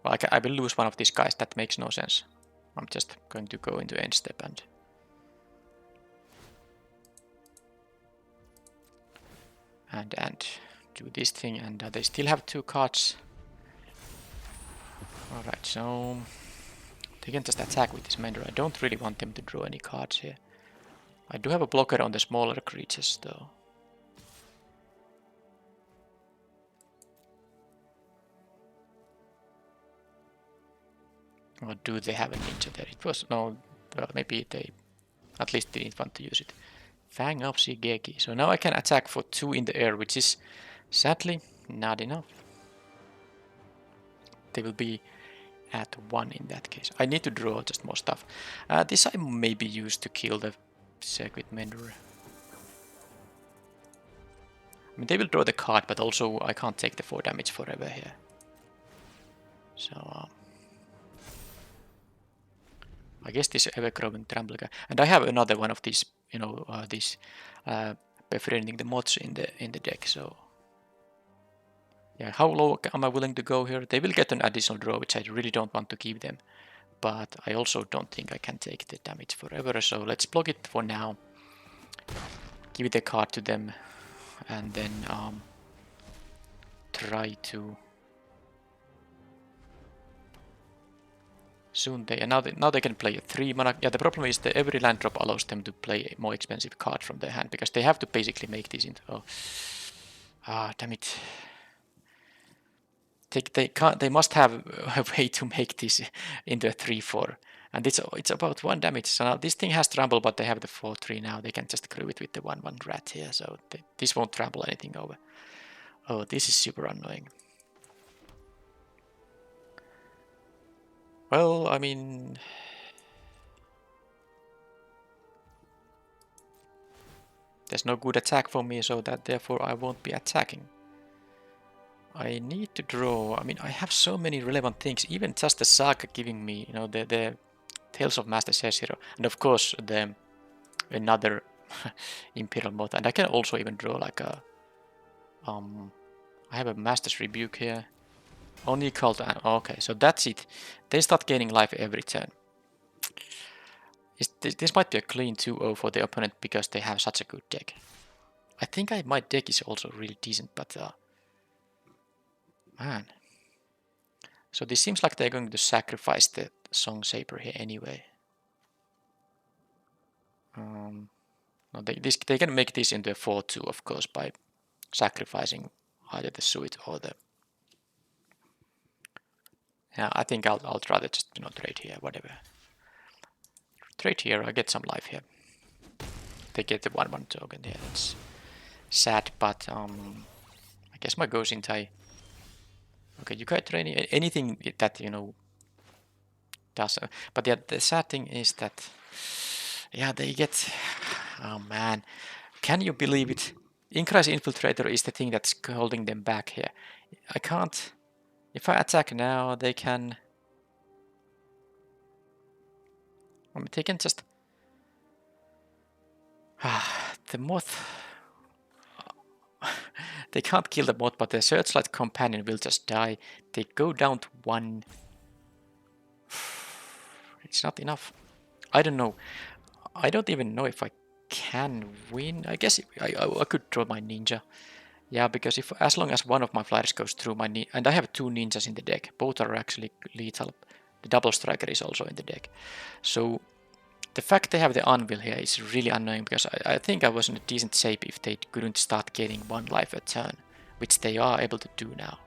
Speaker 1: Well, I will lose one of these guys. That makes no sense. I'm just going to go into end step and... do this thing, and they still have 2 cards. Alright, so... They can just attack with this Mender. I don't really want them to draw any cards here. I do have a blocker on the smaller creatures though. Or do they have a ninja there? It was... no... Well, maybe they at least didn't want to use it. Fang of Shigeki. So now I can attack for 2 in the air, which is sadly not enough. They will be at 1 in that case. I need to draw just more stuff. This I maybe use to kill the Circuit Mender. I mean, they will draw the card, but also I can't take the 4 damage forever here. So... I guess this ever-growing Trample guy. And I have another one of these, you know, befriending the mods in the deck, so... Yeah, how low am I willing to go here? They will get an additional draw, which I really don't want to keep them. But I also don't think I can take the damage forever, so let's block it for now. Give the card to them, and then try to... Soon they... And now they can play a 3 mana... Yeah, the problem is that every land drop allows them to play a more expensive card from their hand, because they have to basically make this into... Oh. Ah, damn it. They must have a way to make this into a 3/4, and it's about 1 damage. So now this thing has trample, but they have the 4/3 now. They can just crew it with the 1/1 rat here, so this won't trample anything over. Oh, this is super annoying. Well, I mean... There's no good attack for me, so that therefore I won't be attacking. I need to draw... I mean, I have so many relevant things. Even just the saga giving me, you know, the Tales of Master Hero, and of course the another Imperial Moth, and I can also even draw like a I have a Master's Rebuke here. Only called okay, so that's it. They start gaining life every turn. This might be a clean 2-0 for the opponent because they have such a good deck. I think my deck is also really decent, but man. So this seems like they're going to sacrifice the Song Saber here anyway. No, they can make this into a 4-2, of course, by sacrificing either the suit or the. Yeah, I think I'll try to just trade here, whatever. Trade here, I get some life here. They get the 1/1 token here. That's sad, but I guess my Go Shintai. Okay, you can't train anything that does. But yeah, the sad thing is that yeah, they get. Oh man, can you believe it? Increase Infiltrator is the thing that's holding them back here. I can't. If I attack now, they can. I mean, they can just. The moth. They can't kill the moth, but the Searchlight Companion will just die. They go down to 1. It's not enough. I don't know. I don't even know if I can win. I guess I could draw my ninja. Yeah, because as long as one of my flyers goes through my ninja, and I have 2 ninjas in the deck, both are actually lethal. The double striker is also in the deck. So the fact they have the anvil here is really annoying because I think I was in a decent shape if they couldn't start getting 1 life a turn, which they are able to do now.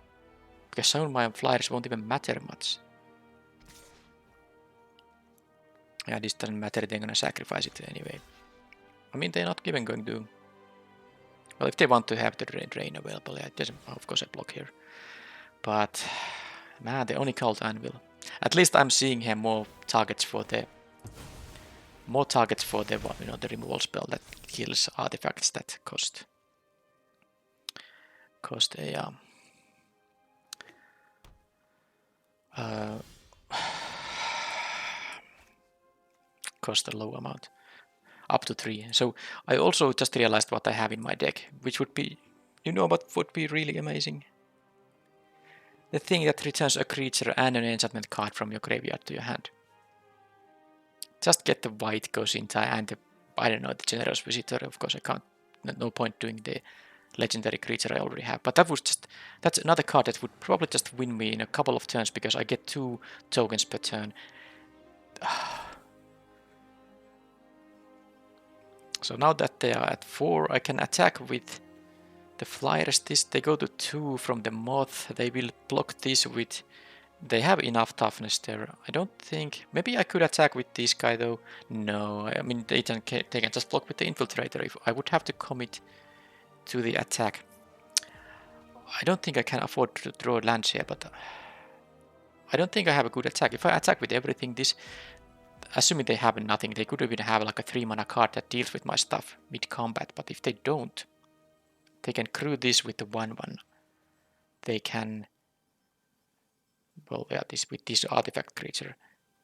Speaker 1: Because some of my flyers won't even matter much. Yeah, this doesn't matter, they're gonna sacrifice it anyway. I mean, they're not even going to. Well, if they want to have the drain available, yeah, it doesn't. Of course, I block here. But man, they only called anvil. At least I'm seeing here more targets for the the removal spell that kills artifacts that cost a cost a low amount, up to 3. So I also just realized what I have in my deck, which would be, what would be really amazing. The thing that returns a creature and an enchantment card from your graveyard to your hand. Just get the white Go Shintai and the, I don't know, the Generous Visitor. Of course, I can't. No point doing the legendary creature I already have. But that's another card that would probably just win me in a couple of turns because I get 2 tokens per turn. So now that they are at 4, I can attack with the flyers. They go to 2 from the moth. They will block this with. They have enough toughness there. I don't think. Maybe I could attack with this guy though. No, I mean they can just block with the infiltrator. If I would have to commit to the attack. I don't think I can afford to draw lands here, but I don't think I have a good attack. If I attack with everything, assuming they have nothing, they could even have like a 3-mana card that deals with my stuff mid-combat. But if they don't, they can crew this with the 1/1. They can. Well, yeah, with this artifact creature.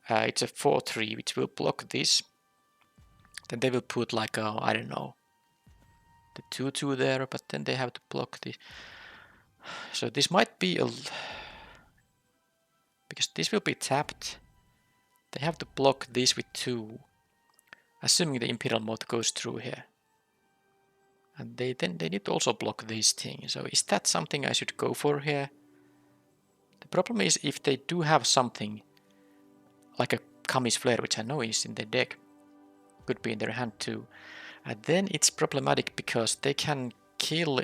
Speaker 1: It's a 4/3 which will block this. Then they will put like a, I don't know, the 2/2 there, but then they have to block this. So this might be because this will be tapped. They have to block this with 2, assuming the Imperial Moth goes through here. And they need to also block this thing. So is that something I should go for here? The problem is if they do have something like a Kami's Flare, which I know is in their deck, could be in their hand too, and then it's problematic because they can kill.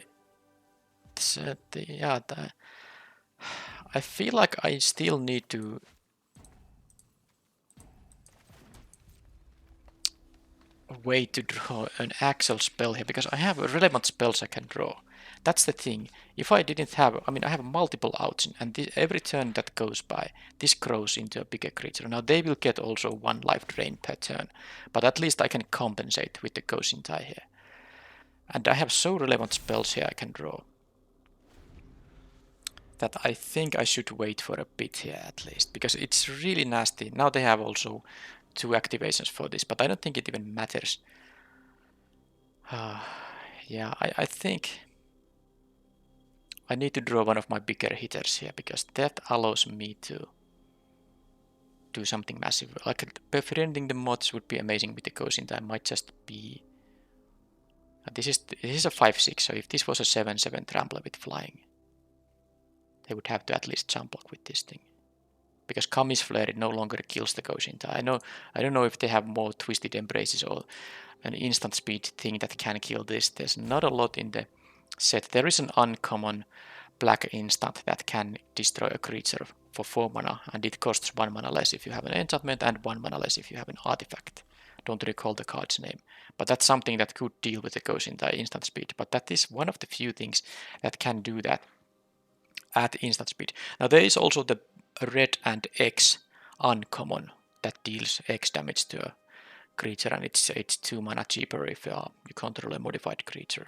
Speaker 1: I feel like I still need to wait to draw an actual spell here because I have relevant spells I can draw. That's the thing. If I didn't have, I have multiple outs, and every turn that goes by, this grows into a bigger creature. Now they will get also 1 life drain per turn, but at least I can compensate with the Go Shintai here. And I have so relevant spells here I can draw that I think I should wait for a bit here at least, because it's really nasty. Now they have also 2 activations for this, but I don't think it even matters. Yeah, I think I need to draw one of my bigger hitters here, because that allows me to do something massive. Like befriending the mods would be amazing with the Ghost Time. Might just be. This is a 5/6, so if this was a 7/7 trampler with flying, they would have to at least jump block with this thing. Because Kami's Flare no longer kills the Ghost Time. I don't know if they have more Twisted Embraces or an instant speed thing that can kill this. There's not a lot in the set. There is an uncommon black instant that can destroy a creature for 4 mana, and it costs 1 mana less if you have an enchantment and 1 mana less if you have an artifact. Don't recall the card's name, but that's something that could deal with the Ghost instant speed. But that is one of the few things that can do that at instant speed. Now there is also the red and X uncommon that deals X damage to a creature, and it's 2 mana cheaper if you control a modified creature.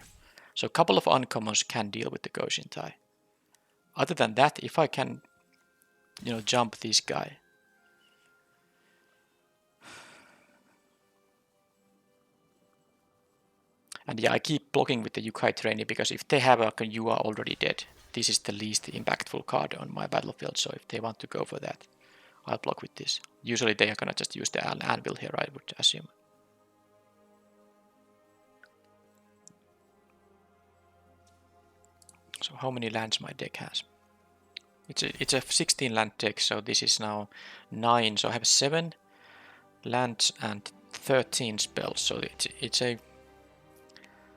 Speaker 1: So a couple of uncommons can deal with the Ghost Time. Other than that, if I can, jump this guy. And yeah, I keep blocking with the Yukai Trainee, because if they have a You Are Already Dead, this is the least impactful card on my battlefield, so if they want to go for that, I'll block with this. Usually they are gonna just use the Anvil here, I would assume. So how many lands my deck has? It's a 16 land deck, so this is now 9, so I have 7 lands and 13 spells, so it's a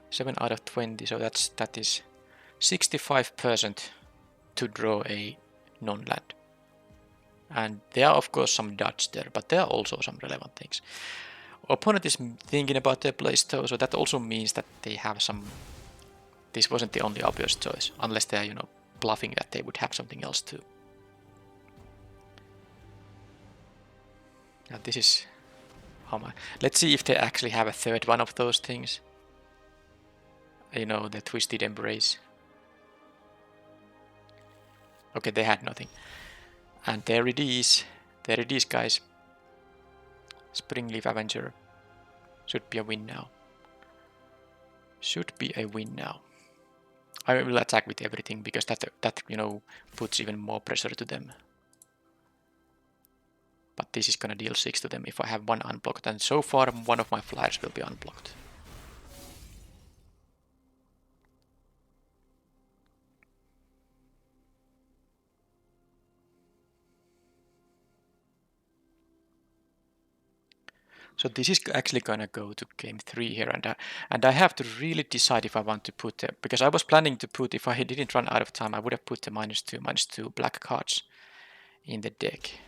Speaker 1: 7 out of 20, so that is 65% to draw a non-land. And there are of course some dodge there, but there are also some relevant things. Opponent is thinking about their playstyle, so that also means that they have some. This wasn't the only obvious choice, unless they are, bluffing that they would have something else too. Now this is let's see if they actually have a third one of those things. The Twisted Embrace. Okay, they had nothing. And there it is. There it is, guys. Springleaf Avenger. Should be a win now. Should be a win now. I will attack with everything, because that puts even more pressure to them. But this is gonna deal 6 to them if I have one unblocked, and so far one of my flyers will be unblocked. So this is actually gonna go to game 3 here, and I have to really decide if I want to put because I was planning to put, if I didn't run out of time, I would have put the -2/-2 black cards in the deck.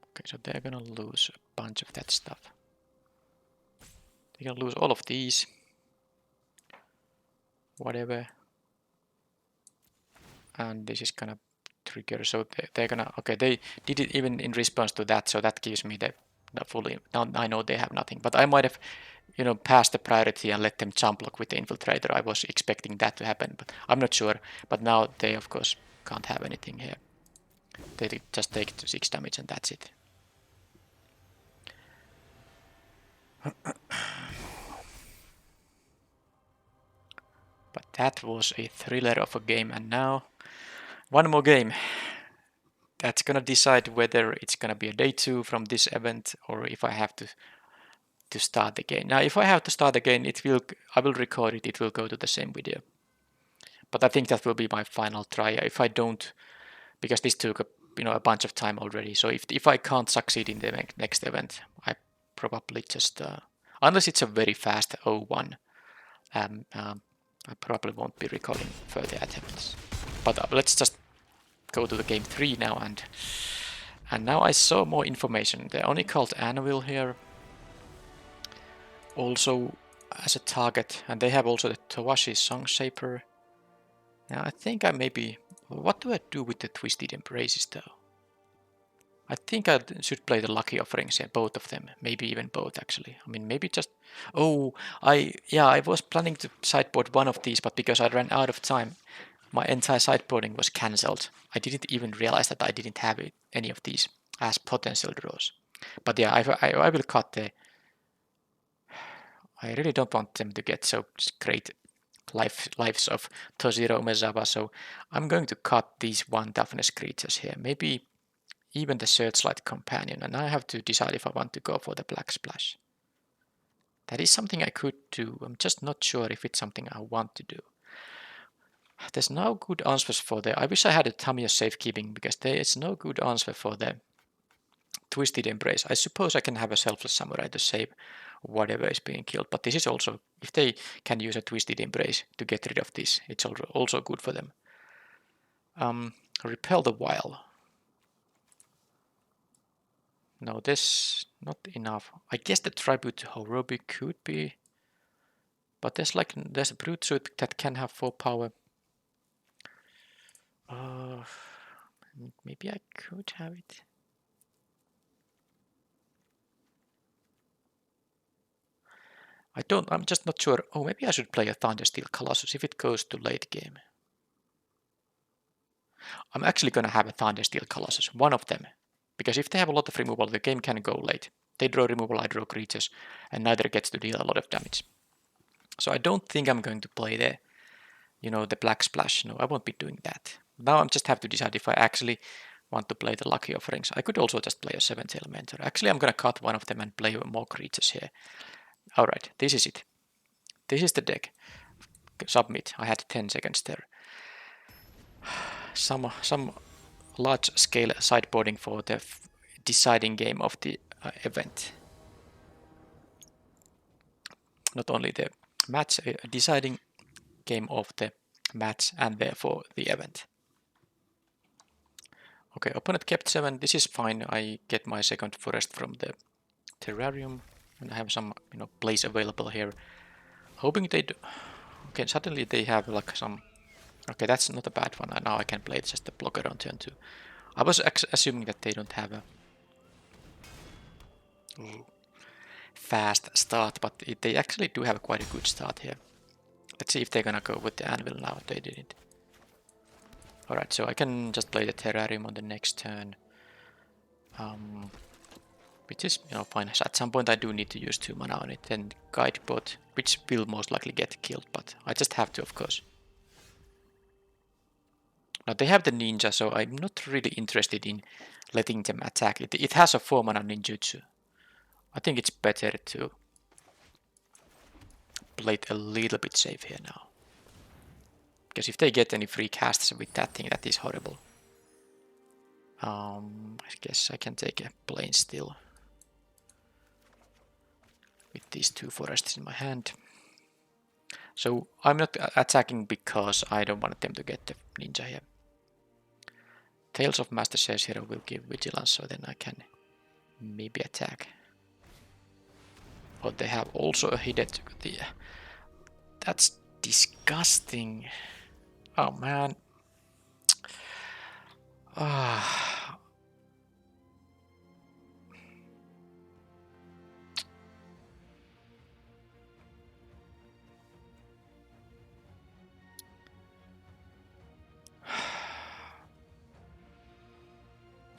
Speaker 1: Okay, so they're gonna lose a bunch of that stuff. They're gonna lose all of these. Whatever. And this is gonna trigger, so they're gonna, okay, they did it even in response to that, so that gives me the fully, now I know they have nothing, but I might have, passed the priority and let them jump block with the Infiltrator. I was expecting that to happen, but I'm not sure, but now they of course can't have anything here. They just take 6 damage and that's it. But that was a thriller of a game, and now one more game. That's gonna decide whether it's gonna be a day 2 from this event, or if I have to start again. Now, if I have to start again, I will record it. It will go to the same video. But I think that will be my final try. If I don't, because this took a bunch of time already. So if I can't succeed in the next event, I probably just unless it's a very fast 0-1, I probably won't be recording further attempts. But let's just go to the game 3 now, and now I saw more information. They're only called Anvil here, also as a target, and they have also the Towashi Song Shaper. Now I think I maybe, what do I do with the Twisted Embraces though? I think I should play the Lucky Offerings here, both of them. Maybe even both, actually. I mean, maybe just... Oh, I was planning to sideboard one of these, but because I ran out of time, my entire sideboarding was cancelled. I didn't even realize that I didn't have any of these as potential draws. But yeah, I will cut the... I really don't want them to get so great lives of Toshiro Umezawa, so I'm going to cut these 1 toughness creatures here. Maybe even the Searchlight Companion, and I have to decide if I want to go for the Black Splash. That is something I could do. I'm just not sure if it's something I want to do. There's no good answers for the... I wish I had a Tamiya Safekeeping, because there is no good answer for the Twisted Embrace. I suppose I can have a Selfless Samurai to save whatever is being killed, but this is also... If they can use a Twisted Embrace to get rid of this, it's also good for them. Repel the Wild. No, this not enough. I guess the Tribute to Horobi could be, but there's a Brute Suit that can have 4 power. Maybe I could have it. I'm just not sure. Oh, maybe I should play a Thundersteel Colossus if it goes to late game. I'm actually gonna have a Thundersteel Colossus, one of them. Because if they have a lot of removal, the game can go late. They draw removal, I draw creatures, and neither gets to deal a lot of damage. So I don't think I'm going to play the Black Splash. No, I won't be doing that. Now I just have to decide if I actually want to play the Lucky Offerings. I could also just play a 7-tail Mentor. Actually, I'm gonna cut one of them and play more creatures here. Alright, this is it. This is the deck. Submit. I had 10 seconds there. Some large scale sideboarding for the deciding game of the event. Not only the match, deciding game of the match and therefore the event. Okay, opponent kept 7. This is fine. I get my second forest from the terrarium, and I have some place available here. Hoping they do. Okay, suddenly they have like some. Okay, that's not a bad one. Now I can play just the blocker on turn 2. I was assuming that they don't have a fast start, but they actually do have quite a good start here. Let's see if they're gonna go with the anvil now. They didn't. Alright, so I can just play the terrarium on the next turn. Which is, fine. At some point I do need to use 2 mana on it. And Guidebot, which will most likely get killed, but I just have to, of course. Now they have the ninja, so I'm not really interested in letting them attack. It has a 4 mana ninjutsu. I think it's better to play it a little bit safe here now. Because if they get any free casts with that thing, that is horrible. I guess I can take a plane still. With these 2 forests in my hand. So I'm not attacking because I don't want them to get the ninja here. Tales of Master Says Hero will give vigilance, so then I can maybe attack. But they have also a hidden... That's disgusting. Oh man.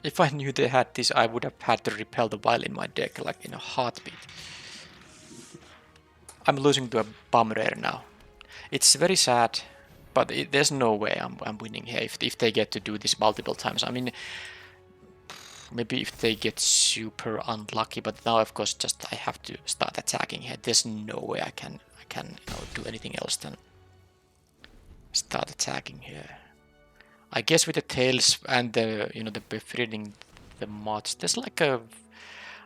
Speaker 1: If I knew they had this, I would have had to repel the Wild in my deck, like in a heartbeat. I'm losing to a bum rare now. It's very sad, but there's no way I'm winning here if they get to do this multiple times. I mean, maybe if they get super unlucky, but now of course just I have to start attacking here. There's no way I can do anything else than start attacking here. I guess with the tails and the the befriending the mods, there's like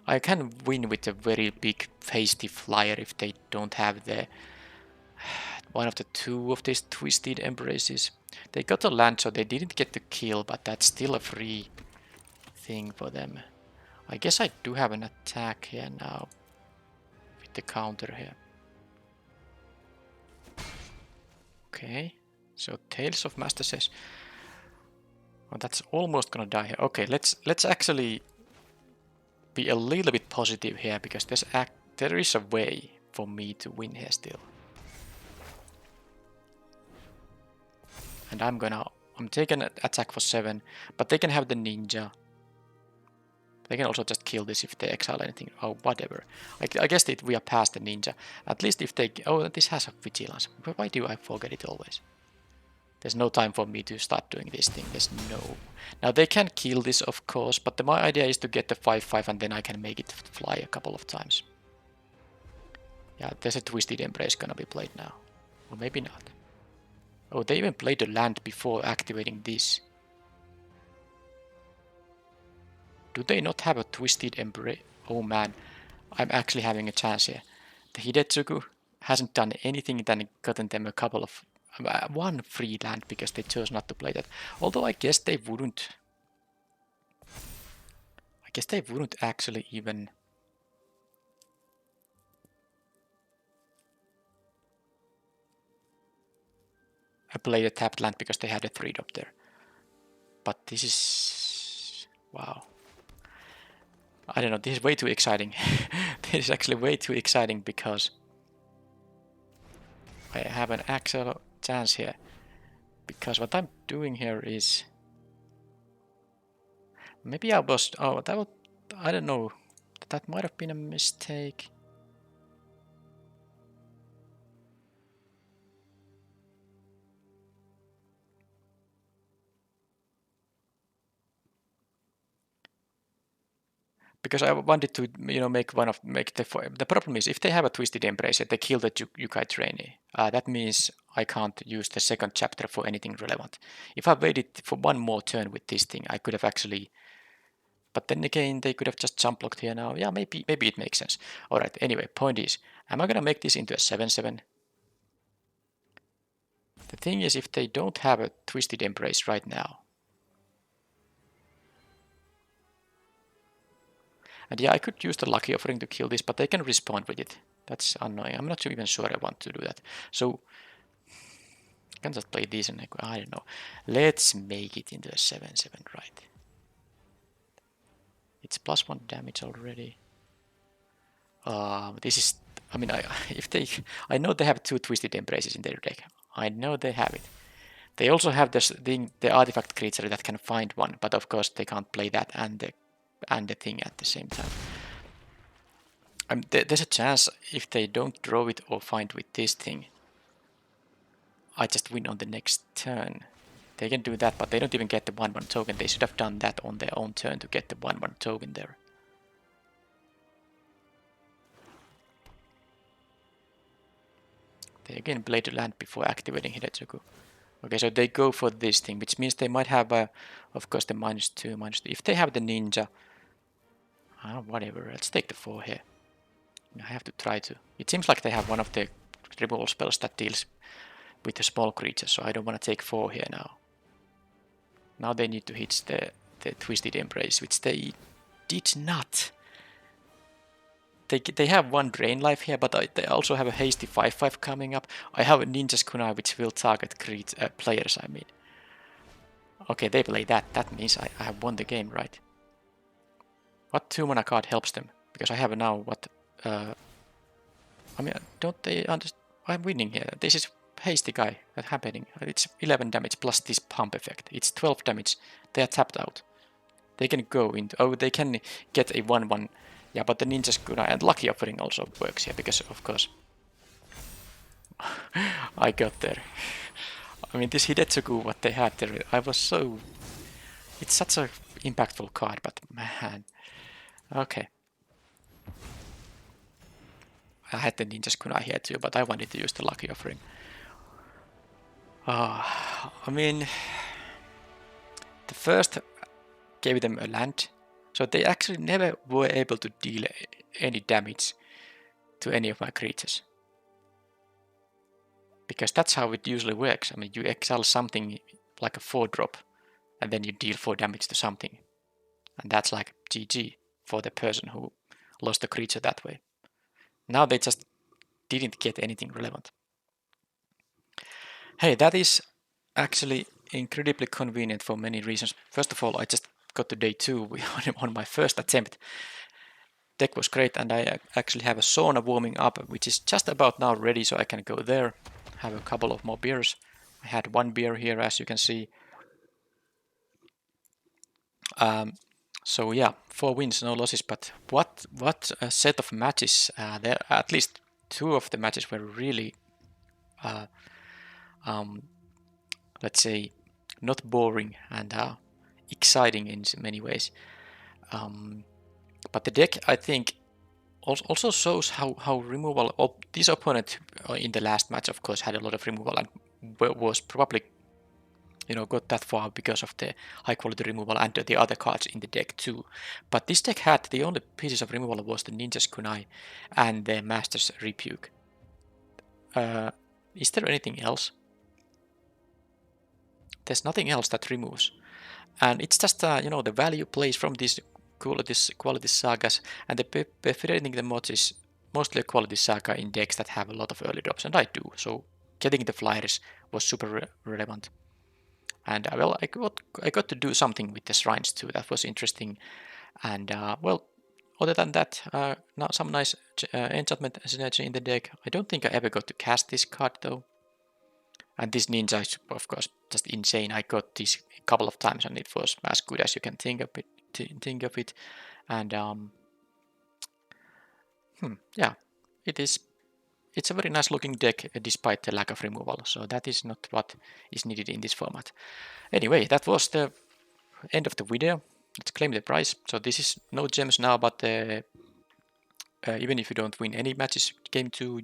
Speaker 1: I can win with a very big feisty flyer if they don't have the one of the 2 of these Twisted Embraces. They got a land, so they didn't get the kill, but that's still a free thing for them. I guess I do have an attack here now with the counter here. Okay, so Tales of Master says. Well, that's almost gonna die here. Okay, let's actually be a little bit positive here because there is a way for me to win here still. And I'm taking an attack for 7, but they can have the ninja. They can also just kill this if they exile anything or whatever. I guess that we are past the ninja. At least if they... Oh, this has a vigilance. Why do I forget it always? There's no time for me to start doing this thing. There's no... Now they can kill this, of course, but my idea is to get the 5-5 and then I can make it fly a couple of times. Yeah, there's a Twisted Embrace gonna be played now. Or maybe not. Oh, they even played the land before activating this. Do they not have a Twisted Embrace? Oh man, I'm actually having a chance here. The Hidetsugu hasn't done anything than gotten them a couple of... one free land because they chose not to play that. Although I guess they wouldn't... actually even... play the tapped land because they had a 3-drop there. But this is... Wow. I don't know, this is way too exciting. This is actually way too exciting because I have an actual chance here. Because what I'm doing here is... Maybe I was... Oh, that was... I don't know. That might have been a mistake. Because I wanted to, make the problem is if they have a Twisted Embrace, they kill the Yukai trainee. That means I can't use the second chapter for anything relevant. If I waited for one more turn with this thing, I could have actually. But then again, they could have just jump blocked here now. Yeah, maybe it makes sense. All right. Anyway, point is, am I gonna make this into a 7/7? The thing is, if they don't have a Twisted Embrace right now. And yeah, I could use the Lucky Offering to kill this, but they can respond with it. That's annoying. I'm not even sure I want to do that. So, I can just play this and I don't know. Let's make it into a 7/7, right? It's +1 damage already. This is... I mean, I know they have 2 Twisted Embraces in their deck. I know they have it. They also have this thing, the artifact creature that can find one, but of course they can't play that and the thing at the same time. There's a chance if they don't draw it or find with this thing, I just win on the next turn. They can do that, but they don't even get the 1/1 token. They should have done that on their own turn to get the 1/1 token there. They again played the land before activating Hidetsugu. Okay, so they go for this thing, which means they might have, of course, the -2, -3. If they have the ninja, whatever, let's take the 4 here. I have to try to. It seems like they have one of the removal spells that deals with the small creatures, so I don't want to take 4 here now. Now they need to hit the Twisted Embrace, which they did not. They have 1 Drain Life here, but they also have a Hasty 5/5 coming up. I have a Ninja's Kunai, which will target players, I mean. Okay, they play that. That means I have won the game, right? What 2-mana card helps them? Because I have now what... I mean, don't they understand? I'm winning here. This is Hasty guy that's happening. It's 11 damage plus this pump effect. It's 12 damage. They are tapped out. They can go into... Oh, they can get a 1/1. Yeah, but the Ninja's Kunai and Lucky Offering also works here because, of course, I got there. I mean, this Hidetsugu, what they had there, I was so... It's such a impactful card, but man... Okay. I had the Ninja's Kunai here too, but I wanted to use the Lucky Offering. I mean... The first gave them a land, so they actually never were able to deal any damage to any of my creatures. Because that's how it usually works. I mean, you exile something like a 4-drop, and then you deal 4 damage to something. And that's like GG for the person who lost the creature that way. Now they just didn't get anything relevant. Hey, that is actually incredibly convenient for many reasons. First of all, I just got to day 2 on my first attempt. deck was great, and I actually have a sauna warming up, which is just about now ready, so I can go there, have a couple of more beers. I had one beer here, as you can see. So yeah, 4 wins, no losses. But what a set of matches! There, at least 2 of the matches were really, let's say, not boring and exciting in many ways. But the deck, I think, also shows how removal. This opponent in the last match, of course, had a lot of removal and was probably, got that far because of the high quality removal and the other cards in the deck too. But this deck had the only pieces of removal was the Ninja's Kunai and the Master's Rebuke. Is there anything else? There's nothing else that removes. And it's just, the value plays from these quality sagas, and the befriending the mods is mostly a quality saga in decks that have a lot of early drops, and I do. So getting the flyers was super relevant. And well, I got to do something with the shrines too. That was interesting. And well, other than that, now some nice enchantment synergy in the deck. I don't think I ever got to cast this card though. And this ninja is, of course, just insane. I got this a couple of times, and it was as good as you can think of it. And yeah, it's a very nice looking deck despite the lack of removal. So that is not what is needed in this format. Anyway, that was the end of the video. Let's claim the prize. So this is no gems now, but even if you don't win any matches, day 2,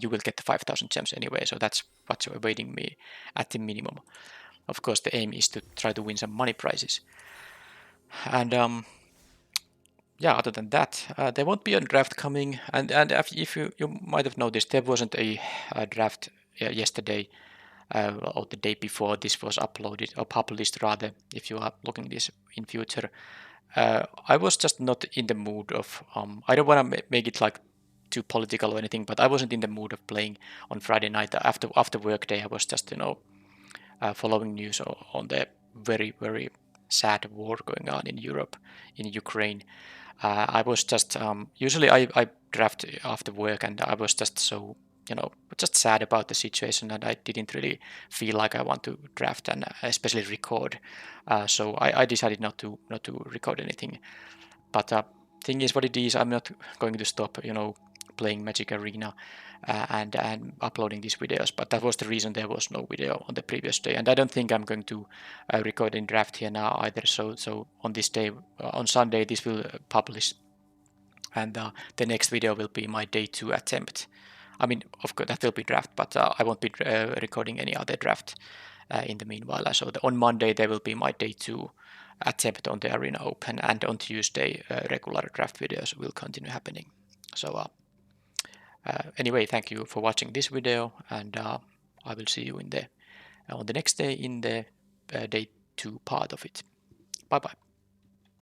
Speaker 1: you will get the 5,000 gems anyway. So that's what's awaiting me at the minimum. Of course, the aim is to try to win some money prizes. And yeah, other than that, there won't be a draft coming. And if you might have noticed, there wasn't a draft yesterday or the day before this was uploaded, or published rather, if you are looking this in future. I was just not in the mood of, I don't want to make it like too political or anything, but I wasn't in the mood of playing on Friday night after work day. I was just, following news on the very, very sad war going on in Europe, in Ukraine. I was just, usually I draft after work, and I was just so, just sad about the situation, and I didn't really feel like I want to draft and especially record. So I decided not to record anything. But thing is what it is. I'm not going to stop, playing Magic Arena and uploading these videos. But that was the reason there was no video on the previous day, and I don't think I'm going to record in draft here now either. So on this day, on Sunday, this will publish, and the next video will be my day 2 attempt. I mean, of course, that will be draft, but I won't be recording any other draft in the meanwhile. So on Monday, there will be my day 2 attempt on the Arena Open, and on Tuesday, regular draft videos will continue happening. So anyway, thank you for watching this video, and I will see you on the next day in the day 2 part of it. Bye bye.